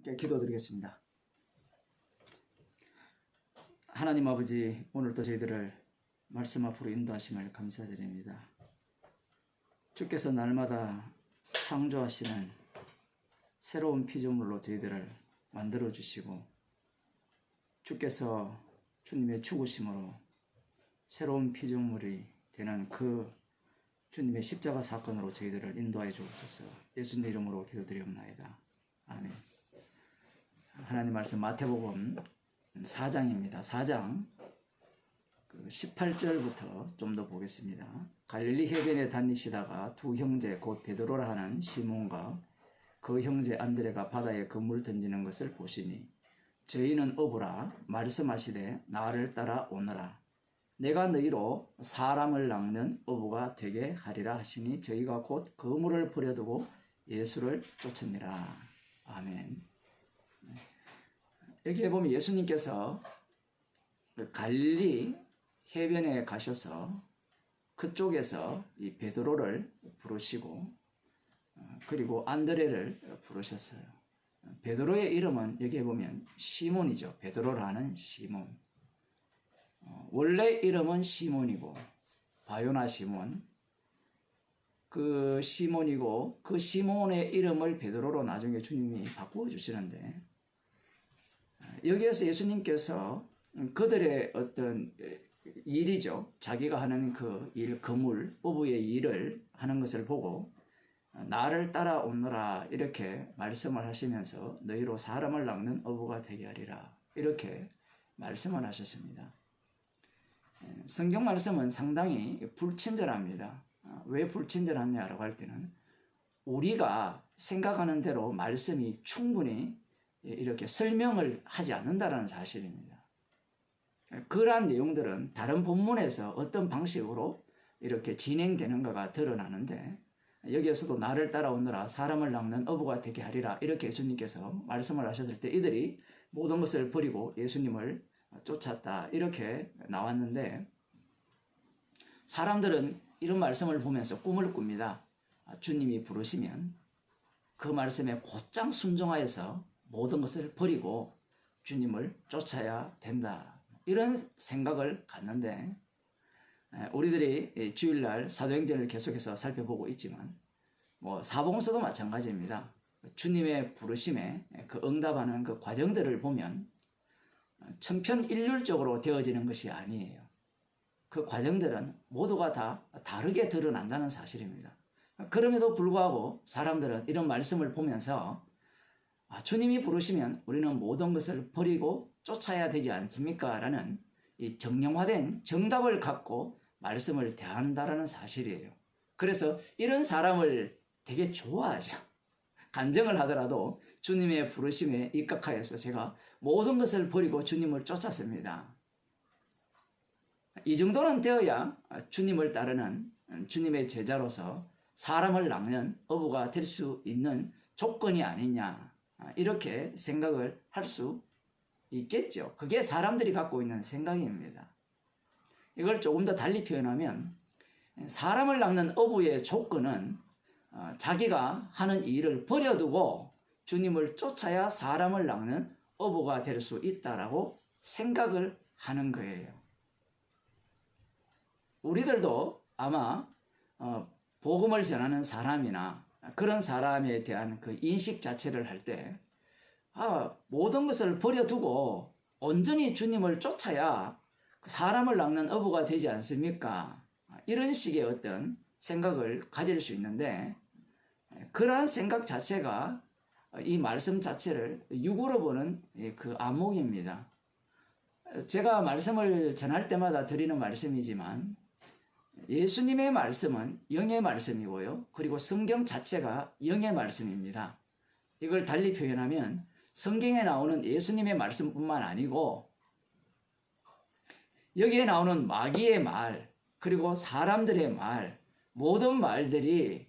기도드리겠습니다. 하나님 아버지, 오늘도 저희들을 말씀 앞으로 인도하심을 감사드립니다. 주께서 날마다 창조하시는 새로운 피조물로 저희들을 만들어 주시고, 주께서 주님의 죽으심으로 새로운 피조물이 되는 그 주님의 십자가 사건으로 저희들을 인도하여 주옵소서. 예수님 이름으로 기도드리옵나이다. 아멘. 하나님 말씀 마태복음 4장입니다. 4장 18절부터 좀 더 보겠습니다. 갈릴리 해변에 다니시다가 두 형제 곧 베드로라 하는 시몬과 그 형제 안드레가 바다에 그물 던지는 것을 보시니 저희는 어부라 말씀하시되 나를 따라 오너라. 내가 너희로 사람을 낚는 어부가 되게 하리라 하시니 저희가 곧 그물을 버려두고 예수를 쫓으니라. 아멘. 여기에 보면 예수님께서 갈릴리 해변에 가셔서 그쪽에서 이 베드로를 부르시고 그리고 안드레를 부르셨어요. 베드로의 이름은 여기에 보면 시몬이죠. 베드로라는 시몬. 원래 이름은 시몬이고 바요나 시몬. 그 시몬이고 그 시몬의 이름을 베드로로 나중에 주님이 바꾸어 주시는데, 여기에서 예수님께서 그들의 어떤 일이죠. 자기가 하는 그 일, 그물, 어부의 일을 하는 것을 보고 나를 따라오너라 이렇게 말씀을 하시면서 너희로 사람을 낚는 어부가 되게 하리라 이렇게 말씀을 하셨습니다. 성경 말씀은 상당히 불친절합니다. 왜 불친절하냐라고 할 때는 우리가 생각하는 대로 말씀이 충분히 이렇게 설명을 하지 않는다는 사실입니다. 그러한 내용들은 다른 본문에서 어떤 방식으로 이렇게 진행되는가가 드러나는데, 여기에서도 나를 따라오느라 사람을 낚는 어부가 되게 하리라 이렇게 예수님께서 말씀을 하셨을 때 이들이 모든 것을 버리고 예수님을 쫓았다 이렇게 나왔는데, 사람들은 이런 말씀을 보면서 꿈을 꿉니다. 주님이 부르시면 그 말씀에 곧장 순종하여서 모든 것을 버리고 주님을 쫓아야 된다 이런 생각을 갖는데, 우리들이 주일날 사도행전을 계속해서 살펴보고 있지만 사복음서도 마찬가지입니다. 주님의 부르심에 그 응답하는 그 과정들을 보면 천편일률적으로 되어지는 것이 아니에요. 그 과정들은 모두가 다 다르게 드러난다는 사실입니다. 그럼에도 불구하고 사람들은 이런 말씀을 보면서 주님이 부르시면 우리는 모든 것을 버리고 쫓아야 되지 않습니까? 라는 이 정령화된 정답을 갖고 말씀을 대한다라는 사실이에요. 그래서 이런 사람을 되게 좋아하죠. 간증을 하더라도 주님의 부르심에 입각하여서 제가 모든 것을 버리고 주님을 쫓았습니다. 이 정도는 되어야 주님을 따르는 주님의 제자로서 사람을 낚는 어부가 될 수 있는 조건이 아니냐 이렇게 생각을 할 수 있겠죠. 그게 사람들이 갖고 있는 생각입니다. 이걸 조금 더 달리 표현하면 사람을 낚는 어부의 조건은 자기가 하는 일을 버려두고 주님을 쫓아야 사람을 낚는 어부가 될 수 있다라고 생각을 하는 거예요. 우리들도 아마 복음을 전하는 사람이나 그런 사람에 대한 그 인식 자체를 할 때 모든 것을 버려두고 온전히 주님을 쫓아야 사람을 낚는 어부가 되지 않습니까? 이런 식의 어떤 생각을 가질 수 있는데, 그러한 생각 자체가 이 말씀 자체를 육으로 보는 그 안목입니다. 제가 말씀을 전할 때마다 드리는 말씀이지만 예수님의 말씀은 영의 말씀이고요. 그리고 성경 자체가 영의 말씀입니다. 이걸 달리 표현하면 성경에 나오는 예수님의 말씀뿐만 아니고 여기에 나오는 마귀의 말, 그리고 사람들의 말, 모든 말들이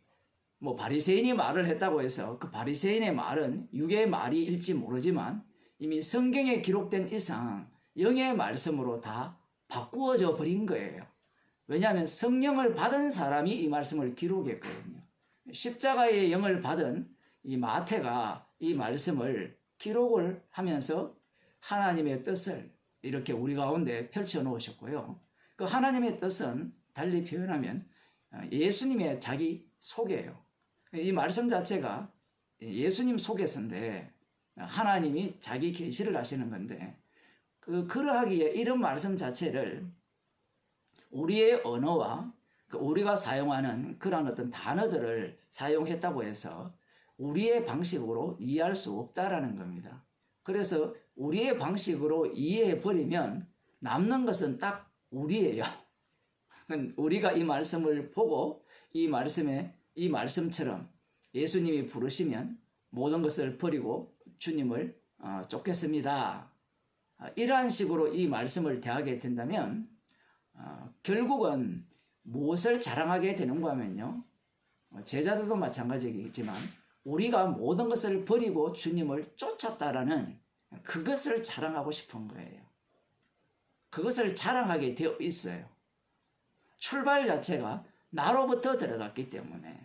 바리새인이 말을 했다고 해서 그 바리새인의 말은 육의 말일지 모르지만 이미 성경에 기록된 이상 영의 말씀으로 다 바꾸어져 버린 거예요. 왜냐하면 성령을 받은 사람이 이 말씀을 기록했거든요. 십자가의 영을 받은 이 마태가 이 말씀을 기록을 하면서 하나님의 뜻을 이렇게 우리 가운데 펼쳐 놓으셨고요. 그 하나님의 뜻은 달리 표현하면 예수님의 자기 소개예요. 이 말씀 자체가 예수님 소개서인데 하나님이 자기 계시를 하시는 건데 그러하기에 이런 말씀 자체를 우리의 언어와 우리가 사용하는 그런 어떤 단어들을 사용했다고 해서 우리의 방식으로 이해할 수 없다라는 겁니다. 그래서 우리의 방식으로 이해해 버리면 남는 것은 딱 우리예요. 우리가 이 말씀을 보고 이 말씀처럼 예수님이 부르시면 모든 것을 버리고 주님을 쫓겠습니다. 이러한 식으로 이 말씀을 대하게 된다면 결국은 무엇을 자랑하게 되는가 하면요. 제자들도 마찬가지겠지만 우리가 모든 것을 버리고 주님을 쫓았다라는 그것을 자랑하고 싶은 거예요. 그것을 자랑하게 되어 있어요. 출발 자체가 나로부터 들어갔기 때문에.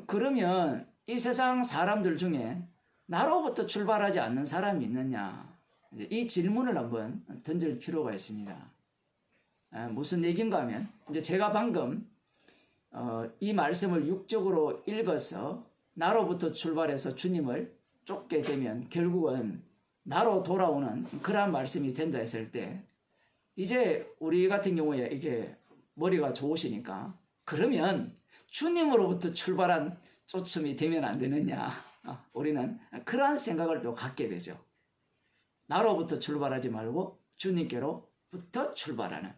그러면 이 세상 사람들 중에 나로부터 출발하지 않는 사람이 있느냐? 이 질문을 한번 던질 필요가 있습니다. 무슨 얘기인가 하면 이제 제가 방금 이 말씀을 육적으로 읽어서 나로부터 출발해서 주님을 쫓게 되면 결국은 나로 돌아오는 그러한 말씀이 된다 했을 때 이제 우리 같은 경우에 이게 머리가 좋으시니까 그러면 주님으로부터 출발한 쫓음이 되면 안 되느냐. 우리는 그러한 생각을 또 갖게 되죠. 나로부터 출발하지 말고 주님께로부터 출발하는.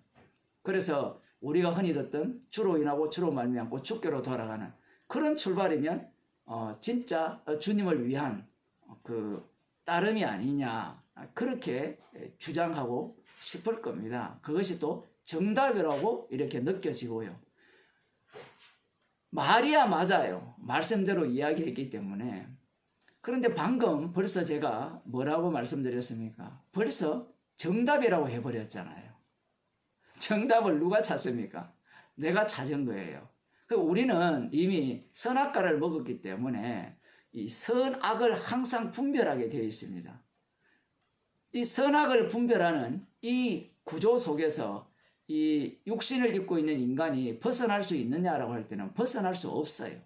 그래서 우리가 흔히 듣던 주로 인하고 주로 말미암고 주께로 돌아가는 그런 출발이면 진짜 주님을 위한 그 따름이 아니냐 그렇게 주장하고 싶을 겁니다. 그것이 또 정답이라고 이렇게 느껴지고요. 말이야 맞아요. 말씀대로 이야기했기 때문에. 그런데 방금 벌써 제가 뭐라고 말씀드렸습니까? 벌써 정답이라고 해버렸잖아요. 정답을 누가 찾습니까? 내가 찾은 거예요. 우리는 이미 선악과를 먹었기 때문에 이 선악을 항상 분별하게 되어 있습니다. 이 선악을 분별하는 이 구조 속에서 이 육신을 입고 있는 인간이 벗어날 수 있느냐라고 할 때는 벗어날 수 없어요.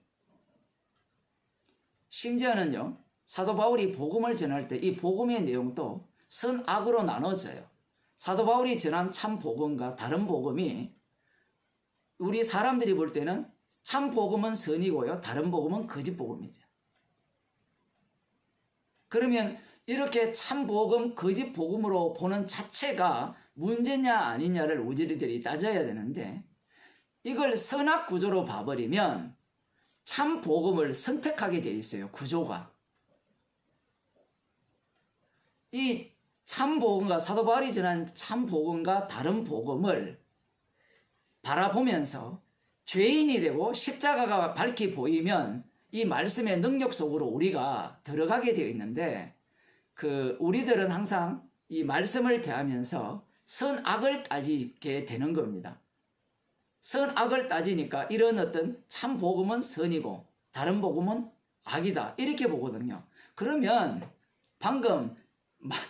심지어는요, 사도 바울이 복음을 전할 때 이 복음의 내용도 선악으로 나눠져요. 사도 바울이 전한 참 복음과 다른 복음이 우리 사람들이 볼 때는 참 복음은 선이고요, 다른 복음은 거짓 복음이죠. 그러면 이렇게 참 복음, 거짓 복음으로 보는 자체가 문제냐 아니냐를 우리들이 따져야 되는데 이걸 선악 구조로 봐버리면 참 복음을 선택하게 돼 있어요. 구조가. 이 참 복음과 사도 바울이 전한 참 복음과 다른 복음을 바라보면서 죄인이 되고 십자가가 밝히 보이면 이 말씀의 능력 속으로 우리가 들어가게 되어 있는데 우리들은 항상 이 말씀을 대하면서 선악을 따지게 되는 겁니다. 선악을 따지니까 이런 어떤 참 복음은 선이고 다른 복음은 악이다 이렇게 보거든요. 그러면 방금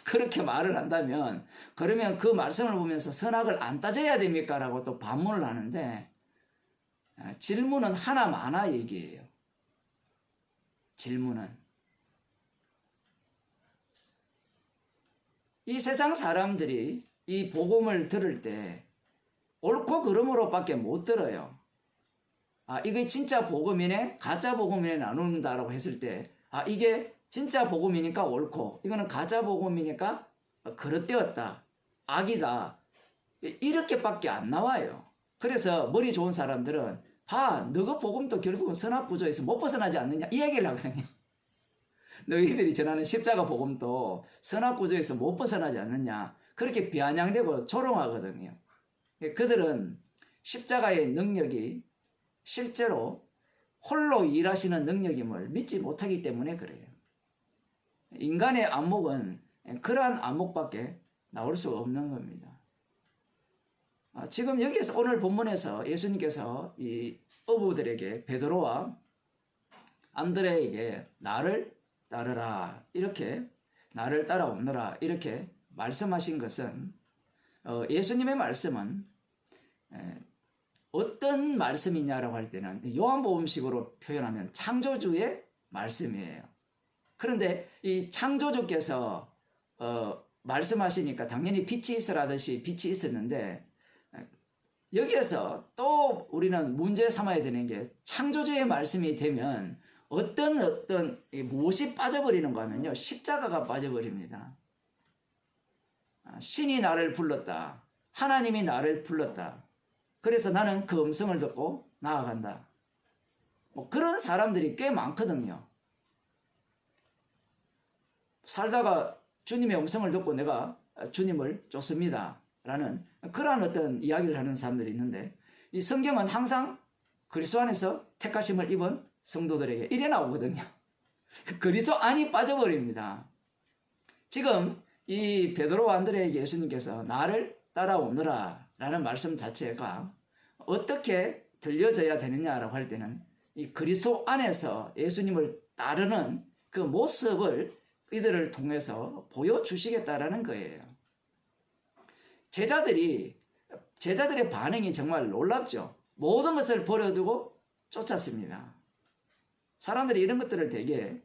그렇게 말을 한다면 그러면 그 말씀을 보면서 선악을 안 따져야 됩니까? 라고 또 반문을 하는데 질문은 하나 많아 얘기예요. 질문은 이 세상 사람들이 이 복음을 들을 때 옳고 그름으로밖에 못 들어요. 이게 진짜 복음이네 가짜 복음이네 나눈다라고 했을 때 이게 진짜 복음이니까 옳고 이거는 가짜 복음이니까 그릇되었다 악이다 이렇게밖에 안 나와요. 그래서 머리 좋은 사람들은 너가 복음도 결국은 선악 구조에서 못 벗어나지 않느냐 이 얘기를 하거든요. 너희들이 전하는 십자가 복음도 선악 구조에서 못 벗어나지 않느냐 그렇게 비아냥대고 조롱하거든요. 그들은 십자가의 능력이 실제로 홀로 일하시는 능력임을 믿지 못하기 때문에 그래요. 인간의 안목은 그러한 안목밖에 나올 수 없는 겁니다. 지금 여기에서 오늘 본문에서 예수님께서 이 어부들에게 베드로와 안드레에게 나를 따르라 이렇게 나를 따라오너라 이렇게 말씀하신 것은 예수님의 말씀은 어떤 말씀이냐라고 할 때는 요한복음식으로 표현하면 창조주의 말씀이에요. 그런데 이 창조주께서 말씀하시니까 당연히 빛이 있으라듯이 빛이 있었는데 여기에서 또 우리는 문제 삼아야 되는 게 창조주의 말씀이 되면 어떤 무엇이 빠져버리는가 하면요. 십자가가 빠져버립니다. 신이 나를 불렀다. 하나님이 나를 불렀다. 그래서 나는 그 음성을 듣고 나아간다. 뭐 그런 사람들이 꽤 많거든요. 살다가 주님의 음성을 듣고 내가 주님을 쫓습니다. 라는 그러한 어떤 이야기를 하는 사람들이 있는데 이 성경은 항상 그리스도 안에서 택하심을 입은 성도들에게 이래 나오거든요. 그리스도 안이 빠져버립니다. 지금 이 베드로와 안드레에게 예수님께서 나를 따라오너라 라는 말씀 자체가 어떻게 들려져야 되느냐라고 할 때는 이 그리스도 안에서 예수님을 따르는 그 모습을 이들을 통해서 보여주시겠다라는 거예요. 제자들의 반응이 정말 놀랍죠. 모든 것을 버려두고 쫓았습니다. 사람들이 이런 것들을 되게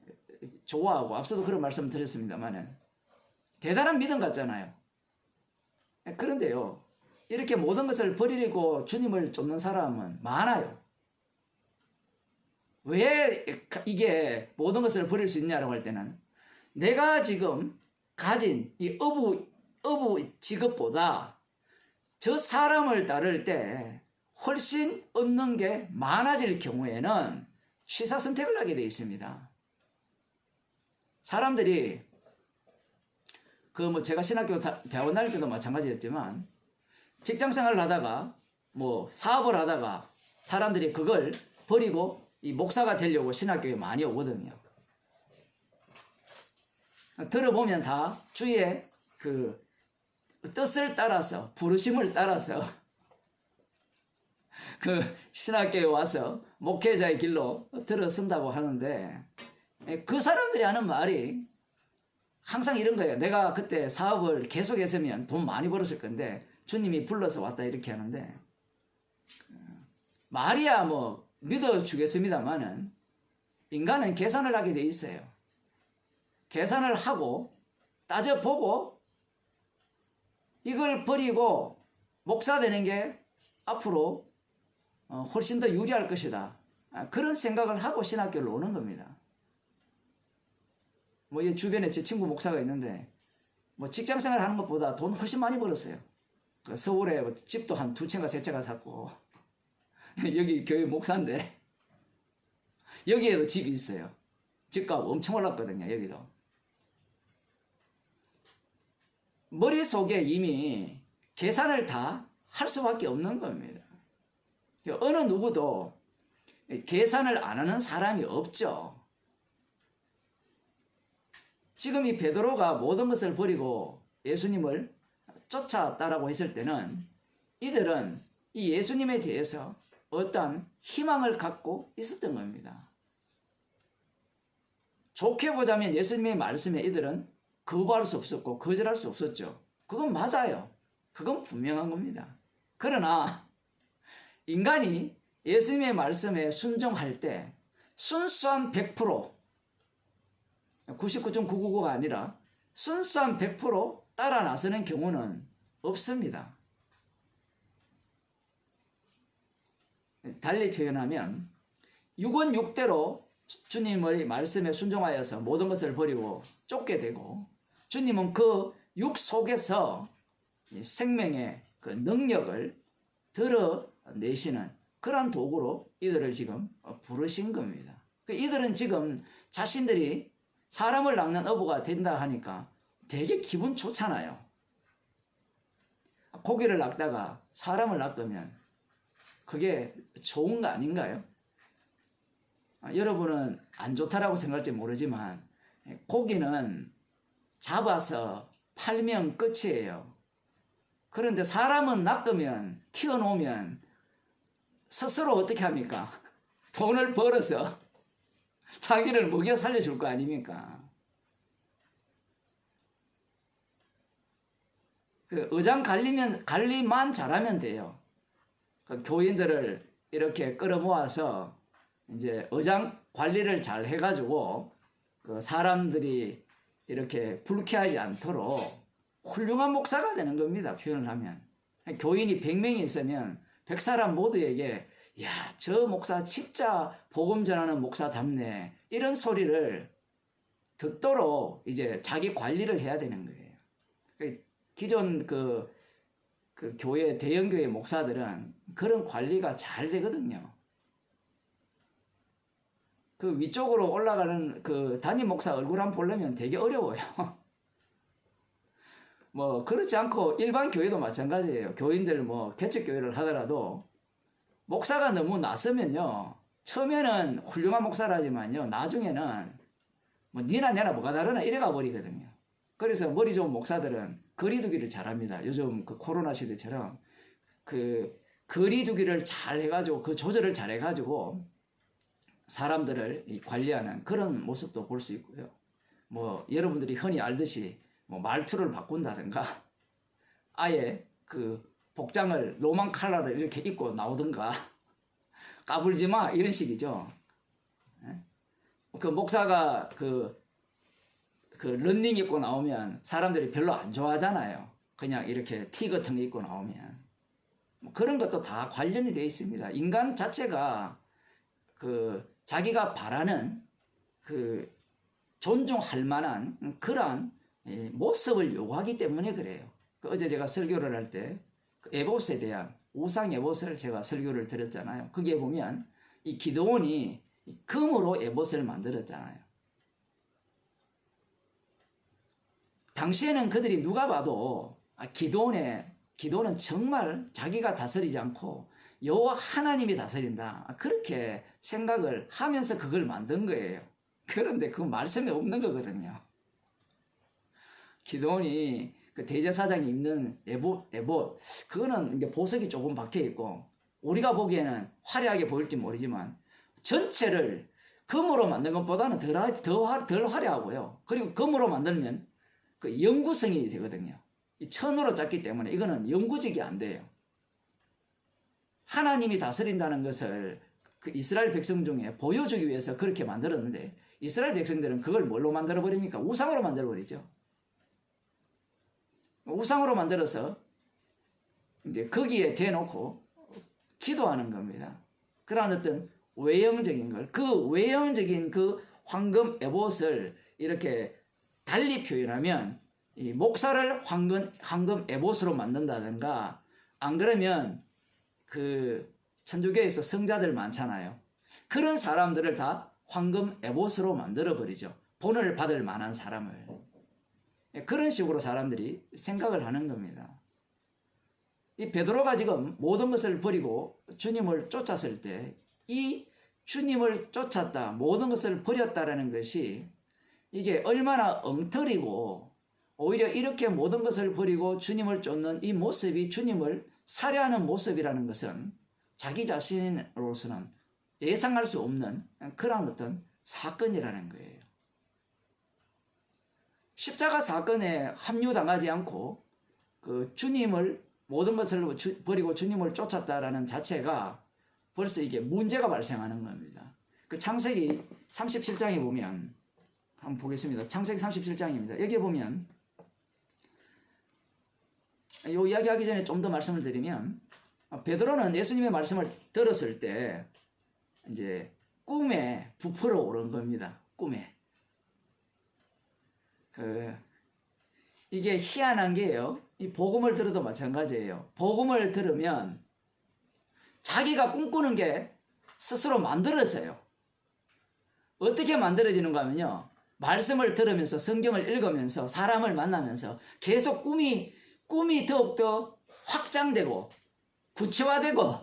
좋아하고 앞서도 그런 말씀을 드렸습니다만 대단한 믿음 같잖아요. 그런데요. 이렇게 모든 것을 버리고 주님을 쫓는 사람은 많아요. 왜 이게 모든 것을 버릴 수 있냐라고 할 때는 내가 지금 가진 이 어부 직업보다 저 사람을 따를 때 훨씬 얻는 게 많아질 경우에는 취사 선택을 하게 되어 있습니다. 사람들이 제가 신학교 대학원 다닐 때도 마찬가지였지만 직장 생활을 하다가 사업을 하다가 사람들이 그걸 버리고 이 목사가 되려고 신학교에 많이 오거든요. 들어보면 다 주의 그 뜻을 따라서 부르심을 따라서 그 신학교에 와서 목회자의 길로 들어선다고 하는데 그 사람들이 하는 말이 항상 이런 거예요. 내가 그때 사업을 계속했으면 돈 많이 벌었을 건데 주님이 불러서 왔다 이렇게 하는데 말이야 믿어주겠습니다만은 인간은 계산을 하게 돼 있어요. 계산을 하고 따져보고 이걸 버리고 목사 되는 게 앞으로 훨씬 더 유리할 것이다. 그런 생각을 하고 신학교를 오는 겁니다. 이 주변에 제 친구 목사가 있는데 직장 생활 하는 것보다 돈 훨씬 많이 벌었어요. 서울에 집도 한 2채인가 3채가 샀고 여기 교회 목사인데 여기에도 집이 있어요. 집값 엄청 올랐거든요. 여기도. 머릿속에 이미 계산을 다 할 수밖에 없는 겁니다. 어느 누구도 계산을 안 하는 사람이 없죠. 지금 이 베드로가 모든 것을 버리고 예수님을 쫓았다라고 했을 때는 이들은 이 예수님에 대해서 어떤 희망을 갖고 있었던 겁니다. 좋게 보자면 예수님의 말씀에 이들은 거부할 수 없었고 거절할 수 없었죠. 그건 맞아요. 그건 분명한 겁니다. 그러나 인간이 예수님의 말씀에 순종할 때 순수한 100% 99.999가 아니라 순수한 100% 따라 나서는 경우는 없습니다. 달리 표현하면 육은 육대로 주님의 말씀에 순종하여서 모든 것을 버리고 쫓게 되고 주님은 그 육 속에서 생명의 그 능력을 드러내시는 그러한 도구로 이들을 지금 부르신 겁니다. 이들은 지금 자신들이 사람을 낚는 어부가 된다 하니까 되게 기분 좋잖아요. 고기를 낚다가 사람을 낚으면 그게 좋은 거 아닌가요? 여러분은 안 좋다라고 생각할지 모르지만 고기는 잡아서 팔면 끝이에요. 그런데 사람은 낚으면 키워놓으면 스스로 어떻게 합니까? 돈을 벌어서 자기를 먹여 살려줄 거 아닙니까? 그 의장 관리만 잘하면 돼요. 그 교인들을 이렇게 끌어모아서 이제 의장 관리를 잘 해가지고 그 사람들이 이렇게 불쾌하지 않도록 훌륭한 목사가 되는 겁니다. 표현을 하면. 교인이 100명이 있으면 100사람 모두에게 야, 저 목사 진짜 복음 전하는 목사답네. 이런 소리를 듣도록 이제 자기 관리를 해야 되는 거예요. 기존 그 교회, 대형교회 목사들은 그런 관리가 잘 되거든요. 그 위쪽으로 올라가는 그 담임 목사 얼굴 한번 보려면 되게 어려워요. 뭐, 그렇지 않고 일반 교회도 마찬가지예요. 교인들 뭐, 개척교회를 하더라도 목사가 너무 낯서면요. 처음에는 훌륭한 목사라지만요. 나중에는 뭐, 니나 내나 뭐가 다르나 이래가 버리거든요. 그래서 머리 좋은 목사들은 거리두기를 잘합니다. 요즘 그 코로나 시대처럼 그 거리두기를 잘 해가지고 그 조절을 잘 해가지고 사람들을 관리하는 그런 모습도 볼 수 있고요. 뭐 여러분들이 흔히 알듯이 뭐 말투를 바꾼다든가 아예 그 복장을 로만 칼라를 이렇게 입고 나오든가 까불지 마 이런 식이죠. 그 목사가 그 런닝 입고 나오면 사람들이 별로 안 좋아하잖아요. 그냥 이렇게 티 같은 거 입고 나오면. 뭐 그런 것도 다 관련이 되어 있습니다. 인간 자체가 그 자기가 바라는 그 존중할 만한 그러한 모습을 요구하기 때문에 그래요. 어제 제가 설교를 할 때 에봇에 대한 우상 에봇을 제가 설교를 드렸잖아요. 거기에 보면 이 기드온이 금으로 에봇을 만들었잖아요. 당시에는 그들이 누가 봐도 기드온은 정말 자기가 다스리지 않고 여호와 하나님이 다스린다. 그렇게 생각을 하면서 그걸 만든 거예요. 그런데 그 말씀이 없는 거거든요. 기드온이 그 대제사장이 입는 에봇, 그거는 이제 보석이 조금 박혀 있고 우리가 보기에는 화려하게 보일지 모르지만 전체를 금으로 만든 것보다는 덜 화려하고요. 그리고 금으로 만들면 그 영구성이 되거든요. 이 천으로 짰기 때문에 이거는 영구직이 안 돼요. 하나님이 다스린다는 것을 그 이스라엘 백성 중에 보여주기 위해서 그렇게 만들었는데 이스라엘 백성들은 그걸 뭘로 만들어 버립니까? 우상으로 만들어 버리죠. 우상으로 만들어서 이제 거기에 대놓고 기도하는 겁니다. 그러한 어떤 외형적인 걸, 그 외형적인 그 황금 에봇을 이렇게 달리 표현하면 이 목사를 황금 에봇으로 만든다든가 안 그러면 그 천주교에서 성자들 많잖아요. 그런 사람들을 다 황금 에봇으로 만들어 버리죠. 본을 받을 만한 사람을. 그런 식으로 사람들이 생각을 하는 겁니다. 이 베드로가 지금 모든 것을 버리고 주님을 쫓았을 때 이 주님을 쫓았다, 모든 것을 버렸다라는 것이 이게 얼마나 엉터리고 오히려 이렇게 모든 것을 버리고 주님을 쫓는 이 모습이 주님을 살해하는 모습이라는 것은 자기 자신으로서는 예상할 수 없는 그런 어떤 사건이라는 거예요. 십자가 사건에 합류당하지 않고 그 주님을 모든 것을 버리고 주님을 쫓았다라는 자체가 벌써 이게 문제가 발생하는 겁니다. 그 창세기 37장에 보면 한번 보겠습니다. 창세기 37장입니다. 여기에 보면 이 이야기하기 전에 좀 더 말씀을 드리면 베드로는 예수님의 말씀을 들었을 때 이제 꿈에 부풀어 오른 겁니다. 꿈에. 이게 희한한 게요. 이 복음을 들어도 마찬가지예요. 복음을 들으면 자기가 꿈꾸는 게 스스로 만들어져요. 어떻게 만들어지는가 하면요. 말씀을 들으면서 성경을 읽으면서 사람을 만나면서 계속 꿈이 더욱더 확장되고 구체화되고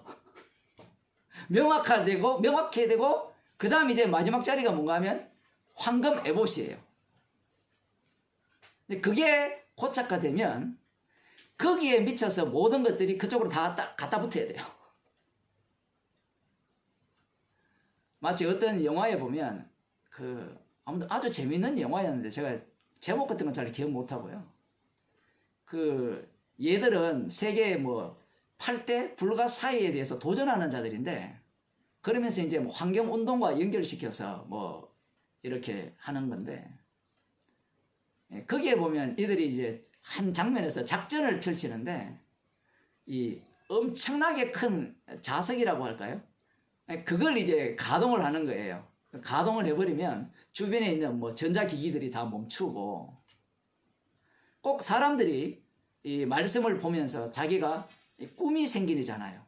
명확해되고 그 다음 이제 마지막 자리가 뭔가 하면 황금 에봇이에요. 그게 고착화되면 거기에 미쳐서 모든 것들이 그쪽으로 다 갖다 붙어야 돼요. 마치 어떤 영화에 보면 아무튼 아주 재밌는 영화였는데 제가 제목 같은 건 잘 기억 못 하고요. 얘들은 세계 8대 불가 사이에 대해서 도전하는 자들인데, 그러면서 이제 환경 운동과 연결시켜서 이렇게 하는 건데, 거기에 보면 이들이 이제 한 장면에서 작전을 펼치는데, 이 엄청나게 큰 자석이라고 할까요? 그걸 이제 가동을 하는 거예요. 가동을 해버리면 주변에 있는 전자기기들이 다 멈추고, 꼭 사람들이 이 말씀을 보면서 자기가 꿈이 생기잖아요.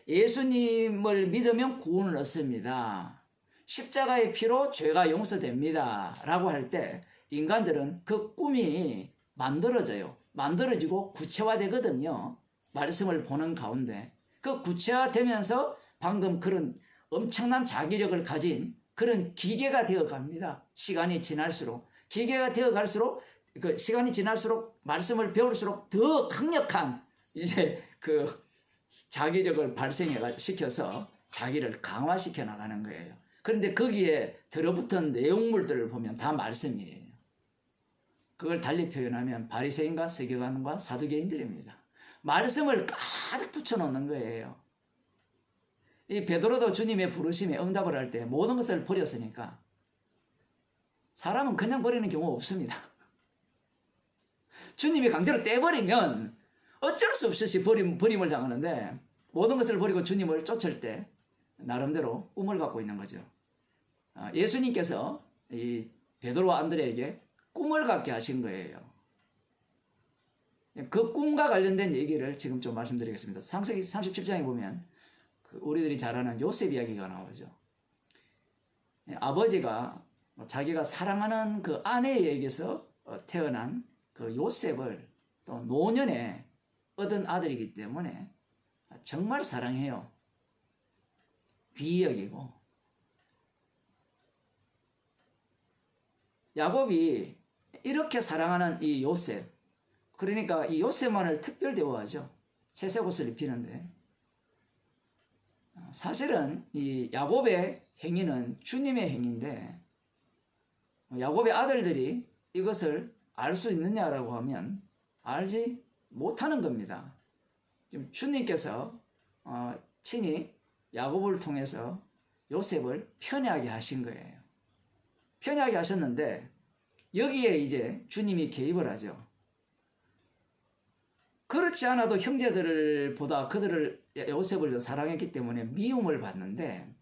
예수님을 믿으면 구원을 얻습니다. 십자가의 피로 죄가 용서됩니다. 라고 할 때 인간들은 그 꿈이 만들어지고 구체화되거든요. 말씀을 보는 가운데. 그 구체화되면서 방금 그런 엄청난 자기력을 가진 그런 기계가 되어 갑니다. 시간이 지날수록. 기계가 되어 갈수록, 시간이 지날수록 말씀을 배울수록 더 강력한 이제 자기력을 발생시켜서 자기를 강화시켜 나가는 거예요. 그런데 거기에 들어붙은 내용물들을 보면 다 말씀이에요. 그걸 달리 표현하면 바리새인과 서기관과 사두개인들입니다. 말씀을 가득 붙여놓는 거예요. 이 베드로도 주님의 부르심에 응답을 할 때 모든 것을 버렸으니까 사람은 그냥 버리는 경우 없습니다. 주님이 강제로 떼버리면 어쩔 수 없이 버림을 당하는데, 모든 것을 버리고 주님을 쫓을 때 나름대로 꿈을 갖고 있는 거죠. 예수님께서 이 베드로와 안드레에게 꿈을 갖게 하신 거예요. 그 꿈과 관련된 얘기를 지금 좀 말씀드리겠습니다. 창세기 37장에 보면 우리들이 잘 아는 요셉 이야기가 나오죠. 아버지가 자기가 사랑하는 그 아내에게서 태어난 그 요셉을 또 노년에 얻은 아들이기 때문에 정말 사랑해요. 귀히 여기고, 야곱이 이렇게 사랑하는 이 요셉, 그러니까 이 요셉만을 특별 대우하죠. 채색 옷을 입히는데, 사실은 이 야곱의 행위는 주님의 행위인데, 야곱의 아들들이 이것을 알 수 있느냐라고 하면 알지 못하는 겁니다. 지금 주님께서 친히 야곱을 통해서 요셉을 편애하게 하신 거예요. 편애하게 하셨는데 여기에 이제 주님이 개입을 하죠. 그렇지 않아도 형제들보다 그들을, 요셉을 사랑했기 때문에 미움을 받는데,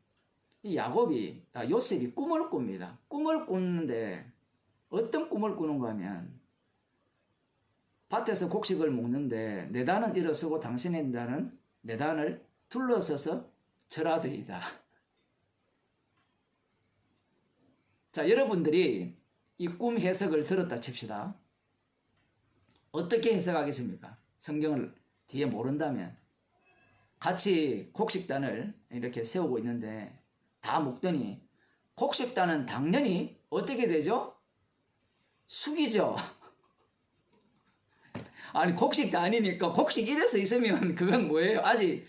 이 요셉이 꿈을 꿉니다. 꿈을 꾸는데 어떤 꿈을 꾸는가 하면, 밭에서 곡식을 먹는데 내 단은 일어서고 당신의 단은 내 단을 둘러서서 절하되이다. 자, 여러분들이 이 꿈 해석을 들었다 칩시다. 어떻게 해석하겠습니까? 성경을 뒤에 모른다면. 같이 곡식단을 이렇게 세우고 있는데 다 먹더니 곡식단은 당연히 어떻게 되죠? 숙이죠. 아니, 곡식단이니까 곡식 이래서 있으면 그건 뭐예요? 아직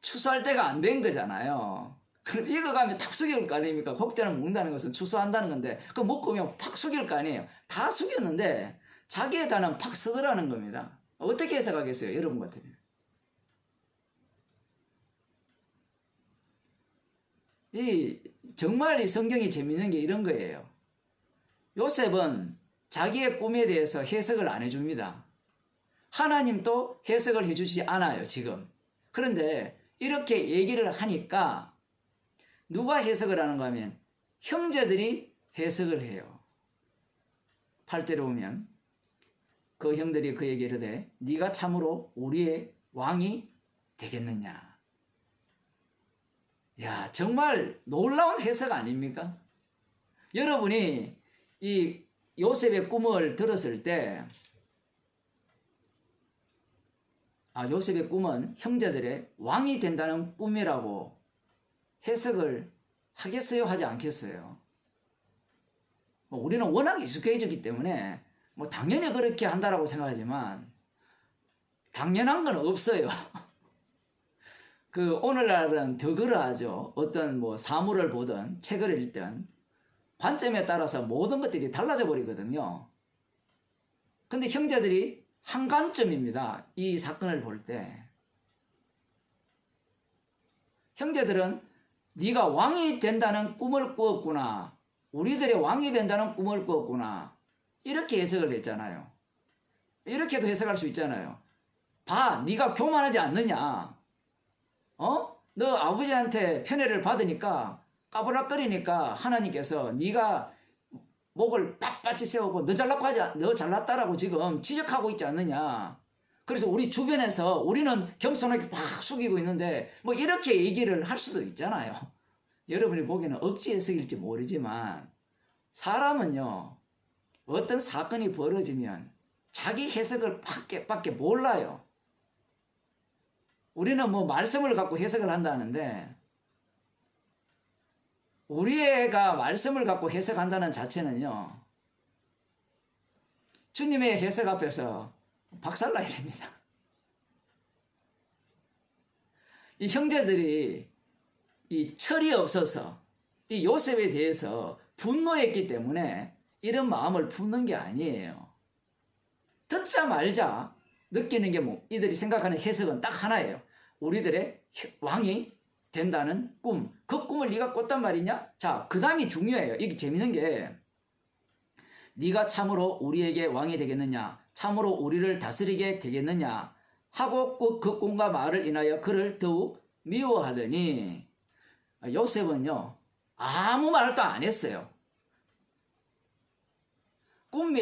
추수할 때가 안 된 거잖아요. 그럼 익어가면 탁 숙일 거 아닙니까? 곡단을 먹는다는 것은 추수한다는 건데, 그거 먹고 오면 팍 숙일 거 아니에요. 다 숙였는데 자기의 단은 팍 서더라는 겁니다. 어떻게 해석하겠어요? 여러분 같으면. 정말 이 성경이 재밌는 게 이런 거예요. 요셉은 자기의 꿈에 대해서 해석을 안 해줍니다. 하나님도 해석을 해주지 않아요, 지금. 그런데 이렇게 얘기를 하니까 누가 해석을 하는가 하면 형제들이 해석을 해요. 8절에 보면 그 형들이 그에게 이르되 네가 참으로 우리의 왕이 되겠느냐. 야, 정말 놀라운 해석 아닙니까? 여러분이 이 요셉의 꿈을 들었을 때, 요셉의 꿈은 형제들의 왕이 된다는 꿈이라고 해석을 하겠어요? 하지 않겠어요? 우리는 워낙 익숙해졌기 때문에 당연히 그렇게 한다라고 생각하지만 당연한 건 없어요. 오늘날은 더 그러하죠. 어떤 사물을 보든 책을 읽든 관점에 따라서 모든 것들이 달라져 버리거든요. 근데 형제들이 한 관점입니다. 이 사건을 볼 때. 형제들은 네가 왕이 된다는 꿈을 꾸었구나. 우리들의 왕이 된다는 꿈을 꾸었구나. 이렇게 해석을 했잖아요. 이렇게도 해석할 수 있잖아요. 봐, 네가 교만하지 않느냐. 너 아버지한테 편애를 받으니까 까불락거리니까 하나님께서 네가 목을 빳빳이 세우고 너 잘났다라고 지금 지적하고 있지 않느냐. 그래서 우리 주변에서 우리는 겸손하게 팍 숙이고 있는데 뭐 이렇게 얘기를 할 수도 있잖아요. 여러분이 보기에는 억지 해석일지 모르지만 사람은요, 어떤 사건이 벌어지면 자기 해석을 밖에 몰라요. 우리는 뭐 말씀을 갖고 해석을 한다는데 우리 애가 말씀을 갖고 해석한다는 자체는요, 주님의 해석 앞에서 박살나야 됩니다. 이 형제들이 이 철이 없어서 이 요셉에 대해서 분노했기 때문에 이런 마음을 품는 게 아니에요. 듣자 말자 느끼는 게 뭐 이들이 생각하는 해석은 딱 하나예요. 우리들의 왕이 된다는 꿈. 그 꿈을 네가 꿨단 말이냐? 자, 그 다음이 중요해요. 이게 재밌는 게 네가 참으로 우리에게 왕이 되겠느냐? 참으로 우리를 다스리게 되겠느냐? 하고 그 꿈과 말을 인하여 그를 더욱 미워하더니 요셉은요, 아무 말도 안 했어요. 꿈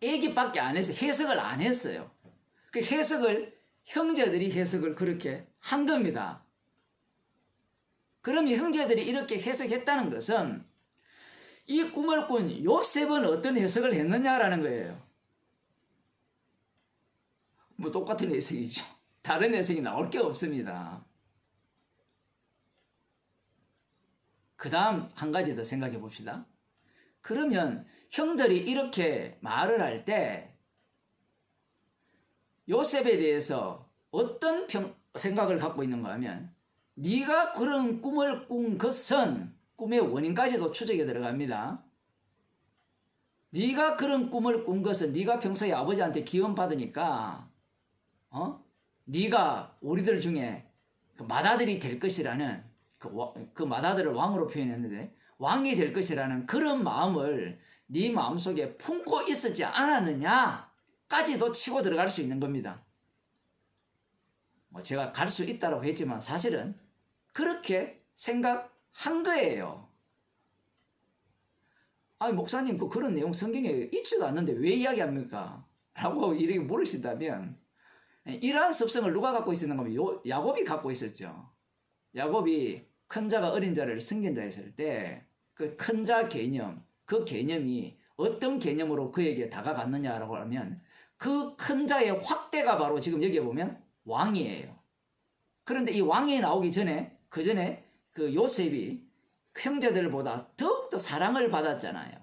얘기밖에 안 해서 해석을 안 했어요. 그 해석을 형제들이 해석을 그렇게 한 겁니다. 그럼 형제들이 이렇게 해석했다는 것은 이 꿈을 꾼 요셉은 어떤 해석을 했느냐라는 거예요. 뭐 똑같은 해석이죠. 다른 해석이 나올 게 없습니다. 그 다음 한 가지 더 생각해 봅시다. 그러면 형들이 이렇게 말을 할 때 요셉에 대해서 어떤 생각을 갖고 있는가 하면 네가 그런 꿈을 꾼 것은 꿈의 원인까지도 추적에 들어갑니다. 네가 그런 꿈을 꾼 것은 네가 평소에 아버지한테 기원 받으니까 네가 우리들 중에 그 맏아들이 될 것이라는 그 맏아들을 왕으로 표현했는데 왕이 될 것이라는 그런 마음을 네 마음속에 품고 있었지 않았느냐까지도 치고 들어갈 수 있는 겁니다. 뭐 제가 갈 수 있다고 했지만 사실은 그렇게 생각한 거예요. 아니 목사님 그런 내용 성경에 있지도 않는데 왜 이야기합니까? 라고 이렇게 물으신다면 이러한 습성을 누가 갖고 있었는 거면 야곱이 갖고 있었죠. 야곱이 큰 자가 어린 자를 승긴 자 했을 때 그 큰 자 개념, 그 개념이 어떤 개념으로 그에게 다가갔느냐라고 하면 그 큰 자의 확대가 바로 지금 여기에 보면 왕이에요. 그런데 이 왕이 나오기 전에 그 전에 그 요셉이 형제들보다 더욱더 사랑을 받았잖아요.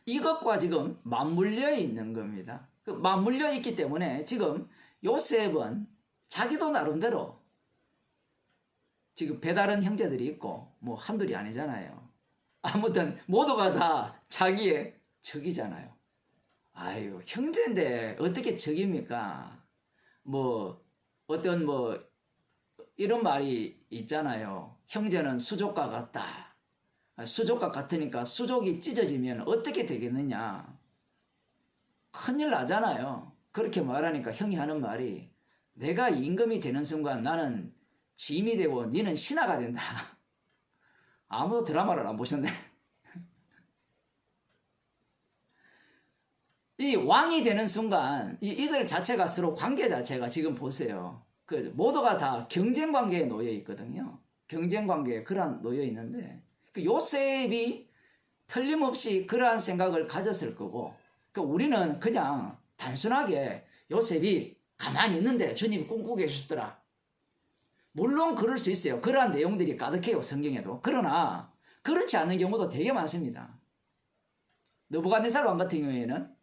이것과 지금 맞물려 있는 겁니다. 그 맞물려 있기 때문에 지금 요셉은 자기도 나름대로 지금 배다른 형제들이 있고 뭐 한둘이 아니잖아요. 아무튼 모두가 다 자기의 적이잖아요. 아유 형제인데 어떻게 적입니까? 뭐 어떤 뭐 이런 말이 있잖아요. 형제는 수족과 같다. 수족과 같으니까 수족이 찢어지면 어떻게 되겠느냐. 큰일 나잖아요. 그렇게 말하니까 형이 하는 말이 내가 임금이 되는 순간 나는 짐이 되고 너는 신하가 된다. 아무도 드라마를 안 보셨네. 이 왕이 되는 순간 이들 자체가 서로 관계 자체가 지금 보세요. 그 모두가 다 경쟁 관계에 놓여 있거든요. 경쟁 관계에 그러한 놓여 있는데 그 요셉이 틀림없이 그러한 생각을 가졌을 거고 그 우리는 그냥 단순하게 요셉이 가만히 있는데 주님이 꿈꾸고 계셨더라. 물론 그럴 수 있어요. 그러한 내용들이 가득해요. 성경에도. 그러나 그렇지 않은 경우도 되게 많습니다. 느부갓네살 왕 같은 경우에는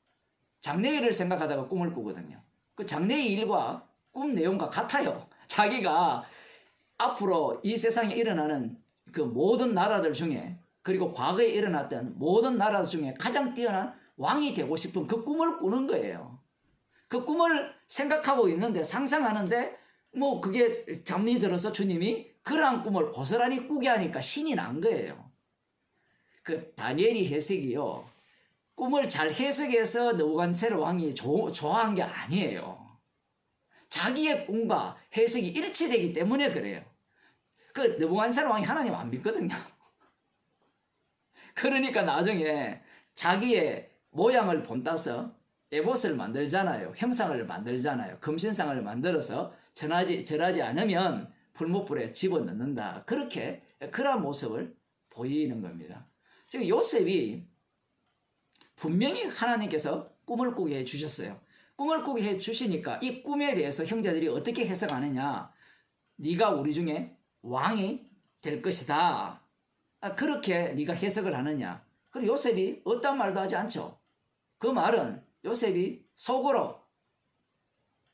장래의 일을 생각하다가 꿈을 꾸거든요. 그 장래의 일과 꿈 내용과 같아요. 자기가 앞으로 이 세상에 일어나는 그 모든 나라들 중에 그리고 과거에 일어났던 모든 나라 중에 가장 뛰어난 왕이 되고 싶은 그 꿈을 꾸는 거예요. 그 꿈을 생각하고 있는데, 상상하는데, 뭐 그게 잠이 들어서 주님이 그러한 꿈을 고스란히 꾸게 하니까 신이 난 거예요. 그 다니엘이 해석이요, 꿈을 잘 해석해서 느부갓네살 왕이 좋아한 게 아니에요. 자기의 꿈과 해석이 일치되기 때문에 그래요. 그 느부갓네살 왕이 하나님 안 믿거든요. 그러니까 나중에 자기의 모양을 본따서 에봇을 만들잖아요. 형상을 만들잖아요. 금신상을 만들어서 절하지 않으면 풀무불에 집어넣는다. 그러한 모습을 보이는 겁니다. 지금 요셉이 분명히 하나님께서 꿈을 꾸게 해주셨어요. 꿈을 꾸게 해주시니까 이 꿈에 대해서 형제들이 어떻게 해석하느냐. 네가 우리 중에 왕이 될 것이다. 그렇게 네가 해석을 하느냐. 그리고 요셉이 어떤 말도 하지 않죠. 그 말은 요셉이 속으로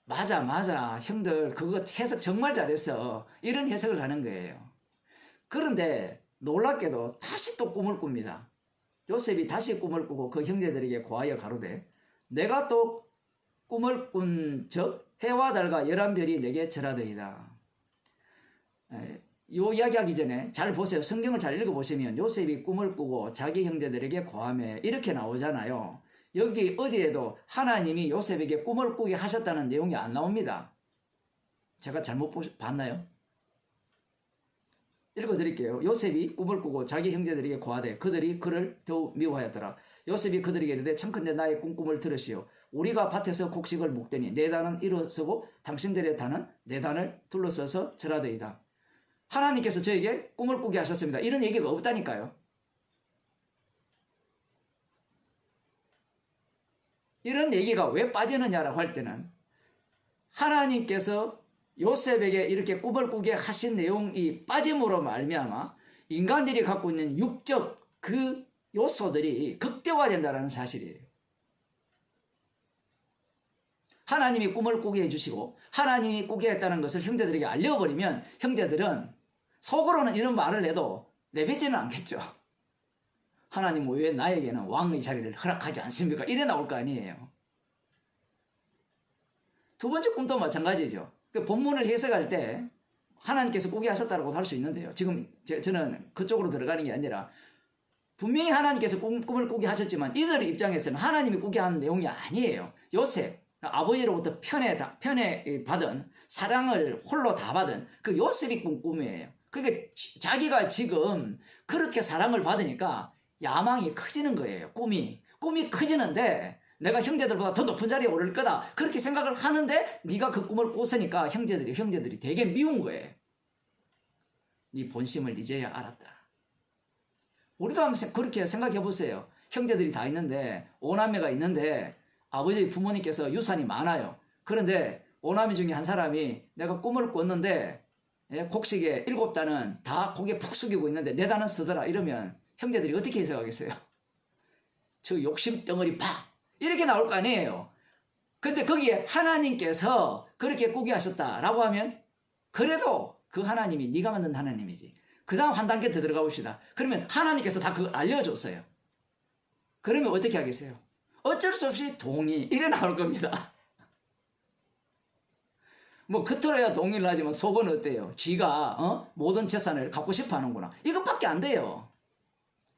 맞아 형들 그거 해석 정말 잘했어, 이런 해석을 하는 거예요. 그런데 놀랍게도 다시 또 꿈을 꿉니다. 요셉이 다시 꿈을 꾸고 그 형제들에게 고하여 가로되 내가 또 꿈을 꾼 적 해와 달과 11별이 내게 절하더이다. 요 이야기하기 전에 잘 보세요. 성경을 잘 읽어보시면 요셉이 꿈을 꾸고 자기 형제들에게 고하며 이렇게 나오잖아요. 여기 어디에도 하나님이 요셉에게 꿈을 꾸게 하셨다는 내용이 안 나옵니다. 제가 잘못 봤나요? 읽어드릴게요. 요셉이 꿈을 꾸고 자기 형제들에게 고하되 그들이 그를 더욱 미워하였더라. 요셉이 그들에게 이르되 청컨대 나의 꿈을 들으시오. 우리가 밭에서 곡식을 먹더니 네 단은 일어서고 당신들의 단은 네 단을 둘러서서 절하더이다. 하나님께서 저에게 꿈을 꾸게 하셨습니다. 이런 얘기가 없다니까요. 이런 얘기가 왜 빠지느냐라고 할 때는 하나님께서 요셉에게 이렇게 꿈을 꾸게 하신 내용이 빠짐으로 말미암아 인간들이 갖고 있는 육적 그 요소들이 극대화된다는 사실이에요. 하나님이 꿈을 꾸게 해주시고 하나님이 꾸게 했다는 것을 형제들에게 알려버리면 형제들은 속으로는 이런 말을 해도 내뱉지는 않겠죠. 하나님 왜 나에게는 왕의 자리를 허락하지 않습니까? 이래 나올 거 아니에요. 두 번째 꿈도 마찬가지죠. 그 본문을 해석할 때 하나님께서 꾸게 하셨다고 할 수 있는데요. 지금 저는 그쪽으로 들어가는 게 아니라 분명히 하나님께서 꿈을 꾸게 하셨지만 이들의 입장에서는 하나님이 꾸게 한 내용이 아니에요. 요셉, 아버지로부터 편에 받은 사랑을 홀로 다 받은 그 요셉이 꾼 꿈이에요. 그러니까 자기가 지금 그렇게 사랑을 받으니까 야망이 커지는 거예요. 꿈이 커지는데 내가 형제들보다 더 높은 자리에 오를 거다 그렇게 생각을 하는데 네가 그 꿈을 꿨으니까 형제들이 되게 미운 거예요. 네 본심을 이제야 알았다. 우리도 한번 그렇게 생각해 보세요. 형제들이 다 있는데 오남매가 있는데 아버지 부모님께서 유산이 많아요. 그런데 오남매 중에 한 사람이 내가 꿈을 꿨는데 곡식에 7단은 다 고개 푹 숙이고 있는데 4단은 쓰더라 이러면 형제들이 어떻게 해석하겠어요? 저 욕심 덩어리 팍 이렇게 나올 거 아니에요. 근데 거기에 하나님께서 그렇게 꾸게 하셨다라고 하면 그래도 그 하나님이 네가 만든 하나님이지. 그 다음 한 단계 더 들어가 봅시다. 그러면 하나님께서 다 그걸 알려줬어요. 그러면 어떻게 하겠어요? 어쩔 수 없이 동의 이래 나올 겁니다. 뭐 겉으로야 동의를 하지만 속은 어때요? 지가 모든 재산을 갖고 싶어 하는구나. 이것밖에 안 돼요.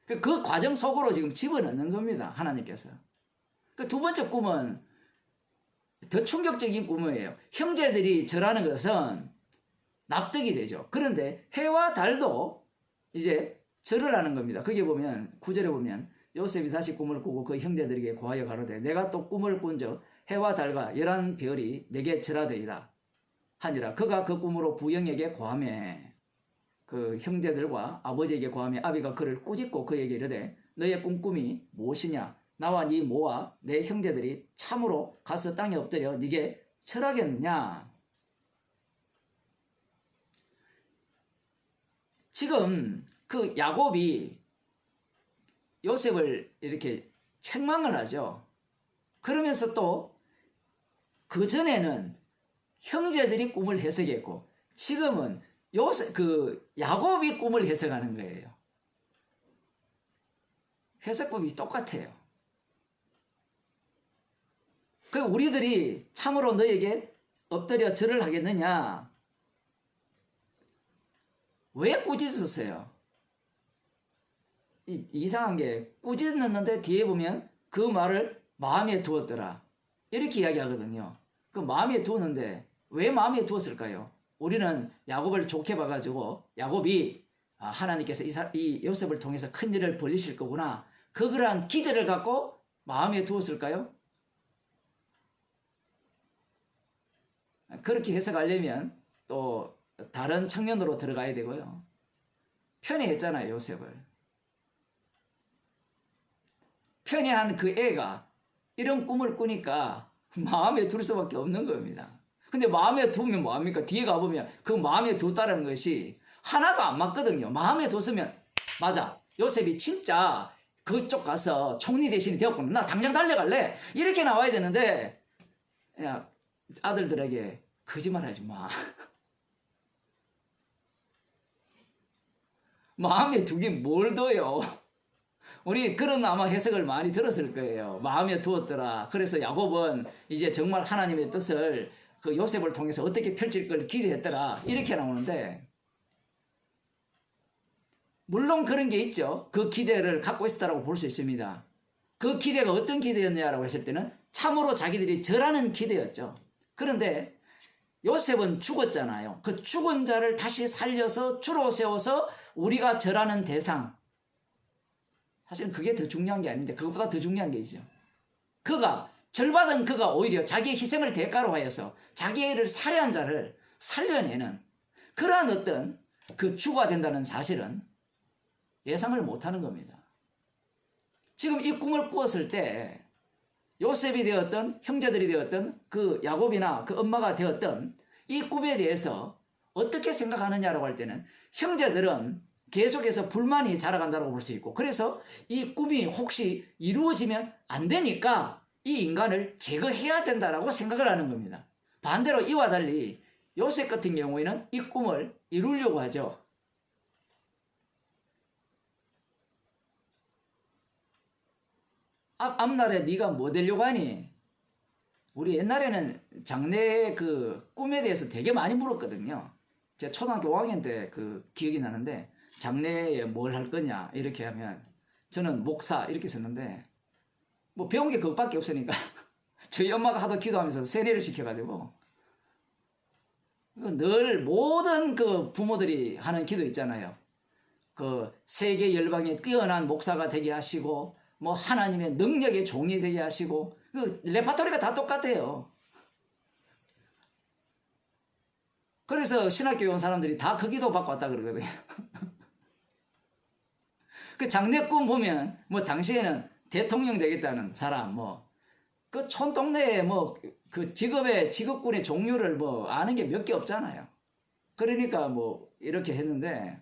그 과정 속으로 지금 집어넣는 겁니다. 하나님께서. 그 두 번째 꿈은 더 충격적인 꿈이에요. 형제들이 절하는 것은 납득이 되죠. 그런데 해와 달도 이제 절을 하는 겁니다. 거기 보면 9절에 보면 요셉이 다시 꿈을 꾸고 그 형제들에게 고하여 가로되 내가 또 꿈을 꾼적 해와 달과 11별이 내게 절하되이다 하니라. 그가 그 꿈으로 부영에게 고하며 그 형제들과 아버지에게 고하며 아비가 그를 꾸짖고 그에게 이르되 너의 꿈이 무엇이냐? 나와 네 모와 내 형제들이 참으로 가서 땅에 엎드려 네게 절하겠느냐? 지금 그 야곱이 요셉을 이렇게 책망을 하죠. 그러면서 또 그 전에는 형제들이 꿈을 해석했고 지금은 야곱이 꿈을 해석하는 거예요. 해석법이 똑같아요. 그 우리들이 참으로 너에게 엎드려 절을 하겠느냐? 왜 꾸짖었어요? 이상한 게 꾸짖었는데 뒤에 보면 그 말을 마음에 두었더라. 이렇게 이야기하거든요. 그 마음에 두었는데 왜 마음에 두었을까요? 우리는 야곱을 좋게 봐가지고 야곱이 하나님께서 이 요셉을 통해서 큰 일을 벌리실 거구나. 그러한 기대를 갖고 마음에 두었을까요? 그렇게 해석하려면 또 다른 청년으로 들어가야 되고요. 편애했잖아요, 요셉을. 편애한 그 애가 이런 꿈을 꾸니까 마음에 둘 수밖에 없는 겁니다. 근데 마음에 두면 뭐합니까? 뒤에 가보면 그 마음에 뒀다는 것이 하나도 안 맞거든요. 마음에 뒀으면 맞아. 요셉이 진짜 그쪽 가서 총리 대신이 되었구나. 나 당장 달려갈래. 이렇게 나와야 되는데 야, 아들들에게 거짓말하지 마. 마음에 두긴 뭘 둬요. 우리 그런 아마 해석을 많이 들었을 거예요. 마음에 두었더라. 그래서 야곱은 이제 정말 하나님의 뜻을 그 요셉을 통해서 어떻게 펼칠 걸 기대했더라. 이렇게 나오는데 물론 그런 게 있죠. 그 기대를 갖고 있었다고 볼 수 있습니다. 그 기대가 어떤 기대였냐라고 했을 때는 참으로 자기들이 절하는 기대였죠. 그런데 요셉은 죽었잖아요. 그 죽은 자를 다시 살려서 주로 세워서 우리가 절하는 대상. 사실은 그게 더 중요한 게 아닌데 그것보다 더 중요한 게 있죠. 그가 절받은 그가 오히려 자기의 희생을 대가로 하여서 자기를 살해한 자를 살려내는 그러한 어떤 그 주가 된다는 사실은 예상을 못하는 겁니다. 지금 이 꿈을 꾸었을 때 요셉이 되었던 형제들이 되었던 그 야곱이나 그 엄마가 되었던 이 꿈에 대해서 어떻게 생각하느냐라고 할 때는 형제들은 계속해서 불만이 자라간다고 볼 수 있고 그래서 이 꿈이 혹시 이루어지면 안 되니까 이 인간을 제거해야 된다라고 생각을 하는 겁니다. 반대로 이와 달리 요셉 같은 경우에는 이 꿈을 이루려고 하죠. 앞날에 네가 뭐 되려고 하니? 우리 옛날에는 장래 그 꿈에 대해서 되게 많이 물었거든요. 제가 초등학교 5학년 때 그 기억이 나는데 장래에 뭘 할 거냐 이렇게 하면 저는 목사 이렇게 썼는데 뭐 배운 게 그것밖에 없으니까 저희 엄마가 하도 기도하면서 세뇌를 시켜가지고 늘 모든 그 부모들이 하는 기도 있잖아요. 그 세계 열방에 뛰어난 목사가 되게 하시고 뭐 하나님의 능력의 종이 되게 하시고 그 레파토리가 다 똑같아요. 그래서 신학교에 온 사람들이 다 그 기도 받고 왔다 그러거든요. 그 장래 꿈 보면 뭐 당시에는 대통령 되겠다는 사람 뭐 그 촌동네에 뭐 그 직업군의 종류를 뭐 아는 게 몇 개 없잖아요. 그러니까 뭐 이렇게 했는데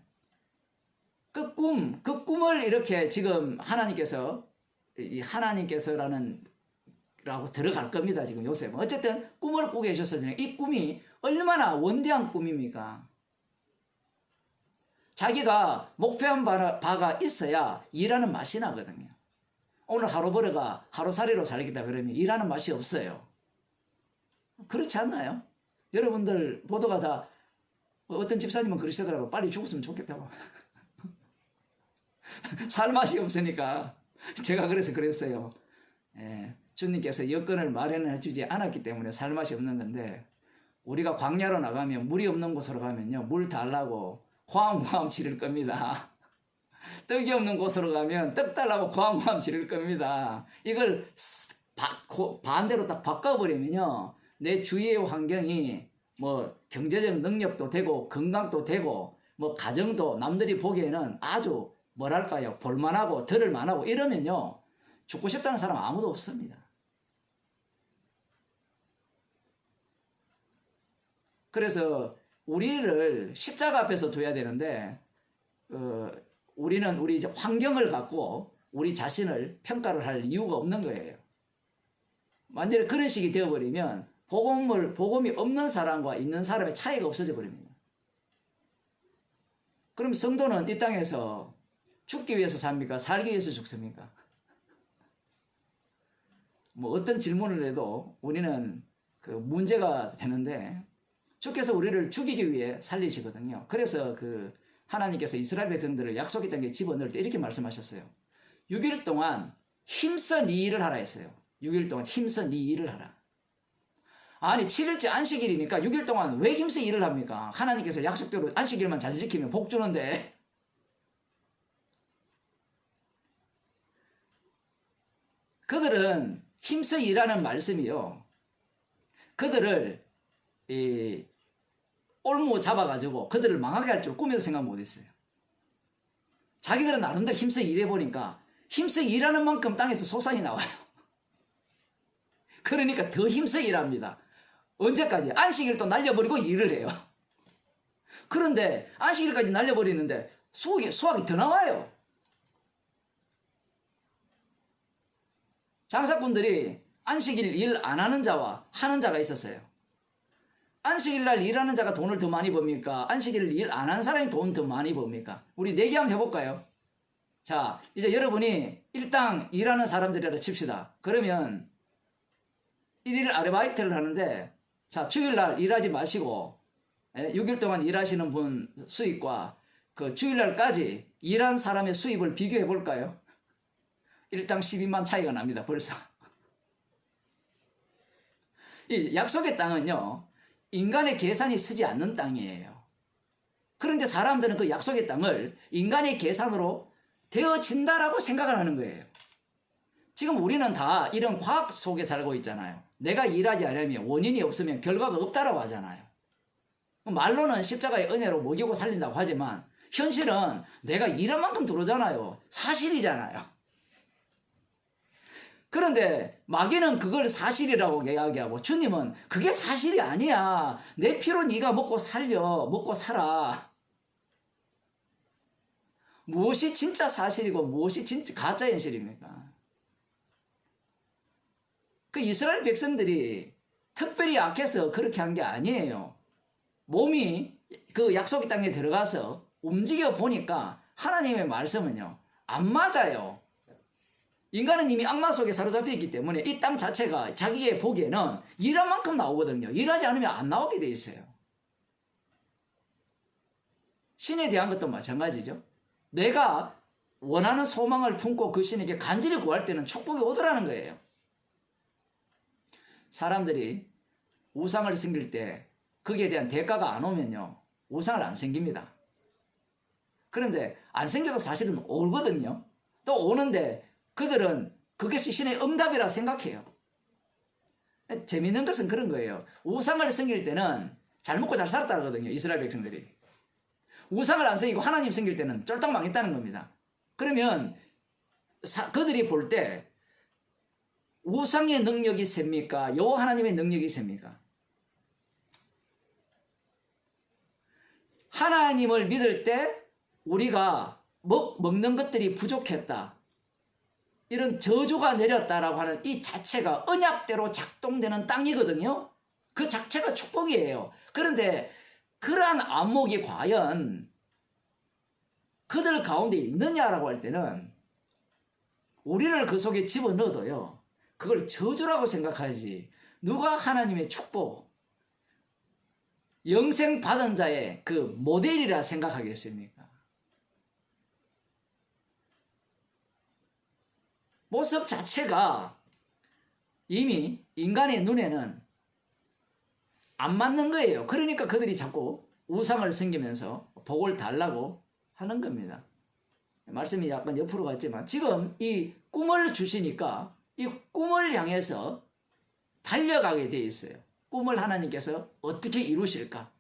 그 꿈을 이렇게 지금 하나님께서라는 라고 들어갈 겁니다. 지금 요셉은 어쨌든 꿈을 꾸게 해주셨으니 이 꿈이 얼마나 원대한 꿈입니까? 자기가 목표한 바가 있어야 일하는 맛이 나거든요. 오늘 하루 벌어가 하루살이로 살겠다 그러면 일하는 맛이 없어요. 그렇지 않나요? 여러분들 모두가 다 어떤 집사님은 그러시더라고요. 빨리 죽었으면 좋겠다고. 살 맛이 없으니까 제가 그래서 그랬어요. 예, 주님께서 여건을 마련해 주지 않았기 때문에 살 맛이 없는 건데 우리가 광야로 나가면 물이 없는 곳으로 가면요 물 달라고 호암호암 지를 겁니다. 떡이 없는 곳으로 가면 떡 달라고 호암호암 지를 겁니다. 이걸 반대로 딱 바꿔버리면요 내 주위의 환경이 뭐 경제적 능력도 되고 건강도 되고 뭐 가정도 남들이 보기에는 아주 뭐랄까요 볼만하고 들을만하고 이러면요 죽고 싶다는 사람 아무도 없습니다. 그래서 우리를 십자가 앞에서 둬야 되는데 우리는 우리 이제 환경을 갖고 우리 자신을 평가를 할 이유가 없는 거예요. 만약에 그런 식이 되어버리면 복음이 없는 사람과 있는 사람의 차이가 없어져 버립니다. 그럼 성도는 이 땅에서 죽기 위해서 삽니까? 살기 위해서 죽습니까? 뭐 어떤 질문을 해도 우리는 그 문제가 되는데 주께서 우리를 죽이기 위해 살리시거든요. 그래서 그 하나님께서 이스라엘 백성들을 약속의 땅에 집어넣을 때 이렇게 말씀하셨어요. 6일 동안 힘써 네 일을 하라 했어요. 6일 동안 힘써 네 일을 하라. 아니 7일째 안식일이니까 6일 동안 왜 힘써 일을 합니까? 하나님께서 약속대로 안식일만 잘 지키면 복 주는데. 그들은 힘써 일하는 말씀이요. 그들을 올무 잡아가지고 그들을 망하게 할 줄 꿈에도 생각 못했어요. 자기들은 나름대로 힘써 일해보니까 힘써 일하는 만큼 땅에서 소산이 나와요. 그러니까 더 힘써 일합니다. 언제까지? 안식일도 날려버리고 일을 해요. 그런데 안식일까지 날려버리는데 수확이 더 나와요. 장사꾼들이 안식일 일 안 하는 자와 하는 자가 있었어요. 안식일 날 일하는 자가 돈을 더 많이 법니까? 안식일 일 안 하는 사람이 돈 더 많이 법니까? 우리 내기 한번 해볼까요? 자, 이제 여러분이 일당 일하는 사람들이라 칩시다. 그러면 1일 아르바이트를 하는데, 자, 주일날 일하지 마시고 6일 동안 일하시는 분 수입과 그 주일날까지 일한 사람의 수입을 비교해 볼까요? 일당 12만 차이가 납니다. 벌써. 이 약속의 땅은요, 인간의 계산이 쓰지 않는 땅이에요. 그런데 사람들은 그 약속의 땅을 인간의 계산으로 되어진다라고 생각을 하는 거예요. 지금 우리는 다 이런 과학 속에 살고 있잖아요. 내가 일하지 않으면 원인이 없으면 결과가 없다라고 하잖아요. 말로는 십자가의 은혜로 먹이고 살린다고 하지만 현실은 내가 일한 만큼 들어오잖아요. 사실이잖아요. 그런데 마귀는 그걸 사실이라고 이야기하고 주님은 그게 사실이 아니야. 내 피로 네가 먹고 살아. 무엇이 진짜 사실이고 무엇이 진짜 가짜 현실입니까? 그 이스라엘 백성들이 특별히 약해서 그렇게 한 게 아니에요. 몸이 그 약속의 땅에 들어가서 움직여 보니까 하나님의 말씀은요, 안 맞아요. 인간은 이미 악마 속에 사로잡혀 있기 때문에 이 땅 자체가 자기의 보기에는 일한 만큼 나오거든요. 일하지 않으면 안 나오게 돼 있어요. 신에 대한 것도 마찬가지죠. 내가 원하는 소망을 품고 그 신에게 간절히 구할 때는 축복이 오더라는 거예요. 사람들이 우상을 섬길 때 거기에 대한 대가가 안 오면요, 우상을 안 섬깁니다. 그런데 안 섬겨도 사실은 오거든요. 또 오는데 그들은 그것이 신의 응답이라 생각해요. 재미있는 것은 그런 거예요. 우상을 섬길 때는 잘 먹고 잘 살았다거든요. 이스라엘 백성들이. 우상을 안 섬기고 하나님 섬길 때는 쫄딱 망했다는 겁니다. 그러면 그들이 볼 때 우상의 능력이 셉니까? 여호와 하나님의 능력이 셉니까? 하나님을 믿을 때 우리가 먹는 것들이 부족했다, 이런 저주가 내렸다라고 하는 이 자체가 언약대로 작동되는 땅이거든요. 그 자체가 축복이에요. 그런데 그러한 안목이 과연 그들 가운데 있느냐라고 할 때는 우리를 그 속에 집어넣어도요, 그걸 저주라고 생각하지 누가 하나님의 축복, 영생 받은 자의 그 모델이라 생각하겠습니까? 모습 자체가 이미 인간의 눈에는 안 맞는 거예요. 그러니까 그들이 자꾸 우상을 섬기면서 복을 달라고 하는 겁니다. 말씀이 약간 옆으로 갔지만 지금 이 꿈을 주시니까 이 꿈을 향해서 달려가게 돼 있어요. 꿈을 하나님께서 어떻게 이루실까?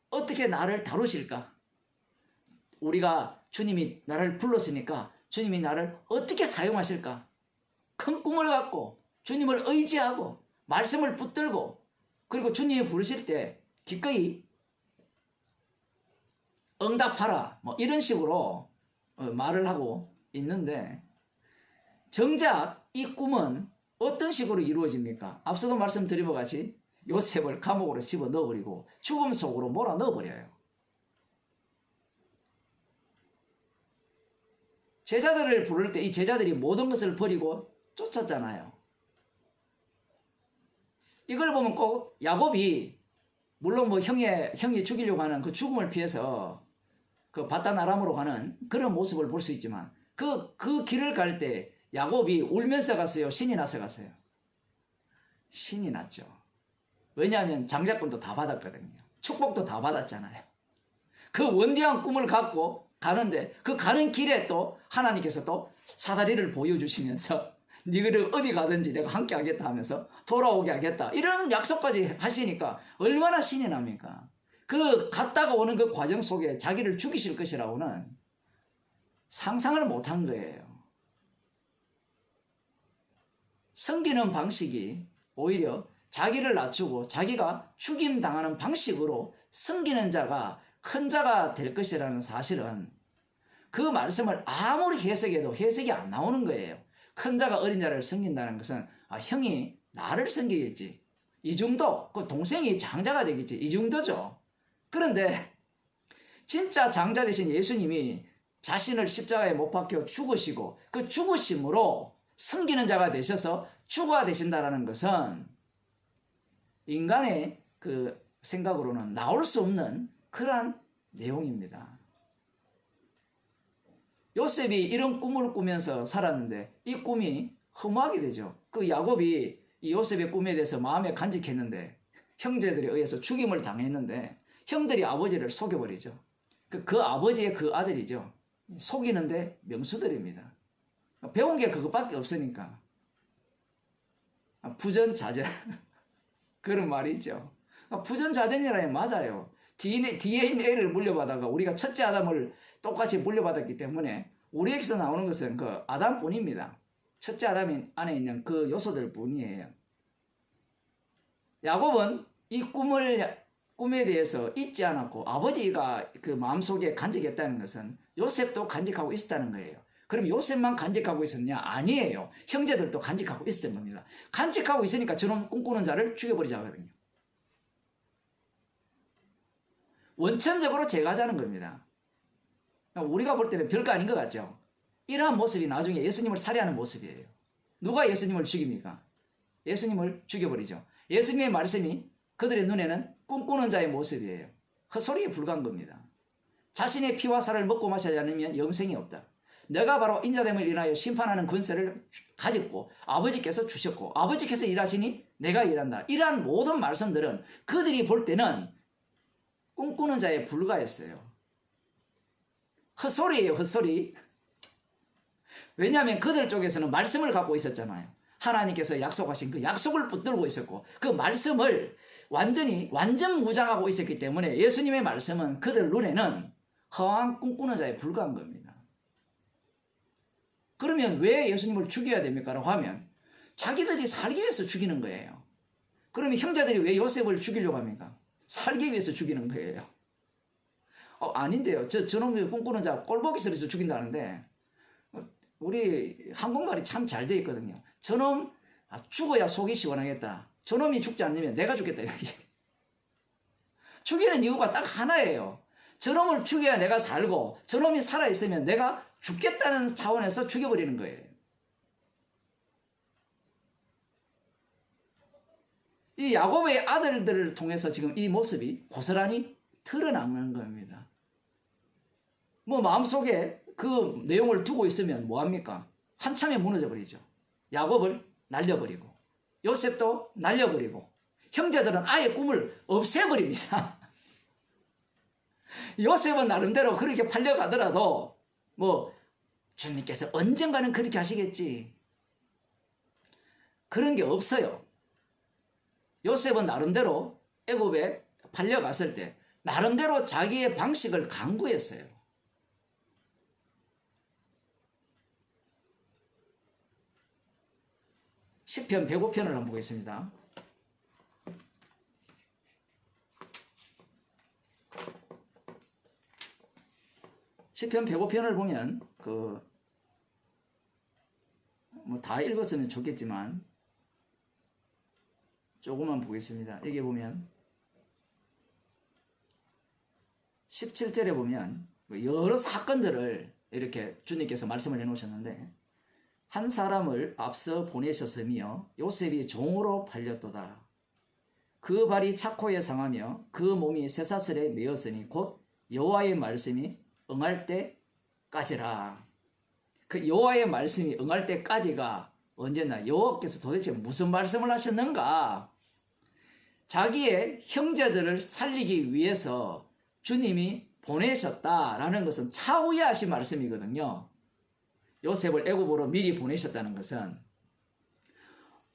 어떻게 나를 다루실까? 우리가 주님이 나를 불렀으니까 주님이 나를 어떻게 사용하실까? 큰 꿈을 갖고 주님을 의지하고 말씀을 붙들고 그리고 주님이 부르실 때 기꺼이 응답하라, 뭐 이런 식으로 말을 하고 있는데, 정작 이 꿈은 어떤 식으로 이루어집니까? 앞서도 말씀드린 것 같이 요셉을 감옥으로 집어 넣어버리고 죽음 속으로 몰아 넣어버려요. 제자들을 부를 때 이 제자들이 모든 것을 버리고 쫓았잖아요. 이걸 보면 꼭 야곱이 물론 뭐 형이 죽이려고 하는 그 죽음을 피해서 그 바단 아람으로 가는 그런 모습을 볼 수 있지만 그 길을 갈 때 야곱이 울면서 갔어요? 신이 나서 갔어요? 신이 났죠. 왜냐하면 장자권도 다 받았거든요. 축복도 다 받았잖아요. 그 원대한 꿈을 갖고 가는데 그 가는 길에 또 하나님께서 또 사다리를 보여주시면서 너희들 어디 가든지 내가 함께 하겠다 하면서 돌아오게 하겠다 이런 약속까지 하시니까 얼마나 신이 납니까? 그 갔다가 오는 그 과정 속에 자기를 죽이실 것이라고는 상상을 못한 거예요. 섬기는 방식이 오히려 자기를 낮추고 자기가 죽임당하는 방식으로 섬기는 자가 큰 자가 될 것이라는 사실은 그 말씀을 아무리 해석해도 해석이 안 나오는 거예요. 큰 자가 어린 자를 섬긴다는 것은 형이 나를 섬기겠지. 이 정도. 그 동생이 장자가 되겠지. 이 정도죠. 그런데 진짜 장자 되신 예수님이 자신을 십자가에 못 박혀 죽으시고 그 죽으심으로 섬기는 자가 되셔서 주가 되신다라는 것은 인간의 그 생각으로는 나올 수 없는 그러한 내용입니다. 요셉이 이런 꿈을 꾸면서 살았는데 이 꿈이 허무하게 되죠. 그 야곱이 이 요셉의 꿈에 대해서 마음에 간직했는데 형제들에 의해서 죽임을 당했는데 형들이 아버지를 속여버리죠. 그 아버지의 그 아들이죠. 속이는데 명수들입니다. 배운 게 그것밖에 없으니까. 부전자전 그런 말이 있죠. 부전자전이라니 맞아요. DNA를 물려받아가 우리가 첫째 아담을 똑같이 물려받았기 때문에 우리에게서 나오는 것은 그 아담뿐입니다. 첫째 아담 안에 있는 그 요소들 뿐이에요. 야곱은 이 꿈에 대해서 잊지 않았고 아버지가 그 마음속에 간직했다는 것은 요셉도 간직하고 있었다는 거예요. 그럼 요셉만 간직하고 있었냐? 아니에요. 형제들도 간직하고 있었던 겁니다. 간직하고 있으니까 저놈 꿈꾸는 자를 죽여버리자 하거든요. 원천적으로 제거하자는 겁니다. 우리가 볼 때는 별거 아닌 것 같죠? 이러한 모습이 나중에 예수님을 살해하는 모습이에요. 누가 예수님을 죽입니까? 예수님을 죽여버리죠. 예수님의 말씀이 그들의 눈에는 꿈꾸는 자의 모습이에요. 헛소리에 불과한 겁니다. 자신의 피와 살을 먹고 마시지 않으면 영생이 없다. 내가 바로 인자됨을 인하여 심판하는 권세를 가졌고 아버지께서 주셨고 아버지께서 일하시니 내가 일한다. 이러한 모든 말씀들은 그들이 볼 때는 꿈꾸는 자에 불과했어요. 헛소리예요, 헛소리. 왜냐하면 그들 쪽에서는 말씀을 갖고 있었잖아요. 하나님께서 약속하신 그 약속을 붙들고 있었고 그 말씀을 완전 무장하고 있었기 때문에 예수님의 말씀은 그들 눈에는 허황 꿈꾸는 자에 불과한 겁니다. 그러면 왜 예수님을 죽여야 됩니까? 라고 하면 자기들이 살기 위해서 죽이는 거예요. 그러면 형제들이 왜 요셉을 죽이려고 합니까? 살기 위해서 죽이는 거예요. 아닌데요. 저놈이 꿈꾸는 자 꼴보기 싫어서 죽인다는데 우리 한국말이 참 잘 돼 있거든요. 저놈 죽어야 속이 시원하겠다. 저놈이 죽지 않으면 내가 죽겠다. 여기 죽이는 이유가 딱 하나예요. 저놈을 죽여야 내가 살고 저놈이 살아있으면 내가 죽겠다는 차원에서 죽여버리는 거예요. 이 야곱의 아들들을 통해서 지금 이 모습이 고스란히 드러나는 겁니다. 뭐 마음속에 그 내용을 두고 있으면 뭐합니까? 한참에 무너져 버리죠. 야곱을 날려버리고 요셉도 날려버리고 형제들은 아예 꿈을 없애버립니다. 요셉은 나름대로 그렇게 팔려가더라도 뭐 주님께서 언젠가는 그렇게 하시겠지. 그런 게 없어요. 요셉은 나름대로 애굽에 팔려갔을 때 나름대로 자기의 방식을 강구했어요. 시편 105편을 한번 보겠습니다. 시편 105편을 보면 뭐 다 읽었으면 좋겠지만 조금만 보겠습니다. 여기 보면 17절에 보면 여러 사건들을 이렇게 주님께서 말씀을 해놓으셨는데 한 사람을 앞서 보내셨으며 요셉이 종으로 팔렸도다. 그 발이 착고에 상하며 그 몸이 쇠사슬에 매었으니 곧 여호와의 말씀이 응할 때까지라. 그 여호와의 말씀이 응할 때까지가 언제나 여호와께서 도대체 무슨 말씀을 하셨는가? 자기의 형제들을 살리기 위해서 주님이 보내셨다라는 것은 차후에 하신 말씀이거든요. 요셉을 애굽으로 미리 보내셨다는 것은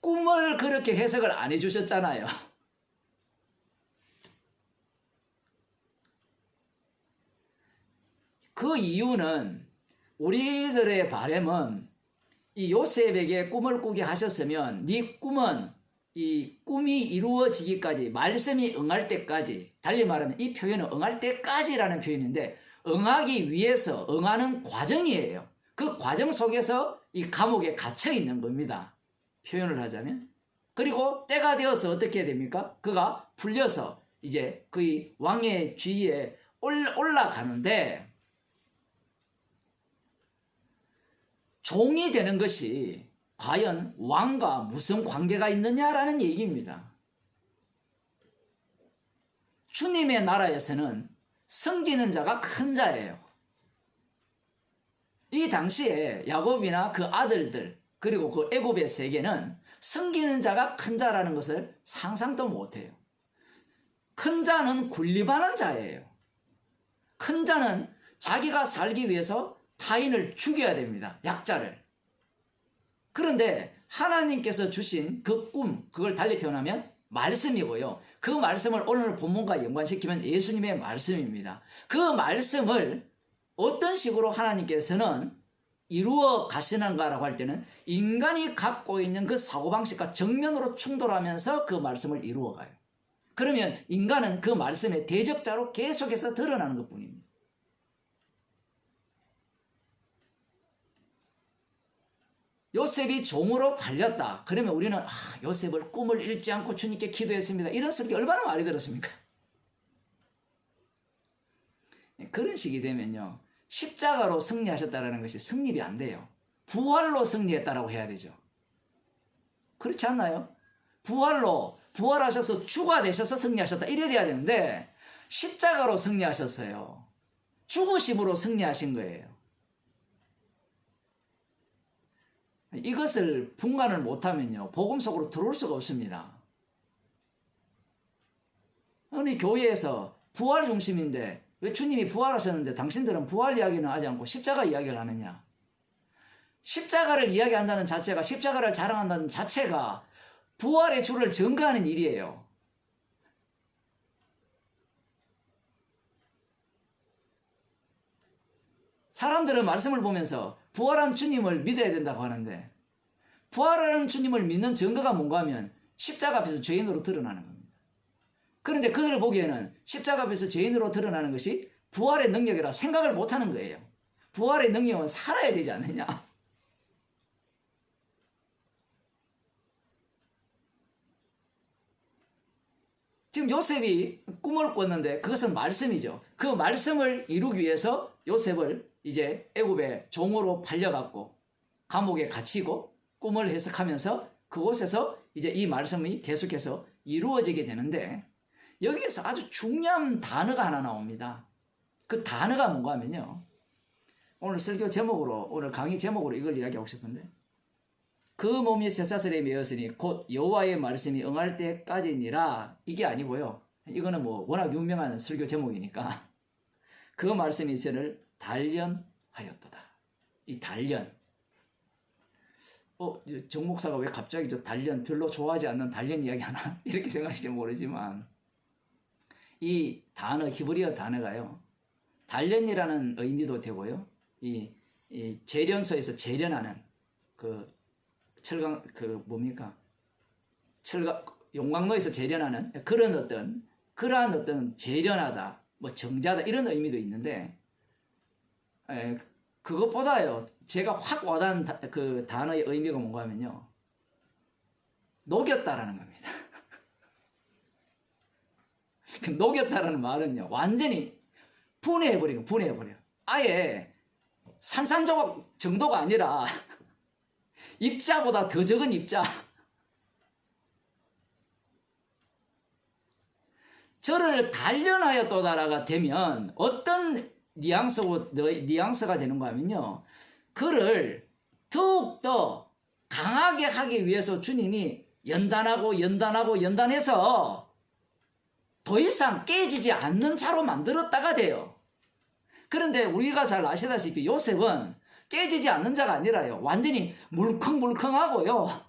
꿈을 그렇게 해석을 안 해주셨잖아요. 그 이유는 우리들의 바람은 이 요셉에게 꿈을 꾸게 하셨으면 네 꿈은 이 꿈이 이루어지기까지 말씀이 응할 때까지, 달리 말하면 이 표현은 응할 때까지라는 표현인데 응하기 위해서 응하는 과정이에요. 그 과정 속에서 이 감옥에 갇혀 있는 겁니다. 표현을 하자면. 그리고 때가 되어서 어떻게 됩니까? 그가 풀려서 이제 그 왕의 주위에 올라가는데 종이 되는 것이 과연 왕과 무슨 관계가 있느냐라는 얘기입니다. 주님의 나라에서는 섬기는 자가 큰 자예요. 이 당시에 야곱이나 그 아들들 그리고 그 애굽의 세계는 섬기는 자가 큰 자라는 것을 상상도 못해요. 큰 자는 군림하는 자예요. 큰 자는 자기가 살기 위해서 타인을 죽여야 됩니다. 약자를. 그런데 하나님께서 주신 그 꿈, 그걸 달리 표현하면 말씀이고요. 그 말씀을 오늘 본문과 연관시키면 예수님의 말씀입니다. 그 말씀을 어떤 식으로 하나님께서는 이루어 가시는가라고 할 때는 인간이 갖고 있는 그 사고방식과 정면으로 충돌하면서 그 말씀을 이루어 가요. 그러면 인간은 그 말씀의 대적자로 계속해서 드러나는 것 뿐입니다. 요셉이 종으로 팔렸다. 그러면 우리는 요셉을 꿈을 잃지 않고 주님께 기도했습니다. 이런 소리 얼마나 많이 들었습니까? 그런 식이 되면요. 십자가로 승리하셨다는 것이 성립이 안 돼요. 부활로 승리했다라고 해야 되죠. 그렇지 않나요? 부활하셔서 주가 되셔서 승리하셨다. 이래야 돼야 되는데 십자가로 승리하셨어요. 죽으심으로 승리하신 거예요. 이것을 분간을 못하면요. 복음 속으로 들어올 수가 없습니다. 아니 교회에서 부활 중심인데 왜 주님이 부활하셨는데 당신들은 부활 이야기는 하지 않고 십자가 이야기를 하느냐. 십자가를 이야기한다는 자체가, 십자가를 자랑한다는 자체가 부활의 주를 증거하는 일이에요. 사람들은 말씀을 보면서 부활한 주님을 믿어야 된다고 하는데 부활하는 주님을 믿는 증거가 뭔가 하면 십자가 앞에서 죄인으로 드러나는 겁니다. 그런데 그들을 보기에는 십자가 앞에서 죄인으로 드러나는 것이 부활의 능력이라 생각을 못하는 거예요. 부활의 능력은 살아야 되지 않느냐. 지금 요셉이 꿈을 꿨는데 그것은 말씀이죠. 그 말씀을 이루기 위해서 요셉을 이제 애굽의 종으로 팔려갔고 감옥에 갇히고 꿈을 해석하면서 그곳에서 이제 이 말씀이 계속해서 이루어지게 되는데 여기에서 아주 중요한 단어가 하나 나옵니다. 그 단어가 뭔가 하면요. 오늘 설교 제목으로, 오늘 강의 제목으로 이걸 이야기하고 싶은데 그 몸이 쇠사슬에 매였으니 곧 여호와의 말씀이 응할 때까지니라. 이게 아니고요. 이거는 뭐 워낙 유명한 설교 제목이니까 그 말씀이 저를 단련하였도다. 이 단련. 정 목사가 왜 갑자기 저 단련, 별로 좋아하지 않는 단련 이야기 하나? 이렇게 생각하실지 모르지만 이 단어, 히브리어 단어가요. 단련이라는 의미도 되고요. 이 재련소에서 재련하는 그 철강, 용광로에서 재련하는 그러한 어떤 재련하다, 뭐 정자다 이런 의미도 있는데 그것보다요. 제가 확 와닿은 그 단어의 의미가 뭔가 하면요. 녹였다라는 겁니다. 그 녹였다라는 말은요. 완전히 분해해버려. 아예 산산조각 정도가 아니라 입자보다 더 적은 입자. 저를 단련하여 도달하가 되면 어떤 뉘앙스가 되는가 하면요. 그를 더욱더 강하게 하기 위해서 주님이 연단해서 더 이상 깨지지 않는 자로 만들었다가 돼요. 그런데 우리가 잘 아시다시피 요셉은 깨지지 않는 자가 아니라요. 완전히 물컹물컹하고요.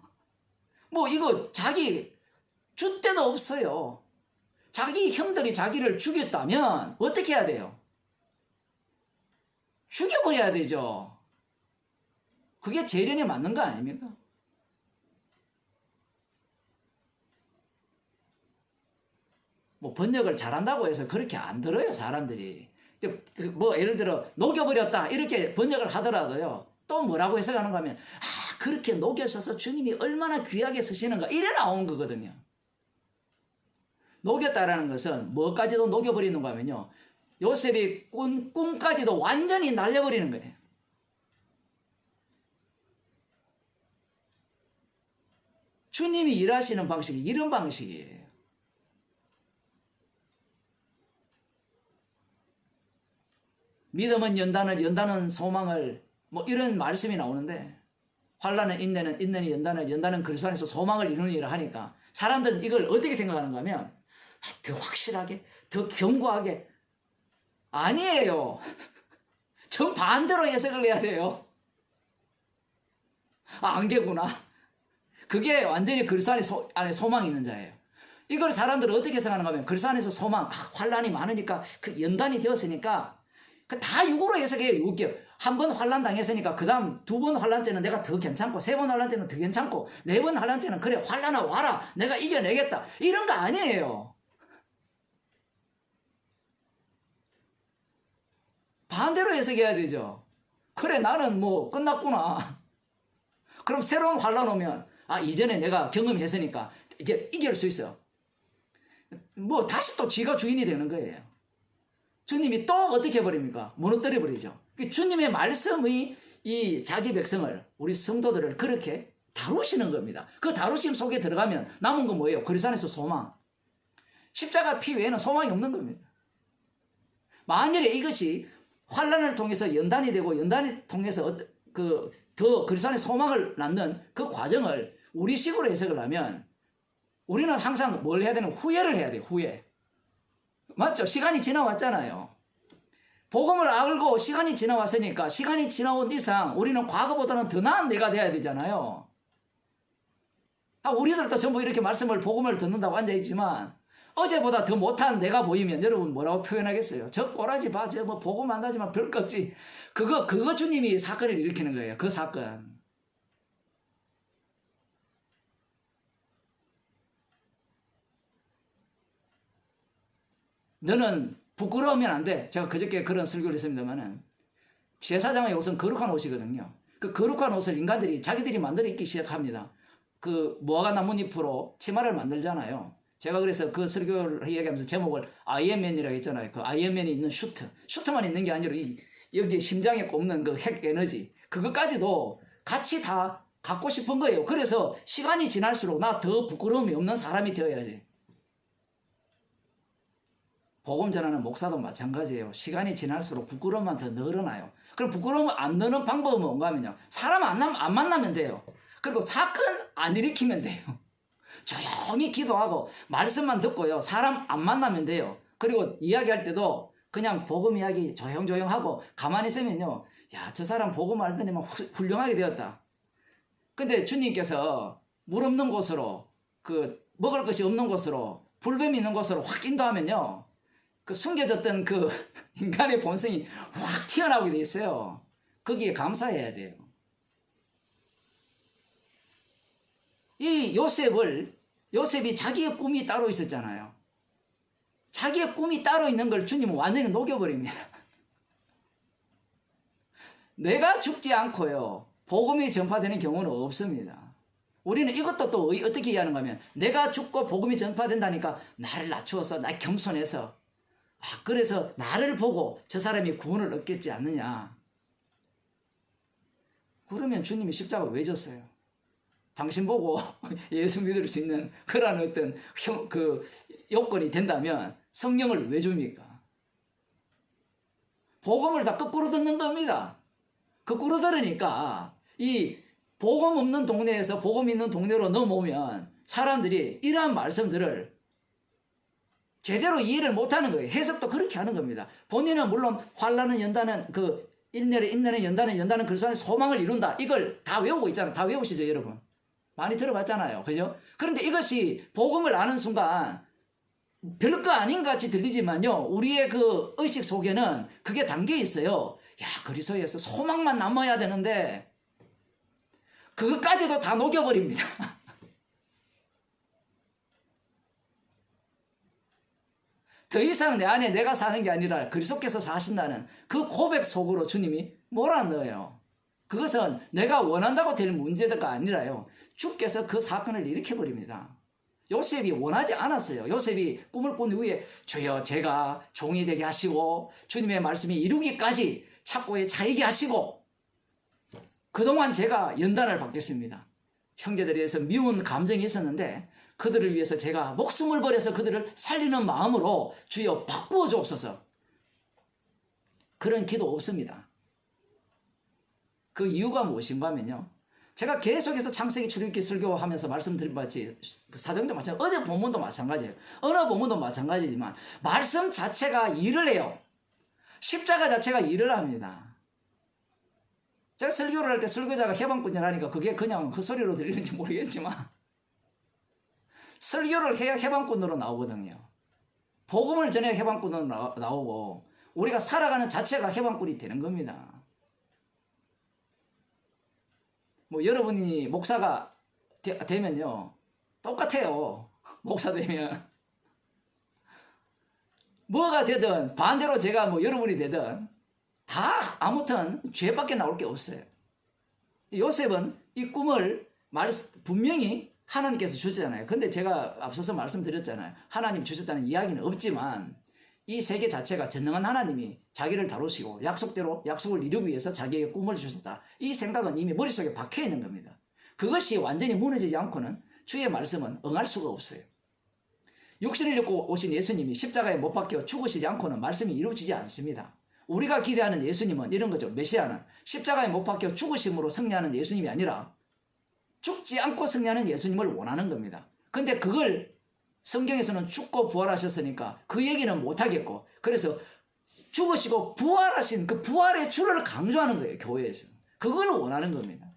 뭐 이거 자기 줏대도 없어요. 자기 형들이 자기를 죽였다면 어떻게 해야 돼요? 죽여버려야 되죠. 그게 재련에 맞는 거 아닙니까? 뭐 번역을 잘한다고 해서 그렇게 안 들어요, 사람들이. 뭐 예를 들어 녹여버렸다 이렇게 번역을 하더라도요. 또 뭐라고 해석하는가 하면 그렇게 녹여셔서 주님이 얼마나 귀하게 쓰시는가 이래 나온 거거든요. 녹였다라는 것은 뭐까지도 녹여버리는가 하면요. 요셉이 꿈까지도 완전히 날려버리는 거예요. 주님이 일하시는 방식이 이런 방식이에요. 믿음은 연단은 소망을 뭐 이런 말씀이 나오는데 환난은 인내는 인내는 연단은 그리스도 안에서 소망을 이루니라 하니까 사람들은 이걸 어떻게 생각하는가 하면 더 확실하게 더 견고하게 아니에요. 전 반대로 해석을 해야 돼요. 안개구나. 그게 완전히 그리스도 안에 소망이 있는 자예요. 이걸 사람들은 어떻게 생각하는가 하면 그리스도 안에서 소망, 환난이 많으니까 그 연단이 되었으니까 다 육으로 해석해요. 육이요. 한 번 환난 당했으니까 그 다음 2번 환난 때는 내가 더 괜찮고 3번 환난 때는 더 괜찮고 4번 환난 때는 그래 환난아 와라 내가 이겨내겠다 이런 거 아니에요. 반대로 해석해야 되죠. 그래 나는 뭐 끝났구나. 그럼 새로운 환난 오면 이전에 내가 경험했으니까 이제 이길 수 있어. 뭐 다시 또 지가 주인이 되는 거예요. 주님이 또 어떻게 해버립니까? 무너뜨려 버리죠. 주님의 말씀이 이 자기 백성을 우리 성도들을 그렇게 다루시는 겁니다. 그 다루심 속에 들어가면 남은 건 뭐예요? 그리스도 안에서 소망. 십자가 피 외에는 소망이 없는 겁니다. 만일에 이것이 환난을 통해서 연단이 되고 연단이 통해서 더 그리스도 안에 소망을 낳는 그 과정을 우리식으로 해석을 하면 우리는 항상 뭘 해야 되는 후회를 해야 돼요. 후회. 맞죠? 시간이 지나왔잖아요. 복음을 알고 시간이 지나왔으니까 시간이 지나온 이상 우리는 과거보다는 더 나은 내가 돼야 되잖아요. 우리들도 전부 이렇게 복음을 듣는다고 앉아있지만 어제보다 더 못한 내가 보이면 여러분 뭐라고 표현하겠어요? 저 꼬라지 봐. 저 뭐 복음 안 하지만 별거 없지. 그거 주님이 사건을 일으키는 거예요. 그 사건. 너는 부끄러우면 안 돼. 제가 그저께 그런 설교를 했습니다만은 제사장의 옷은 거룩한 옷이거든요. 그 거룩한 옷을 인간들이 자기들이 만들어 입기 시작합니다. 그 무화과 나뭇잎으로 치마를 만들잖아요. 제가 그래서 그 설교를 이야기하면서 제목을 아이언맨이라고 했잖아요. 그 아이언맨이 있는 슈트만 있는 게 아니라 여기 심장에 꼽는 그 핵 에너지 그것까지도 같이 다 갖고 싶은 거예요. 그래서 시간이 지날수록 나 더 부끄러움이 없는 사람이 되어야지. 복음 전하는 목사도 마찬가지예요. 시간이 지날수록 부끄러움만 더 늘어나요. 그럼 부끄러움을 안 넣는 방법은 뭔가 하면요. 사람 안 만나면 돼요. 그리고 사건 안 일으키면 돼요. 조용히 기도하고 말씀만 듣고요. 사람 안 만나면 돼요. 그리고 이야기할 때도 그냥 복음 이야기 조용조용 하고 가만히 있으면요. 야, 저 사람 복음 알더니만 훌륭하게 되었다. 근데 주님께서 물 없는 곳으로 먹을 것이 없는 곳으로 불뱀이 있는 곳으로 확 인도하면요. 그 숨겨졌던 그 인간의 본성이 확 튀어나오게 돼 있어요. 거기에 감사해야 돼요. 이 요셉이 자기의 꿈이 따로 있었잖아요. 자기의 꿈이 따로 있는 걸 주님은 완전히 녹여버립니다. 내가 죽지 않고요. 복음이 전파되는 경우는 없습니다. 우리는 이것도 또 어떻게 이해하는가 하면 내가 죽고 복음이 전파된다니까 나를 낮추어서 나 겸손해서 그래서 나를 보고 저 사람이 구원을 얻겠지 않느냐. 그러면 주님이 십자가 왜 졌어요? 당신 보고 예수 믿을 수 있는 그런 어떤 요건이 된다면 성령을 왜 줍니까? 복음을 다 거꾸로 듣는 겁니다. 거꾸로 들으니까 이 복음 없는 동네에서 복음 있는 동네로 넘어오면 사람들이 이러한 말씀들을 제대로 이해를 못하는 거예요. 해석도 그렇게 하는 겁니다. 본인은 물론 환난은 연다는 인내는 연다는 그리스도 안에 소망을 이룬다. 이걸 다 외우고 있잖아요. 다 외우시죠, 여러분? 많이 들어봤잖아요. 그죠? 그런데 이것이 복음을 아는 순간 별거 아닌 것 같이 들리지만요. 우리의 그 의식 속에는 그게 담겨 있어요. 야, 그리스도에서 소망만 남아야 되는데 그것까지도 다 녹여버립니다. 더 이상 내 안에 내가 사는 게 아니라 그리스도께서 사신다는 그 고백 속으로 주님이 몰아넣어요. 그것은 내가 원한다고 될 문제가 아니라요. 주께서 그 사건을 일으켜버립니다. 요셉이 원하지 않았어요. 요셉이 꿈을 꾼 후에 주여 제가 종이 되게 하시고 주님의 말씀이 이루기까지 착고에 차이게 하시고 그동안 제가 연단을 받겠습니다. 형제들에 대해서 미운 감정이 있었는데 그들을 위해서 제가 목숨을 버려서 그들을 살리는 마음으로 주여 바꾸어 주옵소서. 그런 기도 없습니다. 그 이유가 무엇인가 하면요. 제가 계속해서 창세기 출애굽기 설교하면서 말씀드린 바같이 사도행전 마찬가지, 어제 본문도 마찬가지예요. 어느 본문도 마찬가지지만 말씀 자체가 일을 해요. 십자가 자체가 일을 합니다. 제가 설교를 할 때 설교자가 해방꾼이라 하니까 그게 그냥 헛소리로 들리는지 모르겠지만 설교를 해야 해방꾼으로 나오거든요. 복음을 전해 해방꾼으로 나오고 우리가 살아가는 자체가 해방꾼이 되는 겁니다. 뭐 여러분이 목사가 되면요 똑같아요. 목사 되면 뭐가 되든 반대로 제가 뭐 여러분이 되든 다 아무튼 죄밖에 나올 게 없어요. 요셉은 이 꿈을 분명히 하나님께서 주셨잖아요. 근데 제가 앞서서 말씀드렸잖아요. 하나님 주셨다는 이야기는 없지만 이 세계 자체가 전능한 하나님이 자기를 다루시고 약속대로 약속을 이루기 위해서 자기에게 꿈을 주셨다. 이 생각은 이미 머릿속에 박혀 있는 겁니다. 그것이 완전히 무너지지 않고는 주의 말씀은 응할 수가 없어요. 육신을 입고 오신 예수님이 십자가에 못 박혀 죽으시지 않고는 말씀이 이루어지지 않습니다. 우리가 기대하는 예수님은 이런 거죠. 메시아는 십자가에 못 박혀 죽으심으로 승리하는 예수님이 아니라 죽지 않고 승리하는 예수님을 원하는 겁니다. 근데 그걸 성경에서는 죽고 부활하셨으니까 그 얘기는 못하겠고 그래서 죽으시고 부활하신 그 부활의 주를 강조하는 거예요. 교회에서. 그걸 원하는 겁니다.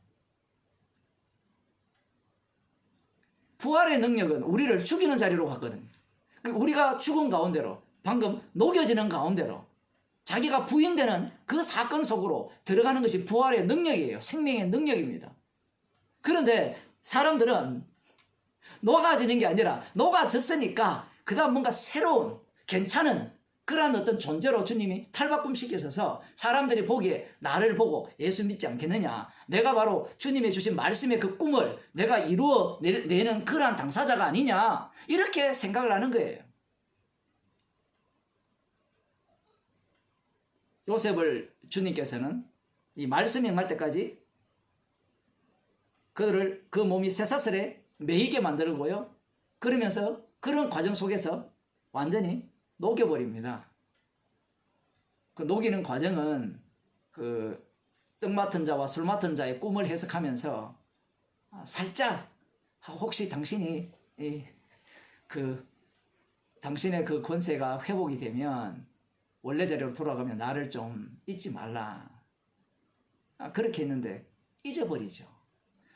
부활의 능력은 우리를 죽이는 자리로 갔거든요. 우리가 죽은 가운데로 방금 녹여지는 가운데로 자기가 부인되는 그 사건 속으로 들어가는 것이 부활의 능력이에요. 생명의 능력입니다. 그런데 사람들은 녹아지는 게 아니라 녹아졌으니까 그 다음 뭔가 새로운 괜찮은 그러한 어떤 존재로 주님이 탈바꿈시키셔서 사람들이 보기에 나를 보고 예수 믿지 않겠느냐, 내가 바로 주님이 주신 말씀의 그 꿈을 내가 이루어내는 그러한 당사자가 아니냐, 이렇게 생각을 하는 거예요. 요셉을 주님께서는 이 말씀이 임할 때까지 그 몸이 쇠사슬에 매이게 만들고요. 그러면서 그런 과정 속에서 완전히 녹여버립니다. 그 녹이는 과정은 그 떡 맡은 자와 술 맡은 자의 꿈을 해석하면서 살짝 혹시 당신이 당신의 그 권세가 회복이 되면 원래 자리로 돌아가면 나를 좀 잊지 말라. 그렇게 했는데 잊어버리죠.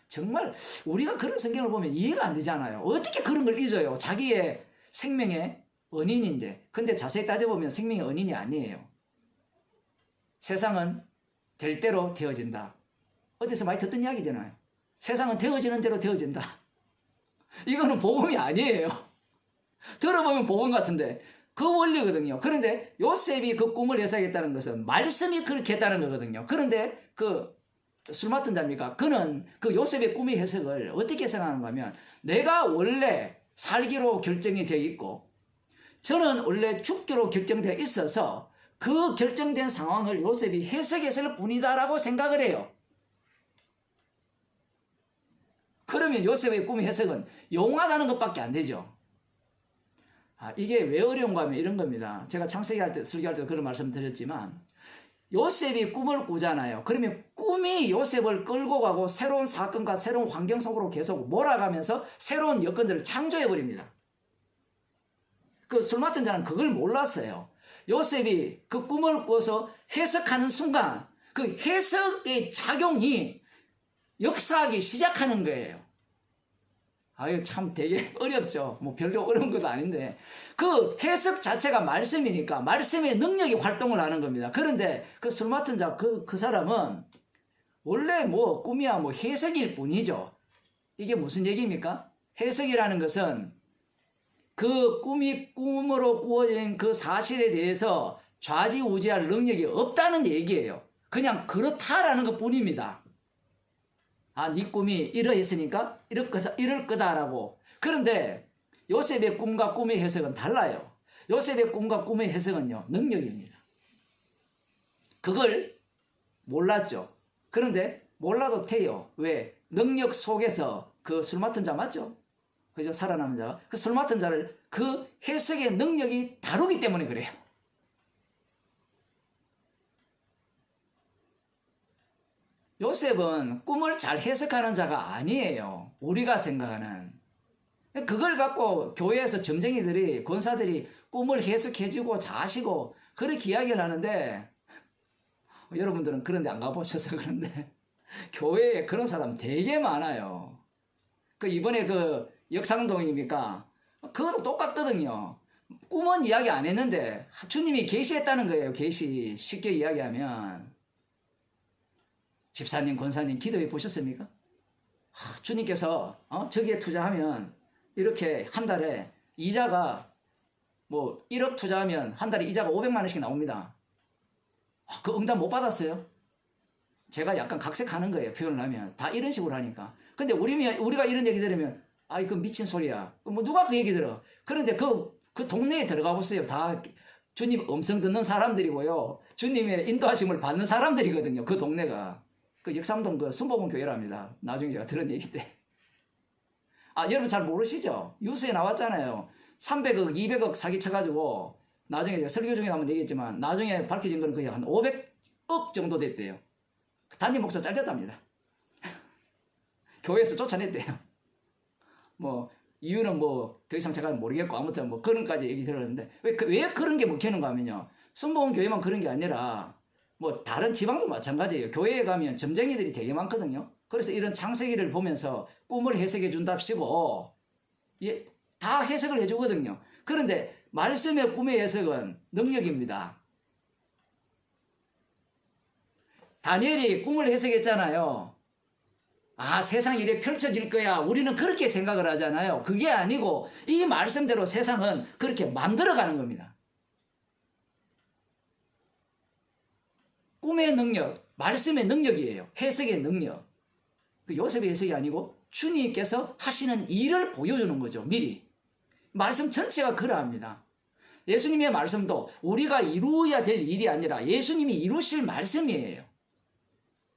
정말 우리가 그런 성경을 보면 이해가 안 되잖아요. 어떻게 그런 걸 잊어요? 자기의 생명의 은인인데. 근데 자세히 따져보면 생명의 은인이 아니에요. 세상은 될 대로 되어진다. 어디서 많이 듣던 이야기잖아요. 세상은 되어지는 대로 되어진다. 이거는 복음이 아니에요. 들어보면 복음 같은데 그 원리거든요. 그런데 요셉이 그 꿈을 해석했다는 것은 말씀이 그렇게 했다는 거거든요. 그런데 술 맡은 자입니까? 그는 그 요셉의 꿈의 해석을 어떻게 해석하는가 하면 내가 원래 살기로 결정이 되어 있고 저는 원래 죽기로 결정되어 있어서 그 결정된 상황을 요셉이 해석했을 뿐이다라고 생각을 해요. 그러면 요셉의 꿈의 해석은 용하다는 것밖에 안 되죠. 이게 왜 어려운가 하면 이런 겁니다. 제가 창세기 할 때, 설교할 때도 그런 말씀 드렸지만, 요셉이 꿈을 꾸잖아요. 그러면 꿈이 요셉을 끌고 가고 새로운 사건과 새로운 환경 속으로 계속 몰아가면서 새로운 여건들을 창조해버립니다. 그 술 맡은 자는 그걸 몰랐어요. 요셉이 그 꿈을 꿔서 해석하는 순간 그 해석의 작용이 역사하기 시작하는 거예요. 아유, 참 되게 어렵죠. 뭐 별로 어려운 것도 아닌데. 그 해석 자체가 말씀이니까 말씀의 능력이 활동을 하는 겁니다. 그런데 그 술 맡은 자, 그 사람은 원래 뭐 꿈이야 뭐 해석일 뿐이죠. 이게 무슨 얘기입니까? 해석이라는 것은 그 꿈이 꿈으로 꾸어진 그 사실에 대해서 좌지우지할 능력이 없다는 얘기예요. 그냥 그렇다라는 것 뿐입니다. 네 꿈이 이러했으니까 이럴 거다라고. 그런데 요셉의 꿈과 꿈의 해석은 달라요. 요셉의 꿈과 꿈의 해석은요, 능력입니다. 그걸 몰랐죠. 그런데 몰라도 돼요. 왜? 능력 속에서 그 술 맡은 자 맞죠? 그죠? 살아남은 자. 그 술 맡은 자를 그 해석의 능력이 다루기 때문에 그래요. 요셉은 꿈을 잘 해석하는 자가 아니에요. 우리가 생각하는. 그걸 갖고 교회에서 점쟁이들이, 권사들이 꿈을 해석해주고 자시고 그렇게 이야기를 하는데, 여러분들은 그런 데 안 가보셔서 그런데 교회에 그런 사람 되게 많아요. 이번에 역상동입니까? 그것도 똑같거든요. 꿈은 이야기 안 했는데 주님이 계시했다는 거예요. 계시. 쉽게 이야기하면. 집사님, 권사님 기도해 보셨습니까? 주님께서 저기에 투자하면 이렇게 한 달에 이자가 뭐 1억 투자하면 한 달에 이자가 500만 원씩 나옵니다. 그 응답 못 받았어요? 제가 약간 각색하는 거예요. 표현을 하면. 다 이런 식으로 하니까. 근데 우리가 이런 얘기 들으면 이거 미친 소리야. 뭐 누가 그 얘기 들어? 그런데 그 동네에 들어가 보세요. 다 주님 음성 듣는 사람들이고요. 주님의 인도하심을 받는 사람들이거든요. 그 동네가. 역삼동 순복음 교회랍니다. 나중에 제가 들은 얘기인데. 여러분 잘 모르시죠? 뉴스에 나왔잖아요. 300억, 200억 사기쳐가지고 나중에 제가 설교 중에 한번 얘기했지만 나중에 밝혀진 건 거의 한 500억 정도 됐대요. 담임 목사 잘렸답니다. 교회에서 쫓아냈대요. 뭐 이유는 뭐 더 이상 제가 모르겠고 아무튼 뭐 그런까지 얘기 들었는데 왜 그런 게 먹히는가 하면요. 순복음 교회만 그런 게 아니라 뭐 다른 지방도 마찬가지예요. 교회에 가면 점쟁이들이 되게 많거든요. 그래서 이런 창세기를 보면서 꿈을 해석해 준답시고 다 해석을 해주거든요. 그런데 말씀의 꿈의 해석은 능력입니다. 다니엘이 꿈을 해석했잖아요. 세상이 이래 펼쳐질 거야. 우리는 그렇게 생각을 하잖아요. 그게 아니고 이 말씀대로 세상은 그렇게 만들어가는 겁니다. 꿈의 능력, 말씀의 능력이에요. 해석의 능력. 요셉의 해석이 아니고 주님께서 하시는 일을 보여주는 거죠. 미리. 말씀 전체가 그러합니다. 예수님의 말씀도 우리가 이루어야 될 일이 아니라 예수님이 이루실 말씀이에요.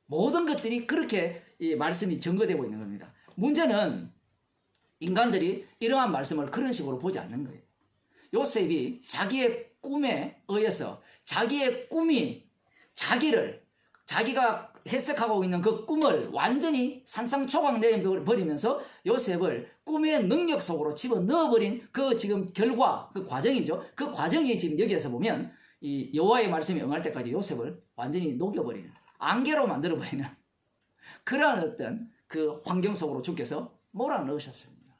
모든 것들이 그렇게 이 말씀이 증거되고 있는 겁니다. 문제는 인간들이 이러한 말씀을 그런 식으로 보지 않는 거예요. 요셉이 자기의 꿈에 의해서 자기의 꿈이 자기가 해석하고 있는 그 꿈을 완전히 산상초각 내버리면서 요셉을 꿈의 능력 속으로 집어넣어버린 그 지금 결과, 그 과정이죠. 그 과정이 지금 여기에서 보면 이 여호와의 말씀이 응할 때까지 요셉을 완전히 녹여버리는, 안개로 만들어버리는 그러한 어떤 그 환경 속으로 주께서 몰아넣으셨습니다.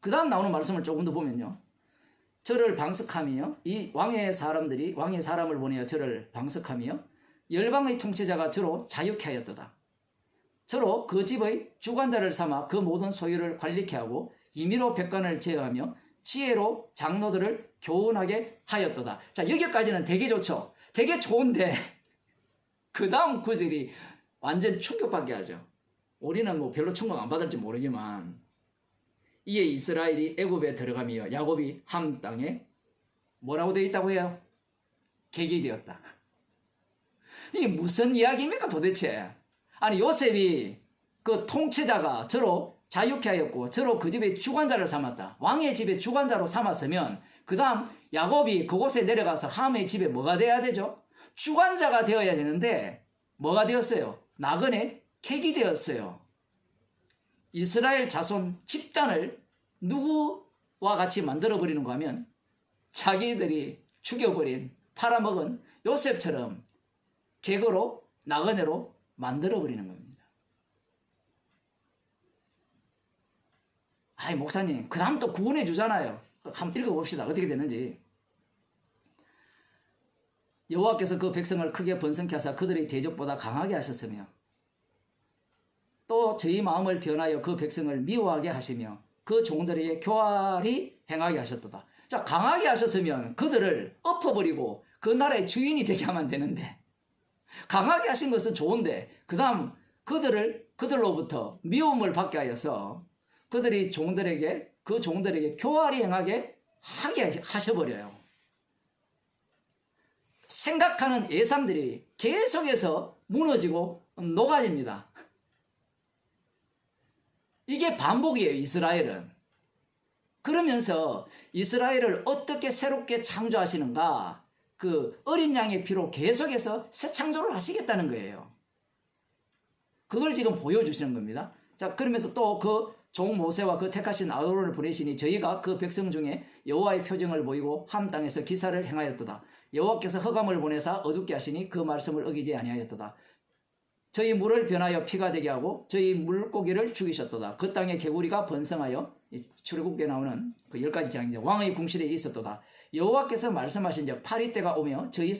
그 다음 나오는 말씀을 조금 더 보면요. 저를 방석하며 이 왕의 사람을 보내어 저를 방석하며 열방의 통치자가 저로 자유케 하였도다. 저로 그 집의 주관자를 삼아 그 모든 소유를 관리케 하고 임의로 백관을 제어하며 지혜로 장로들을 교훈하게 하였도다. 자, 여기까지는 되게 좋죠. 되게 좋은데 그 다음 구절이 완전 충격받게 하죠. 우리는 뭐 별로 충격 안 받을지 모르지만 이에 이스라엘이 애굽에 들어가며 야곱이 함 땅에 뭐라고 되어 있다고 해요? 객이 되었다. 이게 무슨 이야기입니까 도대체? 아니 요셉이 그 통치자가 저로 자유케 하였고 저로 그 집의 주관자를 삼았다. 왕의 집의 주관자로 삼았으면 그 다음 야곱이 그곳에 내려가서 함의 집에 뭐가 돼야 되죠? 주관자가 되어야 되는데 뭐가 되었어요? 나그네 객이 되었어요. 이스라엘 자손 집단을 누구와 같이 만들어버리는가 하면 자기들이 죽여버린 팔아먹은 요셉처럼 객으로 나그네로 만들어버리는 겁니다. 아이 목사님 그 다음 또 구원해 주잖아요. 한번 읽어봅시다. 어떻게 되는지. 여호와께서 그 백성을 크게 번성케 하사 그들의 대적보다 강하게 하셨으며 또 저희 마음을 변하여 그 백성을 미워하게 하시며 그 종들에게 교활히 행하게 하셨도다. 자, 강하게 하셨으면 그들을 엎어버리고 그 나라의 주인이 되게 하면 되는데 강하게 하신 것은 좋은데 그 다음 그들로부터 미움을 받게 하여서 그들이 그 종들에게 교활히 행하게 하게 하셔버려요. 생각하는 예상들이 계속해서 무너지고 녹아집니다. 이게 반복이에요, 이스라엘은. 그러면서 이스라엘을 어떻게 새롭게 창조하시는가? 그 어린 양의 피로 계속해서 새 창조를 하시겠다는 거예요. 그걸 지금 보여주시는 겁니다. 자, 그러면서 또 그 종 모세와 그 택하신 아론을 보내시니 저희가 그 백성 중에 여호와의 표징을 보이고 함 땅에서 기사를 행하였도다. 여호와께서 흑암을 보내사 어둡게 하시니 그 말씀을 어기지 아니하였도다. 저희 물을 변하여 피가 되게 하고 저희 물고기를 죽이셨도다. 그 땅에 개구리가 번성하여 출애굽기에 나오는 그 10가지 재앙이죠. 왕의 궁실에 있었도다. 여호와께서 말씀하신 적 파리 때가 오며 저희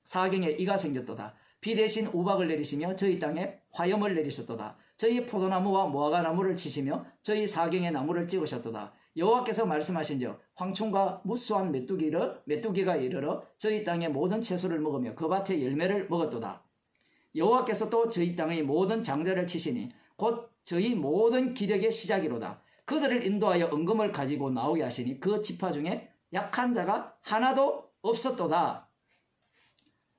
사경에 이가 생겼도다. 비 대신 우박을 내리시며 저희 땅에 화염을 내리셨도다. 저희 포도나무와 무화과나무를 치시며 저희 사경의 나무를 찍으셨도다. 여호와께서 말씀하신 적 황충과 무수한 메뚜기가 이르러 저희 땅의 모든 채소를 먹으며 그 밭의 열매를 먹었도다. 여호와께서 또 저희 땅의 모든 장자를 치시니 곧 저희 모든 기력의 시작이로다. 그들을 인도하여 은금을 가지고 나오게 하시니 그 지파 중에 약한 자가 하나도 없었도다.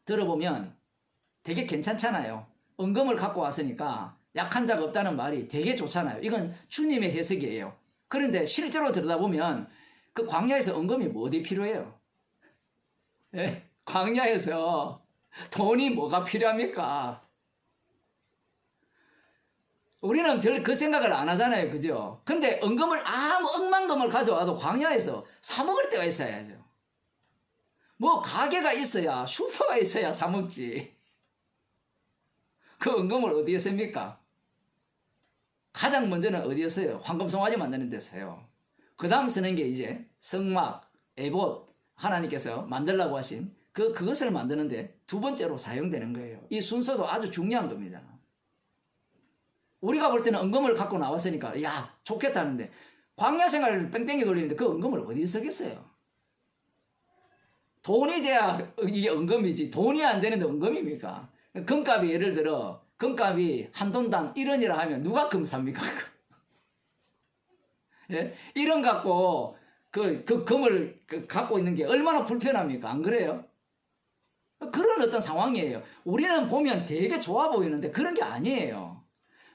들어보면 되게 괜찮잖아요. 은금을 갖고 왔으니까 약한 자가 없다는 말이 되게 좋잖아요. 이건 주님의 해석이에요. 그런데 실제로 들여다보면 그 광야에서 은금이 어디 필요해요? 네? 광야에서 돈이 뭐가 필요합니까? 우리는 별 그 생각을 안 하잖아요. 그죠? 근데 은금을 아무 억만금을 가져와도 광야에서 사먹을 때가 있어야죠. 뭐 가게가 있어야 슈퍼가 있어야 사먹지. 그 은금을 어디에 씁니까? 가장 먼저는 어디에 써요? 황금송아지 만드는 데 써요. 그 다음 쓰는 게 이제 성막, 에봇 하나님께서 만들라고 하신 그것을 만드는데 두 번째로 사용되는 거예요. 이 순서도 아주 중요한 겁니다. 우리가 볼 때는 은금을 갖고 나왔으니까 야 좋겠다는데 광야 생활을 뺑뺑이 돌리는데 그 은금을 어디에 쓰겠어요? 돈이 돼야 이게 은금이지 돈이 안 되는데 은금입니까? 금값이 예를 들어 금값이 한 돈당 1원이라 하면 누가 금 삽니까? 예? 1원 갖고 그 금을 갖고 있는 게 얼마나 불편합니까? 안 그래요? 그런 어떤 상황이에요. 우리는 보면 되게 좋아 보이는데 그런 게 아니에요.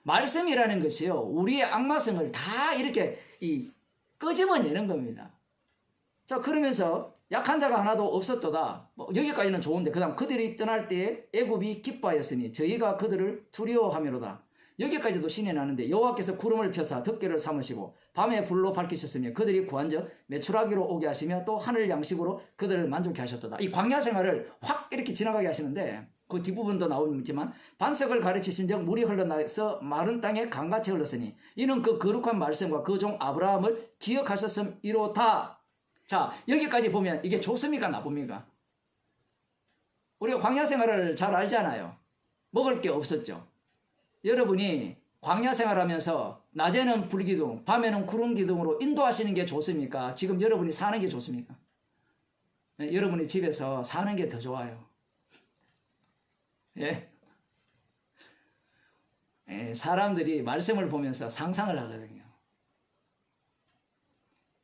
말씀이라는 것이요. 우리의 악마성을 다 이렇게 끄집어내는 겁니다. 자, 그러면서 약한 자가 하나도 없었도다. 여기까지는 좋은데 그 다음 그들이 떠날 때에 애굽이 기뻐하였으니 저희가 그들을 두려워하미로다. 여기까지도 신이 나는데 여호와께서 구름을 펴사 덮개를 삼으시고 밤에 불로 밝히셨으며 그들이 구한적 매출하기로 오게 하시며 또 하늘 양식으로 그들을 만족케 하셨도다. 이 광야 생활을 확 이렇게 지나가게 하시는데 그 뒷부분도 나오지만 반석을 가르치신 적 물이 흘러나서 마른 땅에 강같이 흘렀으니 이는 그 거룩한 말씀과 그 종 아브라함을 기억하셨음이로다. 자, 여기까지 보면 이게 좋습니까 나쁩니까? 우리가 광야 생활을 잘 알잖아요. 먹을 게 없었죠. 여러분이 광야 생활하면서 낮에는 불기둥, 밤에는 구름기둥으로 인도하시는 게 좋습니까? 지금 여러분이 사는 게 좋습니까? 네, 여러분이 집에서 사는 게 더 좋아요. 예? 예, 사람들이 말씀을 보면서 상상을 하거든요.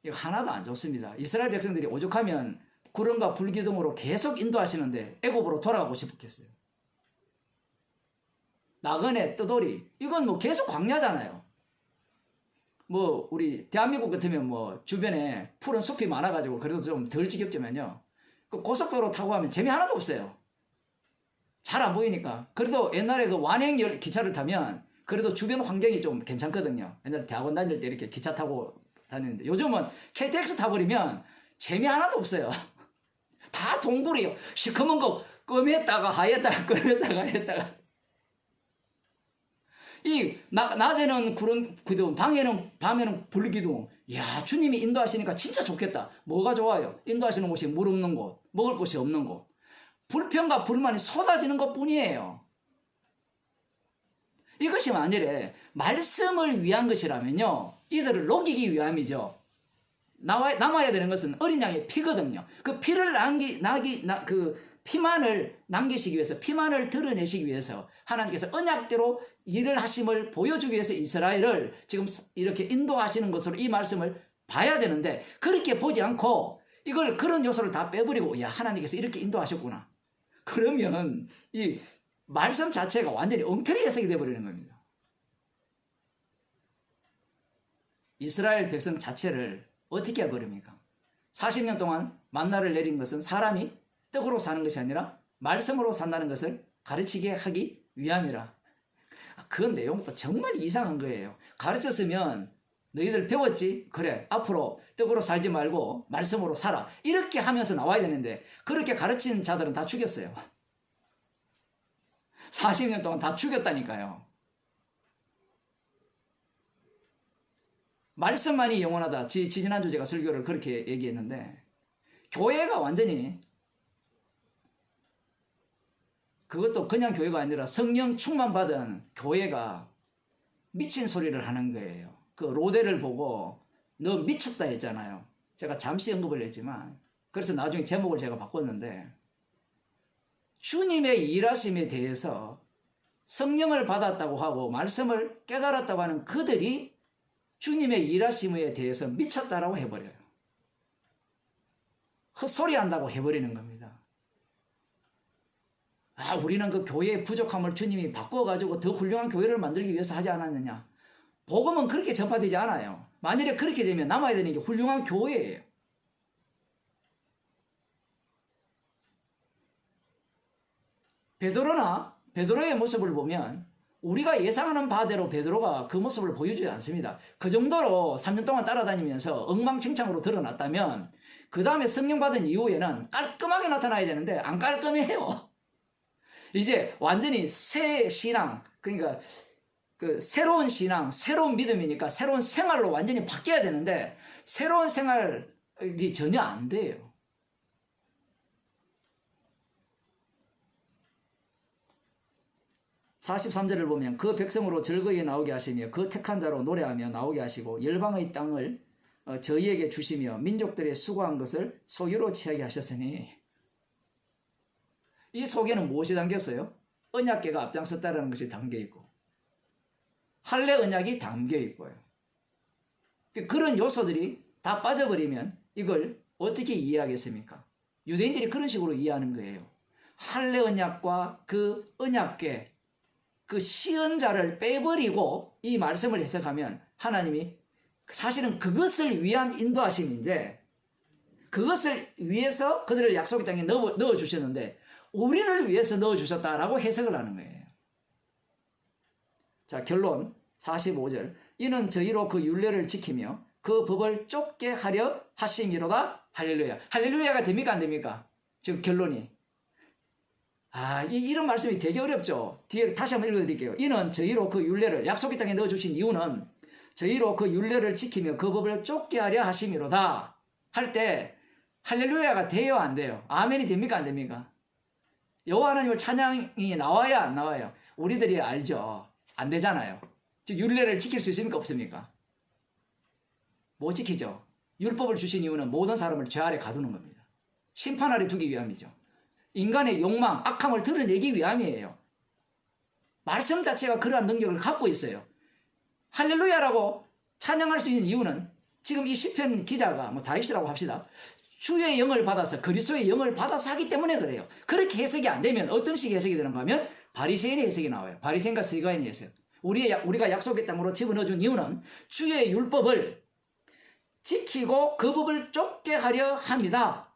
이거 하나도 안 좋습니다. 이스라엘 백성들이 오죽하면 구름과 불기둥으로 계속 인도하시는데 애굽으로 돌아가고 싶었겠어요. 나그네, 뜨돌이, 이건 뭐 계속 광야잖아요. 뭐 우리 대한민국 같으면 뭐 주변에 푸른 숲이 많아가지고 그래도 좀 덜 지겹지만요, 그 고속도로 타고 가면 재미 하나도 없어요. 잘 안 보이니까. 그래도 옛날에 그 완행 기차를 타면 그래도 주변 환경이 좀 괜찮거든요. 옛날에 대학원 다닐 때 이렇게 기차 타고 다녔는데, 요즘은 KTX 타버리면 재미 하나도 없어요. 다 동굴이에요. 시커먼 거 껌했다가 하였다가 껌했다가 하였다가. 이 낮에는 구름 기둥, 밤에는 불 기둥. 야, 주님이 인도하시니까 진짜 좋겠다. 뭐가 좋아요? 인도하시는 곳이 물 없는 곳, 먹을 곳이 없는 곳, 불평과 불만이 쏟아지는 것 뿐이에요. 이것이 만일에 말씀을 위한 것이라면요, 이들을 녹이기 위함이죠. 남아야 되는 것은 어린 양의 피거든요. 그 피를 피만을 남기시기 위해서, 피만을 드러내시기 위해서 하나님께서 언약대로 일을 하심을 보여주기 위해서 이스라엘을 지금 이렇게 인도하시는 것으로 이 말씀을 봐야 되는데, 그렇게 보지 않고 이걸 그런 요소를 다 빼버리고, 야, 하나님께서 이렇게 인도하셨구나, 그러면 이 말씀 자체가 완전히 엉터리 해석이 되어버리는 겁니다. 이스라엘 백성 자체를 어떻게 해버립니까? 40년 동안 만나를 내린 것은 사람이 떡으로 사는 것이 아니라 말씀으로 산다는 것을 가르치게 하기 위함이라. 그 내용도 정말 이상한 거예요. 가르쳤으면 너희들 배웠지? 그래, 앞으로 떡으로 살지 말고 말씀으로 살아, 이렇게 하면서 나와야 되는데, 그렇게 가르친 자들은 다 죽였어요. 40년 동안 다 죽였다니까요. 말씀만이 영원하다. 지지난주 제가 설교를 그렇게 얘기했는데, 교회가 완전히, 그것도 그냥 교회가 아니라 성령 충만받은 교회가 미친 소리를 하는 거예요. 그 로데를 보고 너 미쳤다 했잖아요. 제가 잠시 언급을 했지만, 그래서 나중에 제목을 제가 바꿨는데, 주님의 일하심에 대해서 성령을 받았다고 하고 말씀을 깨달았다고 하는 그들이 주님의 일하심에 대해서 미쳤다라고 해버려요. 헛소리한다고 해버리는 겁니다. 아, 우리는 그 교회의 부족함을 주님이 바꿔가지고 더 훌륭한 교회를 만들기 위해서 하지 않았느냐. 복음은 그렇게 전파되지 않아요. 만일에 그렇게 되면 남아야 되는 게 훌륭한 교회예요. 베드로의 모습을 보면 우리가 예상하는 바대로 베드로가 그 모습을 보여주지 않습니다. 그 정도로 3년 동안 따라다니면서 엉망진창으로 드러났다면, 그 다음에 성령 받은 이후에는 깔끔하게 나타나야 되는데 안 깔끔해요. 이제 완전히 새 신앙, 그러니까 그 새로운 신앙, 새로운 믿음이니까 새로운 생활로 완전히 바뀌어야 되는데, 새로운 생활이 전혀 안 돼요. 43절을 보면 그 백성으로 즐거이 나오게 하시며 그 택한 자로 노래하며 나오게 하시고 열방의 땅을 저희에게 주시며 민족들의 수고한 것을 소유로 취하게 하셨으니, 이 속에는 무엇이 담겼어요? 언약궤가 앞장섰다는 것이 담겨있고 할례 언약이 담겨있고요. 그런 요소들이 다 빠져버리면 이걸 어떻게 이해하겠습니까? 유대인들이 그런 식으로 이해하는 거예요. 할례 언약과 그 언약궤, 그 시언자를 빼버리고 이 말씀을 해석하면 하나님이 사실은 그것을 위한 인도하심인데, 그것을 위해서 그들을 약속의 땅에 넣어주셨는데 우리를 위해서 넣어주셨다라고 해석을 하는 거예요. 자, 결론 45절. 이는 저희로 그 율례를 지키며 그 법을 좁게 하려 하심이로다. 할렐루야. 할렐루야가 됩니까 안 됩니까? 지금 결론이. 이런 말씀이 되게 어렵죠. 뒤에 다시 한번 읽어드릴게요. 이는 저희로 그 율례를, 약속의 땅에 넣어주신 이유는 저희로 그 율례를 지키며 그 법을 좁게 하려 하심이로다 할 때 할렐루야가 돼요 안 돼요? 아멘이 됩니까 안 됩니까? 여호와 하나님을 찬양이 나와야 안 나와요? 우리들이 알죠. 안 되잖아요. 즉 율례를 지킬 수 있습니까 없습니까? 못 지키죠. 율법을 주신 이유는 모든 사람을 죄 아래 가두는 겁니다. 심판 아래 두기 위함이죠. 인간의 욕망, 악함을 드러내기 위함이에요. 말씀 자체가 그러한 능력을 갖고 있어요. 할렐루야라고 찬양할 수 있는 이유는 지금 이 시편 기자가 다윗이라고 합시다. 주의 영을 받아서, 그리스도의 영을 받아서 하기 때문에 그래요. 그렇게 해석이 안 되면 어떤 식의 해석이 되는가 하면 바리새인의 해석이 나와요. 바리새인과 서기관의 해석. 우리가 약속의 땅으로 집어넣어준 이유는 주의 율법을 지키고 그 법을 쫓게 하려 합니다.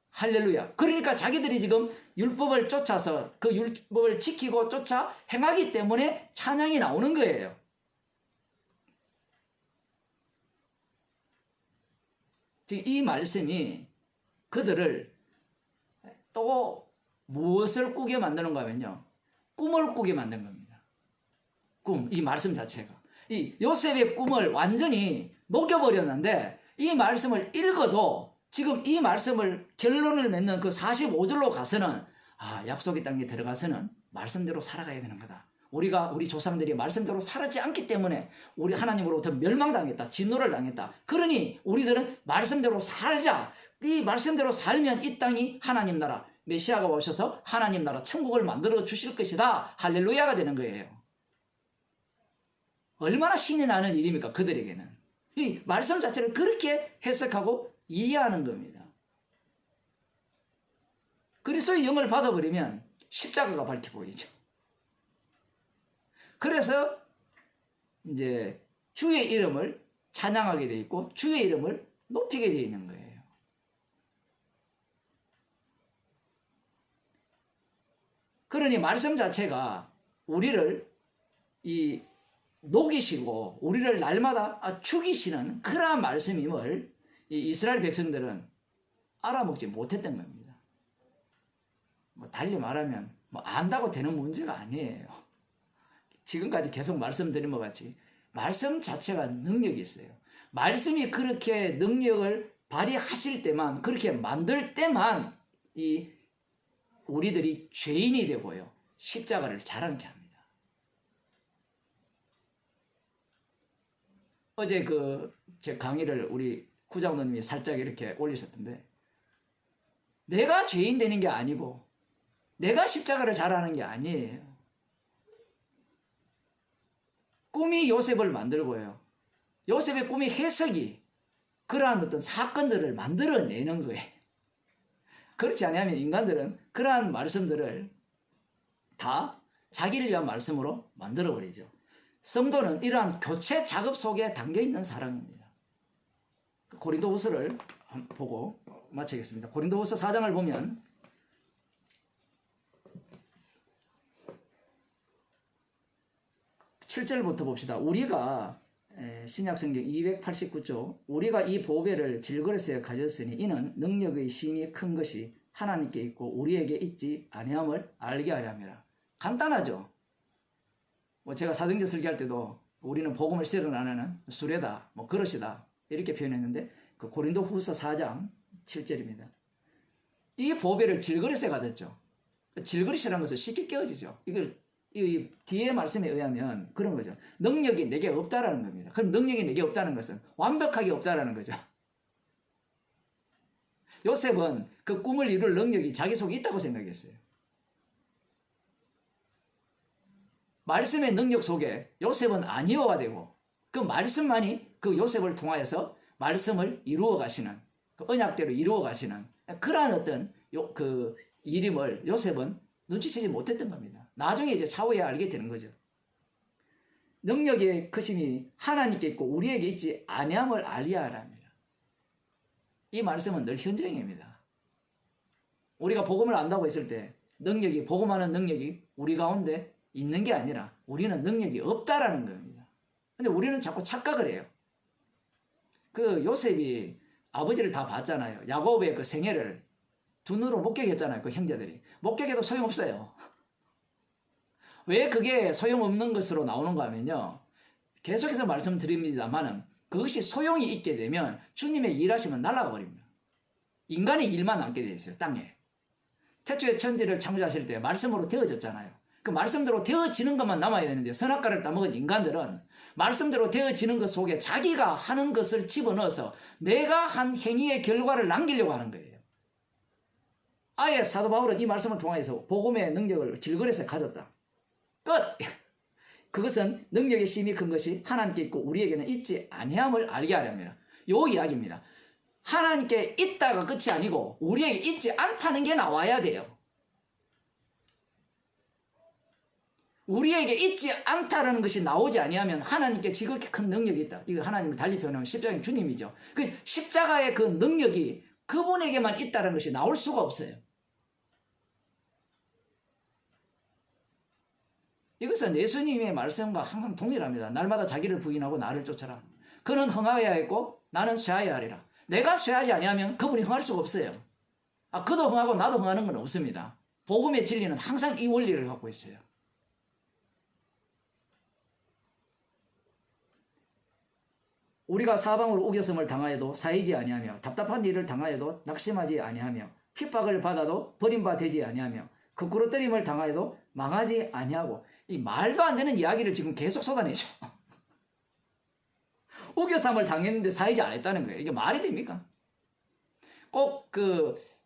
할렐루야. 그러니까 자기들이 지금 율법을 쫓아서 그 율법을 지키고 쫓아 행하기 때문에 찬양이 나오는 거예요. 지금 이 말씀이 그들을 또 무엇을 꾸게 만드는가 하면요. 꿈을 꾸게 만든 겁니다. 꿈, 이 말씀 자체가. 이 요셉의 꿈을 완전히 녹여버렸는데 이 말씀을 읽어도 지금 이 말씀을 결론을 맺는 그 45절로 가서는 약속의 땅에 들어가서는 말씀대로 살아가야 되는 거다. 우리 조상들이 말씀대로 살았지 않기 때문에 우리 하나님으로부터 멸망당했다. 진노를 당했다. 그러니 우리들은 말씀대로 살자. 이 말씀대로 살면 이 땅이 하나님 나라, 메시아가 오셔서 하나님 나라 천국을 만들어 주실 것이다. 할렐루야가 되는 거예요. 얼마나 신이 나는 일입니까? 그들에게는. 이 말씀 자체를 그렇게 해석하고 이해하는 겁니다. 그리스도의 영을 받아버리면 십자가가 밝혀 보이죠. 그래서 이제 주의 이름을 찬양하게 되어 있고 주의 이름을 높이게 되어 있는 거예요. 그러니 말씀 자체가 우리를 녹이시고 우리를 날마다 죽이시는 그러한 말씀임을 이스라엘 백성들은 알아먹지 못했던 겁니다. 달리 말하면 안다고 되는 문제가 아니에요. 지금까지 계속 말씀드린 것 같이 말씀 자체가 능력이 있어요. 말씀이 그렇게 능력을 발휘하실 때만, 그렇게 만들 때만 우리들이 죄인이 되고요. 십자가를 자랑케 합니다. 어제 제 강의를 우리 구장로님이 살짝 이렇게 올리셨던데, 내가 죄인 되는 게 아니고 내가 십자가를 자랑하는 게 아니에요. 꿈이 요셉을 만들고요. 요셉의 꿈의 해석이 그러한 어떤 사건들을 만들어내는 거예요. 그렇지 않으면 인간들은 그러한 말씀들을 다 자기를 위한 말씀으로 만들어버리죠. 성도는 이러한 교체 작업 속에 담겨있는 사람입니다. 고린도후서를 보고 마치겠습니다. 고린도후서 4장을 보면 7절부터 봅시다. 우리가 신약성경 289쪽 우리가 이 보배를 질그릇에 가졌으니 이는 능력의 심이 큰 것이 하나님께 있고 우리에게 있지 아니함을 알게 하려 함이라. 간단하죠. 제가 사도행전 설교할 때도 우리는 복음을 실어 나누는 수레다, 그릇이다 이렇게 표현했는데 그 고린도후서 4장 7절입니다. 이 보배를 질그릇에 가졌죠. 질그릇이라는 것은 쉽게 깨어지죠. 이걸 이 뒤에 말씀에 의하면 그런 거죠. 능력이 내게 없다라는 겁니다. 그럼 능력이 내게 없다는 것은 완벽하게 없다라는 거죠. 요셉은 그 꿈을 이룰 능력이 자기 속에 있다고 생각했어요. 말씀의 능력 속에 요셉은 아니어가 되고 그 말씀만이 그 요셉을 통하여서 말씀을 이루어 가시는, 그 언약대로 이루어 가시는 그러한 어떤 그 일임을 요셉은 눈치채지 못했던 겁니다. 나중에 이제 차후에 알게 되는 거죠. 능력의 크심이 하나님께 있고 우리에게 있지 아니함을 알게 하라 합니다. 이 말씀은 늘 현정입니다. 우리가 복음을 안다고 했을 때 복음하는 능력이 우리 가운데 있는 게 아니라 우리는 능력이 없다라는 겁니다. 근데 우리는 자꾸 착각을 해요. 그 요셉이 아버지를 다 봤잖아요. 야곱의 그 생애를 두 눈으로 목격했잖아요. 그 형제들이. 목격해도 소용없어요. 왜 그게 소용없는 것으로 나오는가 하면요. 계속해서 말씀드립니다만은 그것이 소용이 있게 되면 주님의 일하시면 날아가 버립니다. 인간의 일만 남게 되어 있어요. 땅에. 태초에 천지를 창조하실 때 말씀으로 되어졌잖아요. 그 말씀대로 되어지는 것만 남아야 되는데 선악과를 따먹은 인간들은 말씀대로 되어지는 것 속에 자기가 하는 것을 집어넣어서 내가 한 행위의 결과를 남기려고 하는 거예요. 아예 사도 바울은 이 말씀을 통해서 복음의 능력을 질그릇에 가졌다. 끝! 그것은 능력의 심이 큰 것이 하나님께 있고 우리에게는 있지 아니함을 알게 하렵니다. 요 이야기입니다. 하나님께 있다가 끝이 아니고 우리에게 있지 않다는 게 나와야 돼요. 우리에게 있지 않다라는 것이 나오지 아니하면 하나님께 지극히 큰 능력이 있다. 이거 하나님을 달리 표현하면 십자가의 주님이죠. 그 십자가의 그 능력이 그분에게만 있다는 것이 나올 수가 없어요. 이것은 예수님의 말씀과 항상 동일합니다. 날마다 자기를 부인하고 나를 쫓아라. 그는 흥하여야 했고 나는 쇠하여야 하리라. 내가 쇠하지 아니하면 그분이 흥할 수가 없어요. 그도 흥하고 나도 흥하는 건 없습니다. 복음의 진리는 항상 이 원리를 갖고 있어요. 우리가 사방으로 우겨섬을 당하여도 사이지 아니하며 답답한 일을 당하여도 낙심하지 아니하며 핍박을 받아도 버림받지 아니하며 거꾸로뜨림을 당하여도 망하지 아니하고 이 말도 안 되는 이야기를 지금 계속 쏟아내죠. 우겨섬을 당했는데 사이지 안 했다는 거예요. 이게 말이 됩니까? 꼭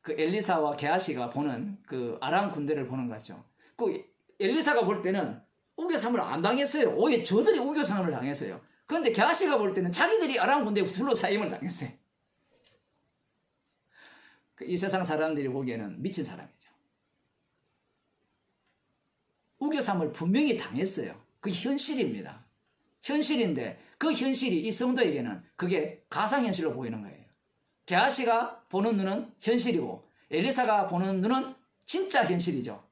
그 엘리사와 게하시가 보는 그 아람 군대를 보는 거죠. 그 엘리사가 볼 때는 우겨섬을 안 당했어요. 오히려 저들이 우겨섬을 당했어요. 그런데 게하시가 볼 때는 자기들이 아람 군대에 둘러싸임을 당했어요. 이 세상 사람들이 보기에는 미친 사람이죠. 우겨섬을 분명히 당했어요. 그게 현실입니다. 현실인데 그 현실이 이 성도에게는 그게 가상현실로 보이는 거예요. 게하시가 보는 눈은 현실이고 엘리사가 보는 눈은 진짜 현실이죠.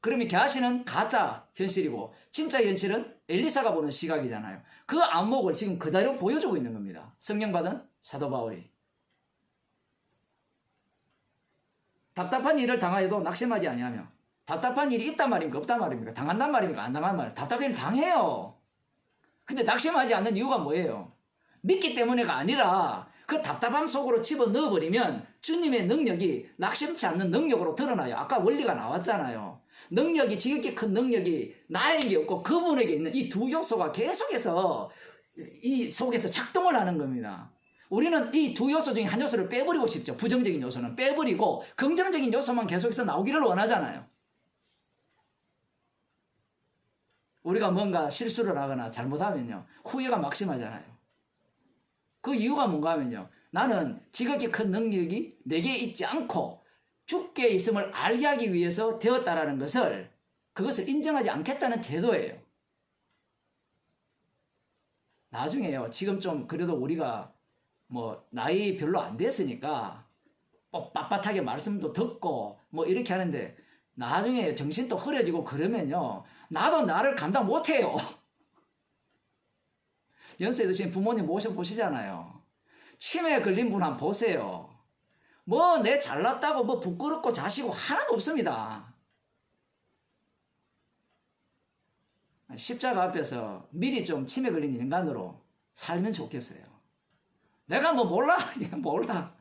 그러면 게하시는 가짜 현실이고 진짜 현실은 엘리사가 보는 시각이잖아요. 그 안목을 지금 그대로 보여주고 있는 겁니다. 성령 받은 사도 바울이. 답답한 일을 당하여도 낙심하지 아니하며 답답한 일이 있단 말입니까? 없단 말입니까? 당한단 말입니까? 안 당한 말입니까? 답답한 일을 당해요. 근데 낙심하지 않는 이유가 뭐예요? 믿기 때문에가 아니라 그 답답함 속으로 집어넣어버리면 주님의 능력이 낙심치 않는 능력으로 드러나요. 아까 원리가 나왔잖아요. 능력이 지극히 큰 능력이 나에게 없고 그분에게 있는 이 두 요소가 계속해서 이 속에서 작동을 하는 겁니다. 우리는 이 두 요소 중에 한 요소를 빼버리고 싶죠. 부정적인 요소는 빼버리고 긍정적인 요소만 계속해서 나오기를 원하잖아요. 우리가 뭔가 실수를 하거나 잘못하면요. 후회가 막심하잖아요. 그 이유가 뭔가 하면요. 나는 지극히 큰 능력이 내게 있지 않고 주께 있음을 알게 하기 위해서 되었다라는 것을 그것을 인정하지 않겠다는 태도예요. 나중에요. 지금 좀 그래도 우리가 뭐 나이 별로 안 됐으니까 빳빳하게 말씀도 듣고 뭐 이렇게 하는데 나중에 정신도 흐려지고 그러면요. 나도 나를 감당 못해요. 연세 드신 부모님 모셔보시잖아요. 치매에 걸린 분 한번 보세요. 뭐 내 잘났다고 뭐 부끄럽고 자시고 하나도 없습니다. 십자가 앞에서 미리 좀 치매 걸린 인간으로 살면 좋겠어요. 내가 뭐 몰라? 몰라.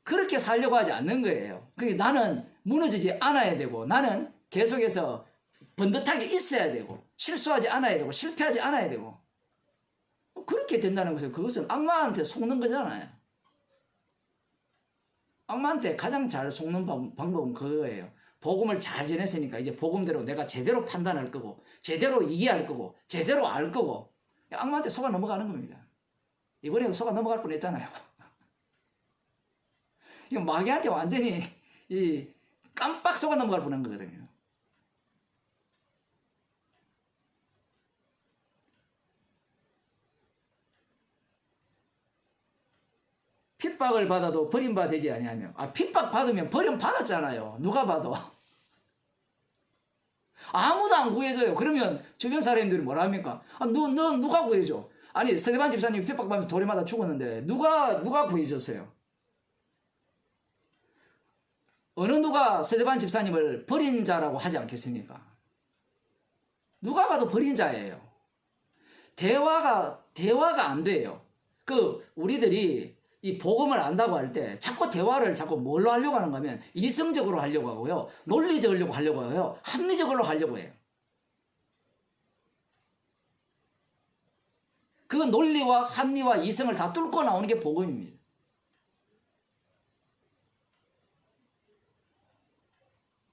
그렇게 살려고 하지 않는 거예요. 그러니까 나는 무너지지 않아야 되고 나는 계속해서 번듯하게 있어야 되고 실수하지 않아야 되고 실패하지 않아야 되고 그렇게 된다는 것은 그것은 악마한테 속는 거잖아요. 악마한테 가장 잘 속는 방법은 그거예요. 복음을 잘 전했으니까 이제 복음대로 내가 제대로 판단할 거고 제대로 이해할 거고 제대로 알 거고 악마한테 속아 넘어가는 겁니다. 이번에 속아 넘어갈 뻔했잖아요. 이거 마귀한테 완전히 이 깜빡 속아 넘어갈 뻔한 거거든요. 핍박을 받아도 버림받지 아니하며 핍박 받으면 버림 받았잖아요. 누가 봐도 아무도 안 구해줘요. 그러면 주변 사람들이 뭐라 합니까? 너 누가 구해줘? 아니 스데반 집사님이 핍박받으면서 돌에 맞아 죽었는데 누가 구해줬어요? 어느 누가 스데반 집사님을 버린 자라고 하지 않겠습니까? 누가 봐도 버린 자예요. 대화가 안 돼요. 우리들이 이 복음을 안다고 할 때 자꾸 대화를 자꾸 뭘로 하려고 하는가 하면 이성적으로 하려고 하고요. 논리적으로 하려고 하고요. 합리적으로 하려고 해요. 그 논리와 합리와 이성을 다 뚫고 나오는 게 복음입니다.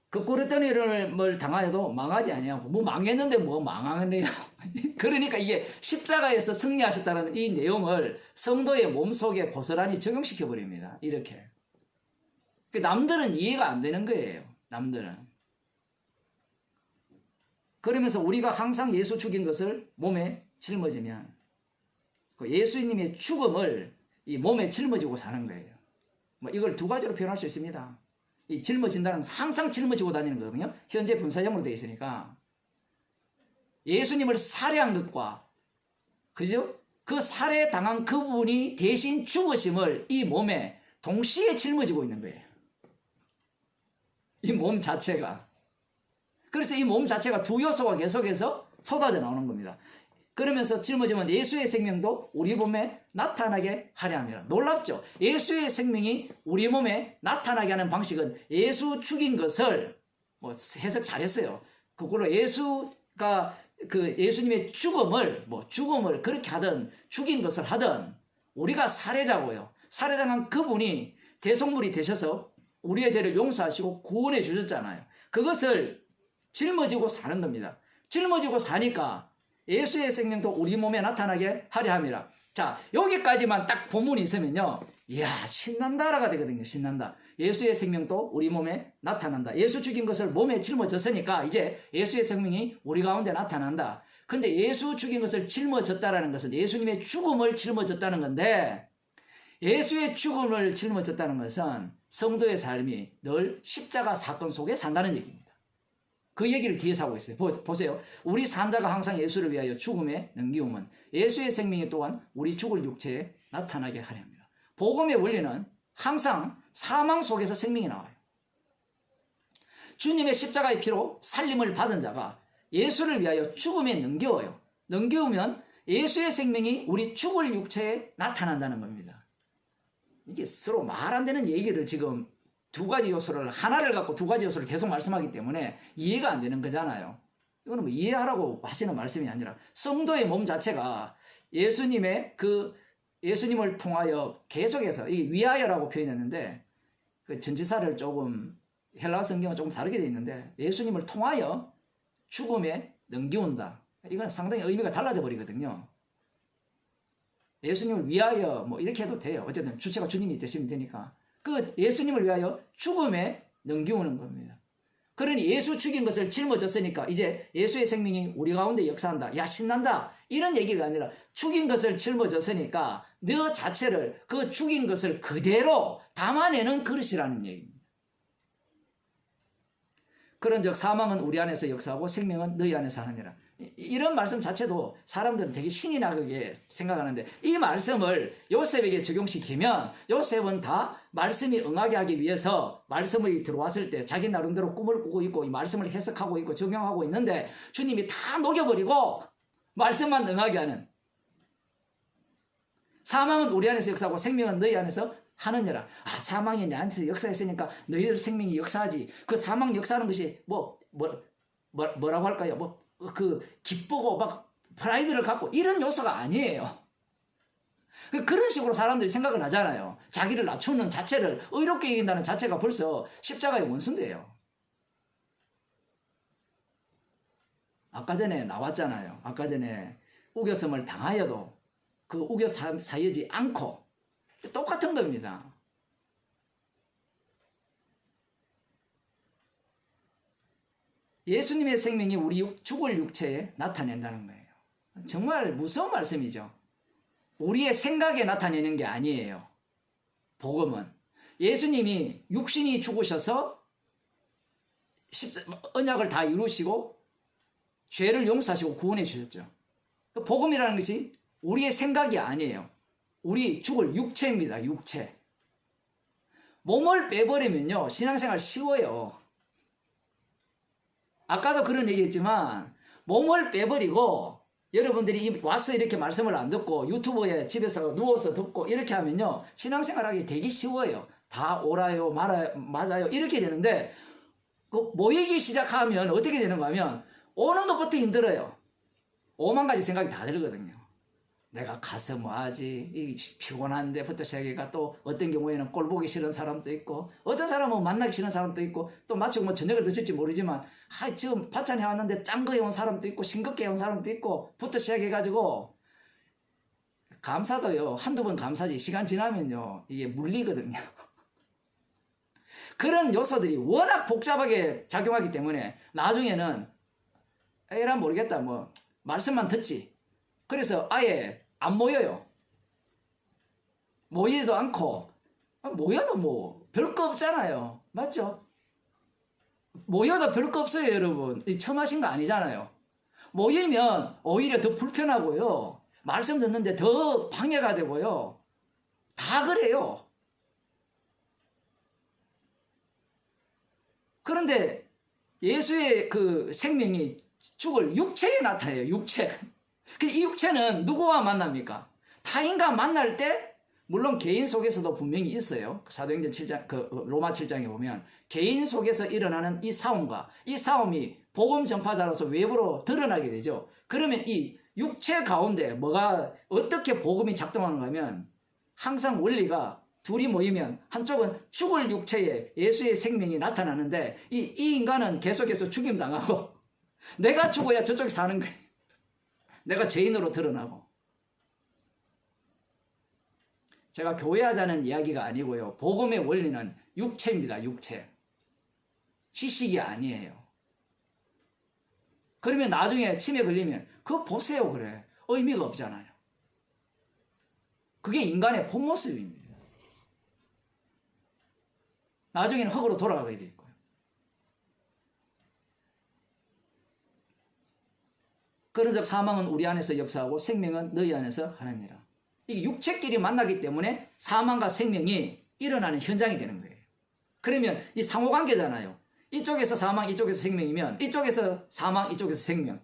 거꾸로 떠내림을 당하여도 망하지 아니하고 뭐 망했는데 뭐 망하네요. 그러니까 이게 십자가에서 승리하셨다는 이 내용을 성도의 몸속에 고스란히 적용시켜 버립니다. 이렇게 남들은 이해가 안 되는 거예요. 남들은. 그러면서 우리가 항상 예수 죽인 것을 몸에 짊어지면 그 예수님의 죽음을 이 몸에 짊어지고 사는 거예요. 뭐 이걸 두 가지로 표현할 수 있습니다. 이 짊어진다는 건 항상 짊어지고 다니는 거거든요. 현재 분사형으로 되어 있으니까 예수님을 살해한 것과 그죠? 그 살해당한 그분이 대신 죽으심을 이 몸에 동시에 짊어지고 있는 거예요. 이 몸 자체가. 그래서 이 몸 자체가 두 요소가 계속해서 쏟아져 나오는 겁니다. 그러면서 짊어지면 예수의 생명도 우리 몸에 나타나게 하려 함이라. 놀랍죠? 예수의 생명이 우리 몸에 나타나게 하는 방식은 예수 죽인 것을 뭐 해석 잘했어요. 그걸로 예수가 그 예수님의 죽음을 그렇게 하든 죽인 것을 하든 우리가 살해자고요. 살해당한 그분이 대속물이 되셔서 우리의 죄를 용서하시고 구원해 주셨잖아요. 그것을 짊어지고 사는 겁니다. 짊어지고 사니까 예수의 생명도 우리 몸에 나타나게 하려 함이라. 자, 여기까지만 딱 본문이 있으면요. 이야, 신난다라가 되거든요. 신난다. 예수의 생명도 우리 몸에 나타난다. 예수 죽인 것을 몸에 짊어졌으니까 이제 예수의 생명이 우리 가운데 나타난다. 근데 예수 죽인 것을 짊어졌다라는 것은 예수님의 죽음을 짊어졌다는 건데 예수의 죽음을 짊어졌다는 것은 성도의 삶이 늘 십자가 사건 속에 산다는 얘기입니다. 그 얘기를 뒤에서 하고 있어요. 보세요. 우리 산자가 항상 예수를 위하여 죽음에 넘기움은 예수의 생명이 또한 우리 죽을 육체에 나타나게 하려 합니다. 복음의 원리는 항상 사망 속에서 생명이 나와요. 주님의 십자가의 피로 살림을 받은 자가 예수를 위하여 죽음에 넘겨워요. 넘겨오면 예수의 생명이 우리 죽을 육체에 나타난다는 겁니다. 이게 서로 말 안 되는 얘기를 지금 두 가지 요소를 하나를 갖고 두 가지 요소를 계속 말씀하기 때문에 이해가 안 되는 거잖아요. 이거는 뭐 이해하라고 하시는 말씀이 아니라 성도의 몸 자체가 예수님의 예수님을 통하여 계속해서 이 위하여라고 표현했는데 그 전치사를 조금 헬라어 성경은 조금 다르게 되어 있는데 예수님을 통하여 죽음에 넘겨온다. 이건 상당히 의미가 달라져 버리거든요. 예수님을 위하여 뭐 이렇게 해도 돼요. 어쨌든 주체가 주님이 되시면 되니까. 그 예수님을 위하여 죽음에 넘겨오는 겁니다. 그러니 예수 죽인 것을 짊어졌으니까 이제 예수의 생명이 우리 가운데 역사한다. 야, 신난다. 이런 얘기가 아니라 죽인 것을 짊어졌으니까 너 자체를 그 죽인 것을 그대로 담아내는 그릇이라는 얘기입니다. 그런즉 사망은 우리 안에서 역사하고 생명은 너희 안에서 하느니라. 이런 말씀 자체도 사람들은 되게 신이 나게 생각하는데 이 말씀을 요셉에게 적용시키면 요셉은 다 말씀이 응하게 하기 위해서 말씀이 들어왔을 때 자기 나름대로 꿈을 꾸고 있고 이 말씀을 해석하고 있고 적용하고 있는데 주님이 다 녹여버리고 말씀만 응하게 하는 사망은 우리 안에서 역사하고 생명은 너희 안에서 하느니라. 아, 사망이 내 안에서 역사했으니까 너희들 생명이 역사하지. 그 사망 역사하는 것이 뭐라고 할까요? 기쁘고 막 프라이드를 갖고 이런 요소가 아니에요. 그런 식으로 사람들이 생각을 하잖아요. 자기를 낮추는 자체를 의롭게 이긴다는 자체가 벌써 십자가의 원수인데요. 아까 전에 나왔잖아요. 아까 전에 우겨섬을 당하여도 그 우겨 사여지 않고 똑같은 겁니다. 예수님의 생명이 우리 죽을 육체에 나타낸다는 거예요. 정말 무서운 말씀이죠. 우리의 생각에 나타내는 게 아니에요. 복음은 예수님이 육신이 죽으셔서 언약을 다 이루시고 죄를 용서하시고 구원해 주셨죠. 복음이라는 것이 우리의 생각이 아니에요. 우리 죽을 육체입니다. 육체. 몸을 빼버리면요 신앙생활 쉬워요. 아까도 그런 얘기했지만 몸을 빼버리고 여러분들이 와서 이렇게 말씀을 안 듣고 유튜브에 집에서 누워서 듣고 이렇게 하면요 신앙생활하기 되게 쉬워요. 다 옳아요 맞아요 이렇게 되는데 그 모이기 시작하면 어떻게 되는가 하면 오는 것부터 힘들어요. 5만 가지 생각이 다 들거든요. 내가 가서 뭐하지 피곤한데부터 시작해가 또 어떤 경우에는 꼴 보기 싫은 사람도 있고 어떤 사람은 만나기 싫은 사람도 있고 또 마치고 뭐 저녁을 드실지 모르지만 지금 반찬 해왔는데 짠 거 해온 사람도 있고 싱겁게 해온 사람도 있고 부터 시작해가지고 감사도요 한두 번 감사지 시간 지나면요 이게 물리거든요. 그런 요소들이 워낙 복잡하게 작용하기 때문에 나중에는 에라 모르겠다 뭐 말씀만 듣지. 그래서 아예 안 모여요. 모이지도 않고 모여도 뭐 별거 없잖아요. 맞죠? 모여도 별거 없어요, 여러분. 처음 하신 거 아니잖아요. 모이면 오히려 더 불편하고요. 말씀 듣는데 더 방해가 되고요. 다 그래요. 그런데 예수의 그 생명이 죽을 육체에 나타나요. 육체. 이 육체는 누구와 만납니까? 타인과 만날 때 물론 개인 속에서도 분명히 있어요. 사도행전 7장, 로마 7장에 보면 개인 속에서 일어나는 이 싸움과 이 싸움이 복음 전파자로서 외부로 드러나게 되죠. 그러면 이 육체 가운데 뭐가 어떻게 복음이 작동하는가 하면 항상 원리가 둘이 모이면 한쪽은 죽을 육체에 예수의 생명이 나타나는데 이 인간은 계속해서 죽임당하고 내가 죽어야 저쪽이 사는 거예요. 내가 죄인으로 드러나고. 제가 교회하자는 이야기가 아니고요. 복음의 원리는 육체입니다. 육체. 지식이 아니에요. 그러면 나중에 침에 걸리면 그거 보세요 그래. 의미가 없잖아요. 그게 인간의 본 모습입니다. 나중에는 흙으로 돌아가게 돼 있고요. 그런즉 사망은 우리 안에서 역사하고 생명은 너희 안에서 하느니라. 이 육체끼리 만나기 때문에 사망과 생명이 일어나는 현장이 되는 거예요. 그러면 이 상호관계잖아요. 이쪽에서 사망, 이쪽에서 생명이면 이쪽에서 사망, 이쪽에서 생명.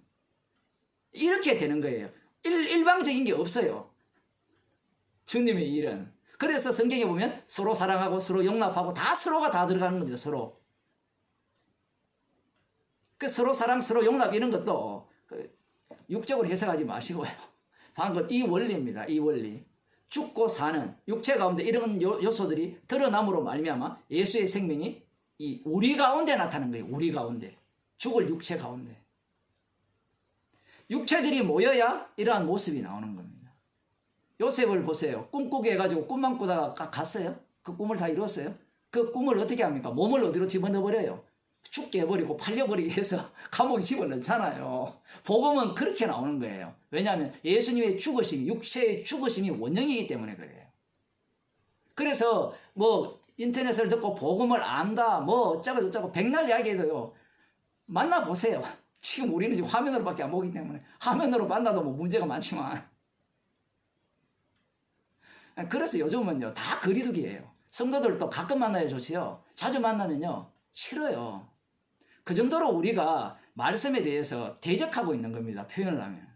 이렇게 되는 거예요. 일방적인 게 없어요. 주님의 일은. 그래서 성경에 보면 서로 사랑하고 서로 용납하고 다 서로가 다 들어가는 겁니다. 서로. 그 서로 사랑, 서로 용납 이런 것도 육적으로 해석하지 마시고요. 방금 이 원리입니다. 이 원리. 죽고 사는 육체 가운데 이런 요소들이 드러남으로 말미암아 예수의 생명이 이 우리 가운데 나타나는 거예요. 우리 가운데. 죽을 육체 가운데. 육체들이 모여야 이러한 모습이 나오는 겁니다. 요셉을 보세요. 꿈꾸게 해가지고 꿈만 꾸다가 갔어요. 그 꿈을 다 이뤘어요. 그 꿈을 어떻게 합니까? 몸을 어디로 집어넣어버려요. 죽게 해버리고 팔려버리게 해서 감옥에 집어넣잖아요. 복음은 그렇게 나오는 거예요. 왜냐하면 예수님의 죽으심이, 육체의 죽으심이 원형이기 때문에 그래요. 그래서 뭐 인터넷을 듣고 복음을 안다 뭐 어쩌고 저쩌고 백날 이야기해도요. 만나보세요. 지금 우리는 지금 화면으로밖에 안 보기 때문에 화면으로 만나도 뭐 문제가 많지만 그래서 요즘은요 다 거리두기예요. 성도들도 가끔 만나야 좋지요. 자주 만나면요 싫어요. 그 정도로 우리가 말씀에 대해서 대적하고 있는 겁니다. 표현을 하면.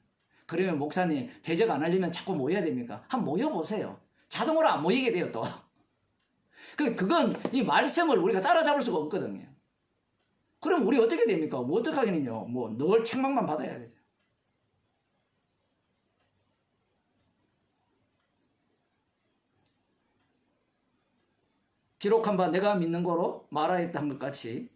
그러면 목사님 대적 안 하려면 자꾸 모여야 됩니까? 한번 모여보세요. 자동으로 안 모이게 돼요 또. 그건 이 말씀을 우리가 따라잡을 수가 없거든요. 그럼 우리 어떻게 됩니까? 뭐 어떡하겠느냐. 뭐 늘 책망만 받아야 되죠. 기록한 바 내가 믿는 거로 말하였다 한 것 같이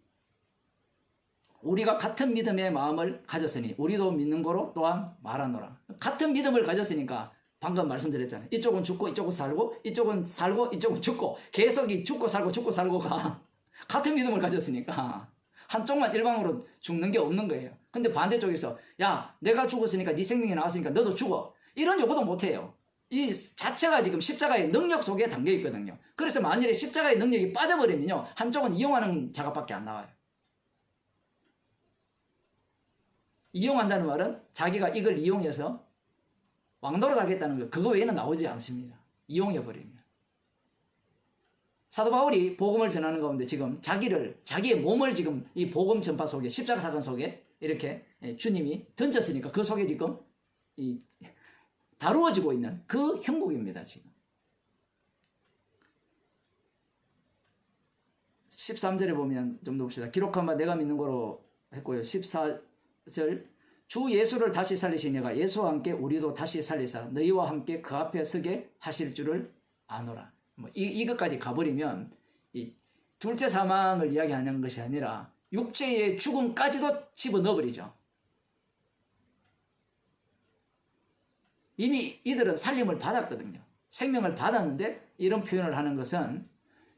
우리가 같은 믿음의 마음을 가졌으니 우리도 믿는 거로 또한 말하노라. 같은 믿음을 가졌으니까 방금 말씀드렸잖아요. 이쪽은 죽고 이쪽은 살고 이쪽은 살고 이쪽은 죽고 계속 이 죽고 살고가 같은 믿음을 가졌으니까 한쪽만 일방으로 죽는 게 없는 거예요. 근데 반대쪽에서 야 내가 죽었으니까 네 생명이 나왔으니까 너도 죽어. 이런 요구도 못해요. 이 자체가 지금 십자가의 능력 속에 담겨 있거든요. 그래서 만일에 십자가의 능력이 빠져버리면요 한쪽은 이용하는 작업밖에 안 나와요. 이용한다는 말은 자기가 이걸 이용해서 왕노릇 하겠다는 거 그거 외에는 나오지 않습니다. 이용해버리면. 사도 바울이 복음을 전하는 가운데 지금 자기의 몸을 지금 이 복음 전파 속에 십자가 사건 속에 이렇게 주님이 던졌으니까 그 속에 지금 다루어지고 있는 그 형국입니다. 지금 13절에 보면 좀 더 봅시다. 기록한 바 내가 믿는 거로 했고요. 14절 주 예수를 다시 살리신 이가 예수와 함께 우리도 다시 살리사 너희와 함께 그 앞에 서게 하실 줄을 아노라. 뭐 이것까지 가버리면 이 둘째 사망을 이야기하는 것이 아니라 육체의 죽음까지도 집어넣어버리죠. 이미 이들은 살림을 받았거든요. 생명을 받았는데 이런 표현을 하는 것은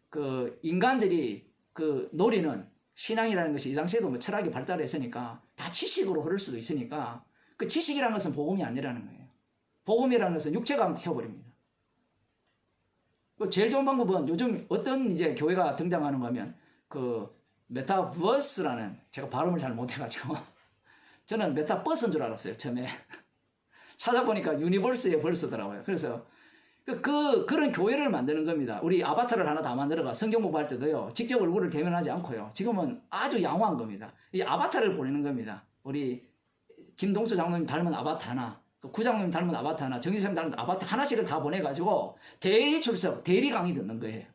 그 인간들이 그 놀이는 신앙이라는 것이 이 당시에도 뭐 철학이 발달했으니까 다 지식으로 흐를 수도 있으니까 그 지식이라는 것은 복음이 아니라는 거예요. 복음이라는 것은 육체가 튀어버립니다. 그 제일 좋은 방법은 요즘 어떤 이제 교회가 등장하는 거면 그 메타버스라는, 제가 발음을 잘 못해가지고 저는 메타버스인 줄 알았어요 처음에. 찾아보니까 유니버스의 벌스더라고요. 그래서 그런 교회를 만드는 겁니다. 우리 아바타를 하나 다 만들어가 성경 공부할 때도요, 직접 얼굴을 대면하지 않고요, 지금은 아주 양호한 겁니다. 이 아바타를 보내는 겁니다. 우리 김동수 장로님 닮은 아바타 하나, 구장로님 닮은 아바타 하나, 정지쌤 닮은 아바타 하나씩을 다 보내가지고 대리 출석, 대리 강의 듣는 거예요.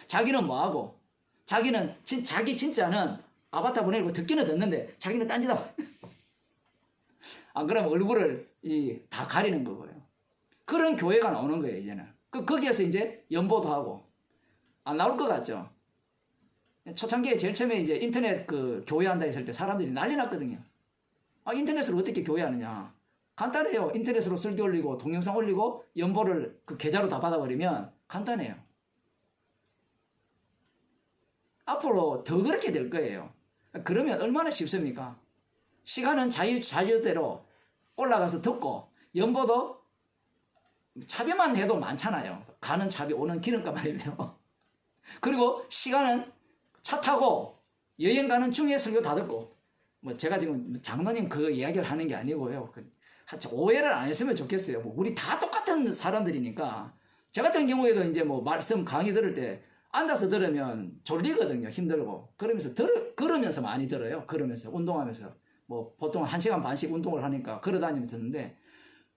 자기는 뭐하고, 자기 진짜는 아바타 보내고 듣기는 듣는데 자기는 딴짓하고 안 그러면 얼굴을 다 가리는 거고요. 그런 교회가 나오는 거예요 이제는. 거기에서 이제 연보도 하고. 안 나올 것 같죠? 초창기에 제일 처음에 이제 인터넷 그 교회한다 했을 때 사람들이 난리 났거든요. 인터넷으로 어떻게 교회하느냐? 간단해요. 인터넷으로 설교 올리고 동영상 올리고 연보를 그 계좌로 다 받아버리면 간단해요. 앞으로 더 그렇게 될 거예요. 그러면 얼마나 쉽습니까? 시간은 자유대로 올라가서 듣고, 연보도 차비만 해도 많잖아요. 가는 차비, 오는 기름값 말이에요. 그리고 시간은 차 타고 여행 가는 중에 설교 다 듣고, 뭐 제가 지금 장로님 그 이야기를 하는 게 아니고요. 오해를 안 했으면 좋겠어요. 뭐 우리 다 똑같은 사람들이니까. 저 같은 경우에도 이제 뭐 말씀 강의 들을 때 앉아서 들으면 졸리거든요. 힘들고. 걸으면서 많이 들어요. 걸으면서, 운동하면서. 뭐 보통 1시간 반씩 운동을 하니까 걸어다니면 듣는데,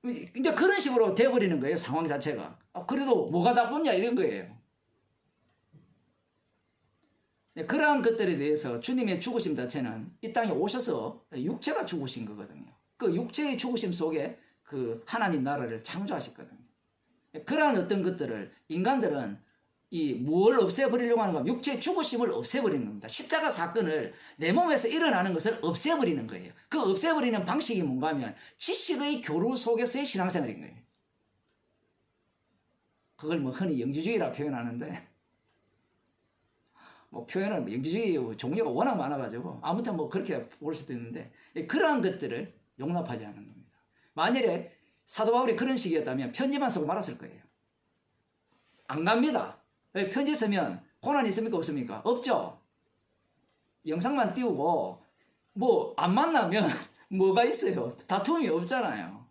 이제 그런 식으로 돼버리는 거예요. 상황 자체가. 그래도 뭐가 나쁘냐 이런 거예요. 그러한 것들에 대해서 주님의 죽으심 자체는 이 땅에 오셔서 육체가 죽으신 거거든요. 그 육체의 죽으심 속에 그 하나님 나라를 창조하셨거든요. 그러한 어떤 것들을 인간들은 뭘 없애버리려고 하는 겁니다. 육체의 죽으심을 없애버리는 겁니다. 십자가 사건을 내 몸에서 일어나는 것을 없애버리는 거예요. 그 없애버리는 방식이 뭔가 하면 지식의 교류 속에서의 신앙생활인 거예요. 그걸 뭐 흔히 영지주의라 표현하는데, 뭐 표현은 영지주의 종류가 워낙 많아가지고 아무튼 뭐 그렇게 볼 수도 있는데, 그러한 것들을 용납하지 않는 겁니다. 만일에 사도 바울이 그런 식이었다면 편지만 쓰고 말았을 거예요. 안 갑니다. 왜? 편지 쓰면 고난 있습니까? 없습니까? 없죠. 영상만 띄우고 뭐 안 만나면 뭐가 있어요? 다툼이 없잖아요.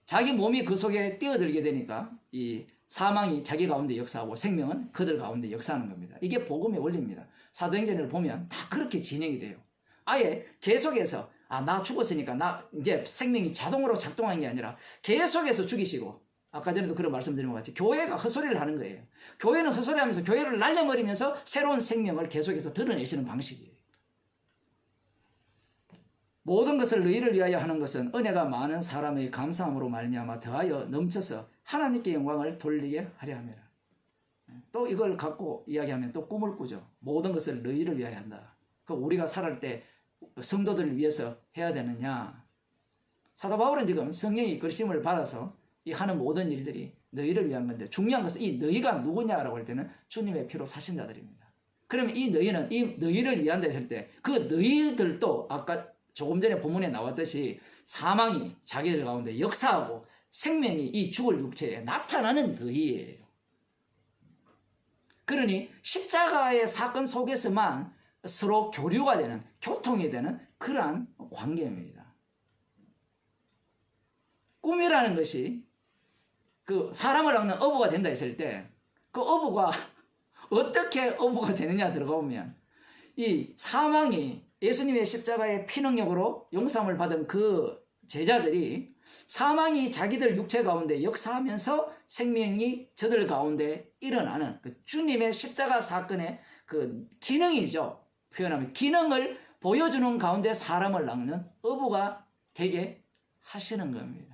자기 몸이 그 속에 뛰어들게 되니까 이 사망이 자기 가운데 역사하고 생명은 그들 가운데 역사하는 겁니다. 이게 복음의 원리입니다. 사도행전을 보면 다 그렇게 진행이 돼요. 아예 계속해서 나 죽었으니까 나 이제 생명이 자동으로 작동하는 게 아니라 계속해서 죽이시고, 아까 전에도 그런 말씀드린 것 같이 교회가 헛소리를 하는 거예요. 교회는 헛소리하면서 교회를 날려버리면서 새로운 생명을 계속해서 드러내시는 방식이에요. 모든 것을 너희를 위하여 하는 것은 은혜가 많은 사람의 감사함으로 말미암아 더하여 넘쳐서 하나님께 영광을 돌리게 하려 함이라. 또 이걸 갖고 이야기하면 또 꿈을 꾸죠. 모든 것을 너희를 위하여 한다. 그 우리가 살아갈 때 성도들을 위해서 해야 되느냐? 사도 바울은 지금 성령의 글심을 받아서 이 하는 모든 일들이 너희를 위한 건데, 중요한 것은 이 너희가 누구냐라고 할 때는 주님의 피로 사신 자들입니다. 그러면 이 너희는 이 너희를 위한다 했을 때 그 너희들도 아까 조금 전에 본문에 나왔듯이 사망이 자기들 가운데 역사하고 생명이 이 죽을 육체에 나타나는 너희예요. 그러니 십자가의 사건 속에서만 서로 교류가 되는, 교통이 되는 그러한 관계입니다. 꿈이라는 것이 그 사람을 낳는 어부가 된다 했을 때 그 어부가 어떻게 어부가 되느냐 들어가 보면, 이 사망이 예수님의 십자가의 피능력으로 용서함을 받은 그 제자들이 사망이 자기들 육체 가운데 역사하면서 생명이 저들 가운데 일어나는 그 주님의 십자가 사건의 그 기능이죠. 표현하면 기능을 보여주는 가운데 사람을 낳는 어부가 되게 하시는 겁니다.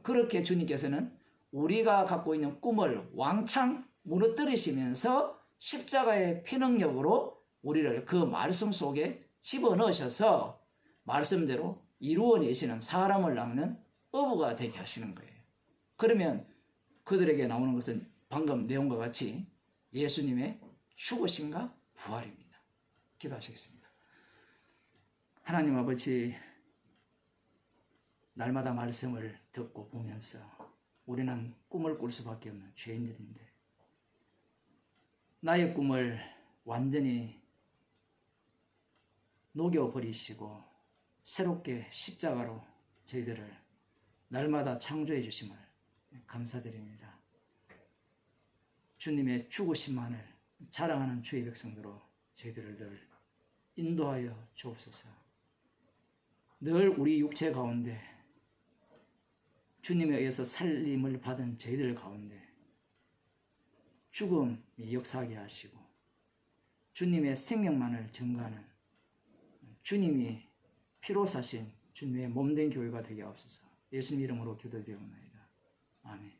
그렇게 주님께서는 우리가 갖고 있는 꿈을 왕창 무너뜨리시면서 십자가의 피능력으로 우리를 그 말씀 속에 집어넣으셔서 말씀대로 이루어내시는, 사람을 낳는 어부가 되게 하시는 거예요. 그러면 그들에게 나오는 것은 방금 내용과 같이 예수님의 죽으심과 부활입니다. 기도하시겠습니다. 하나님 아버지, 날마다 말씀을 듣고 보면서 우리는 꿈을 꿀 수밖에 없는 죄인들인데 나의 꿈을 완전히 녹여버리시고 새롭게 십자가로 저희들을 날마다 창조해 주심을 감사드립니다. 주님의 죽으심만을 자랑하는 주의 백성들로 저희들을 늘 인도하여 주옵소서. 늘 우리 육체 가운데 주님에 의해서 살림을 받은 저희들 가운데 죽음이 역사하게 하시고 주님의 생명만을 증거하는 주님이 피로 사신 주님의 몸된 교회가 되게 하옵소서. 예수님 이름으로 기도드리옵나이다. 아멘.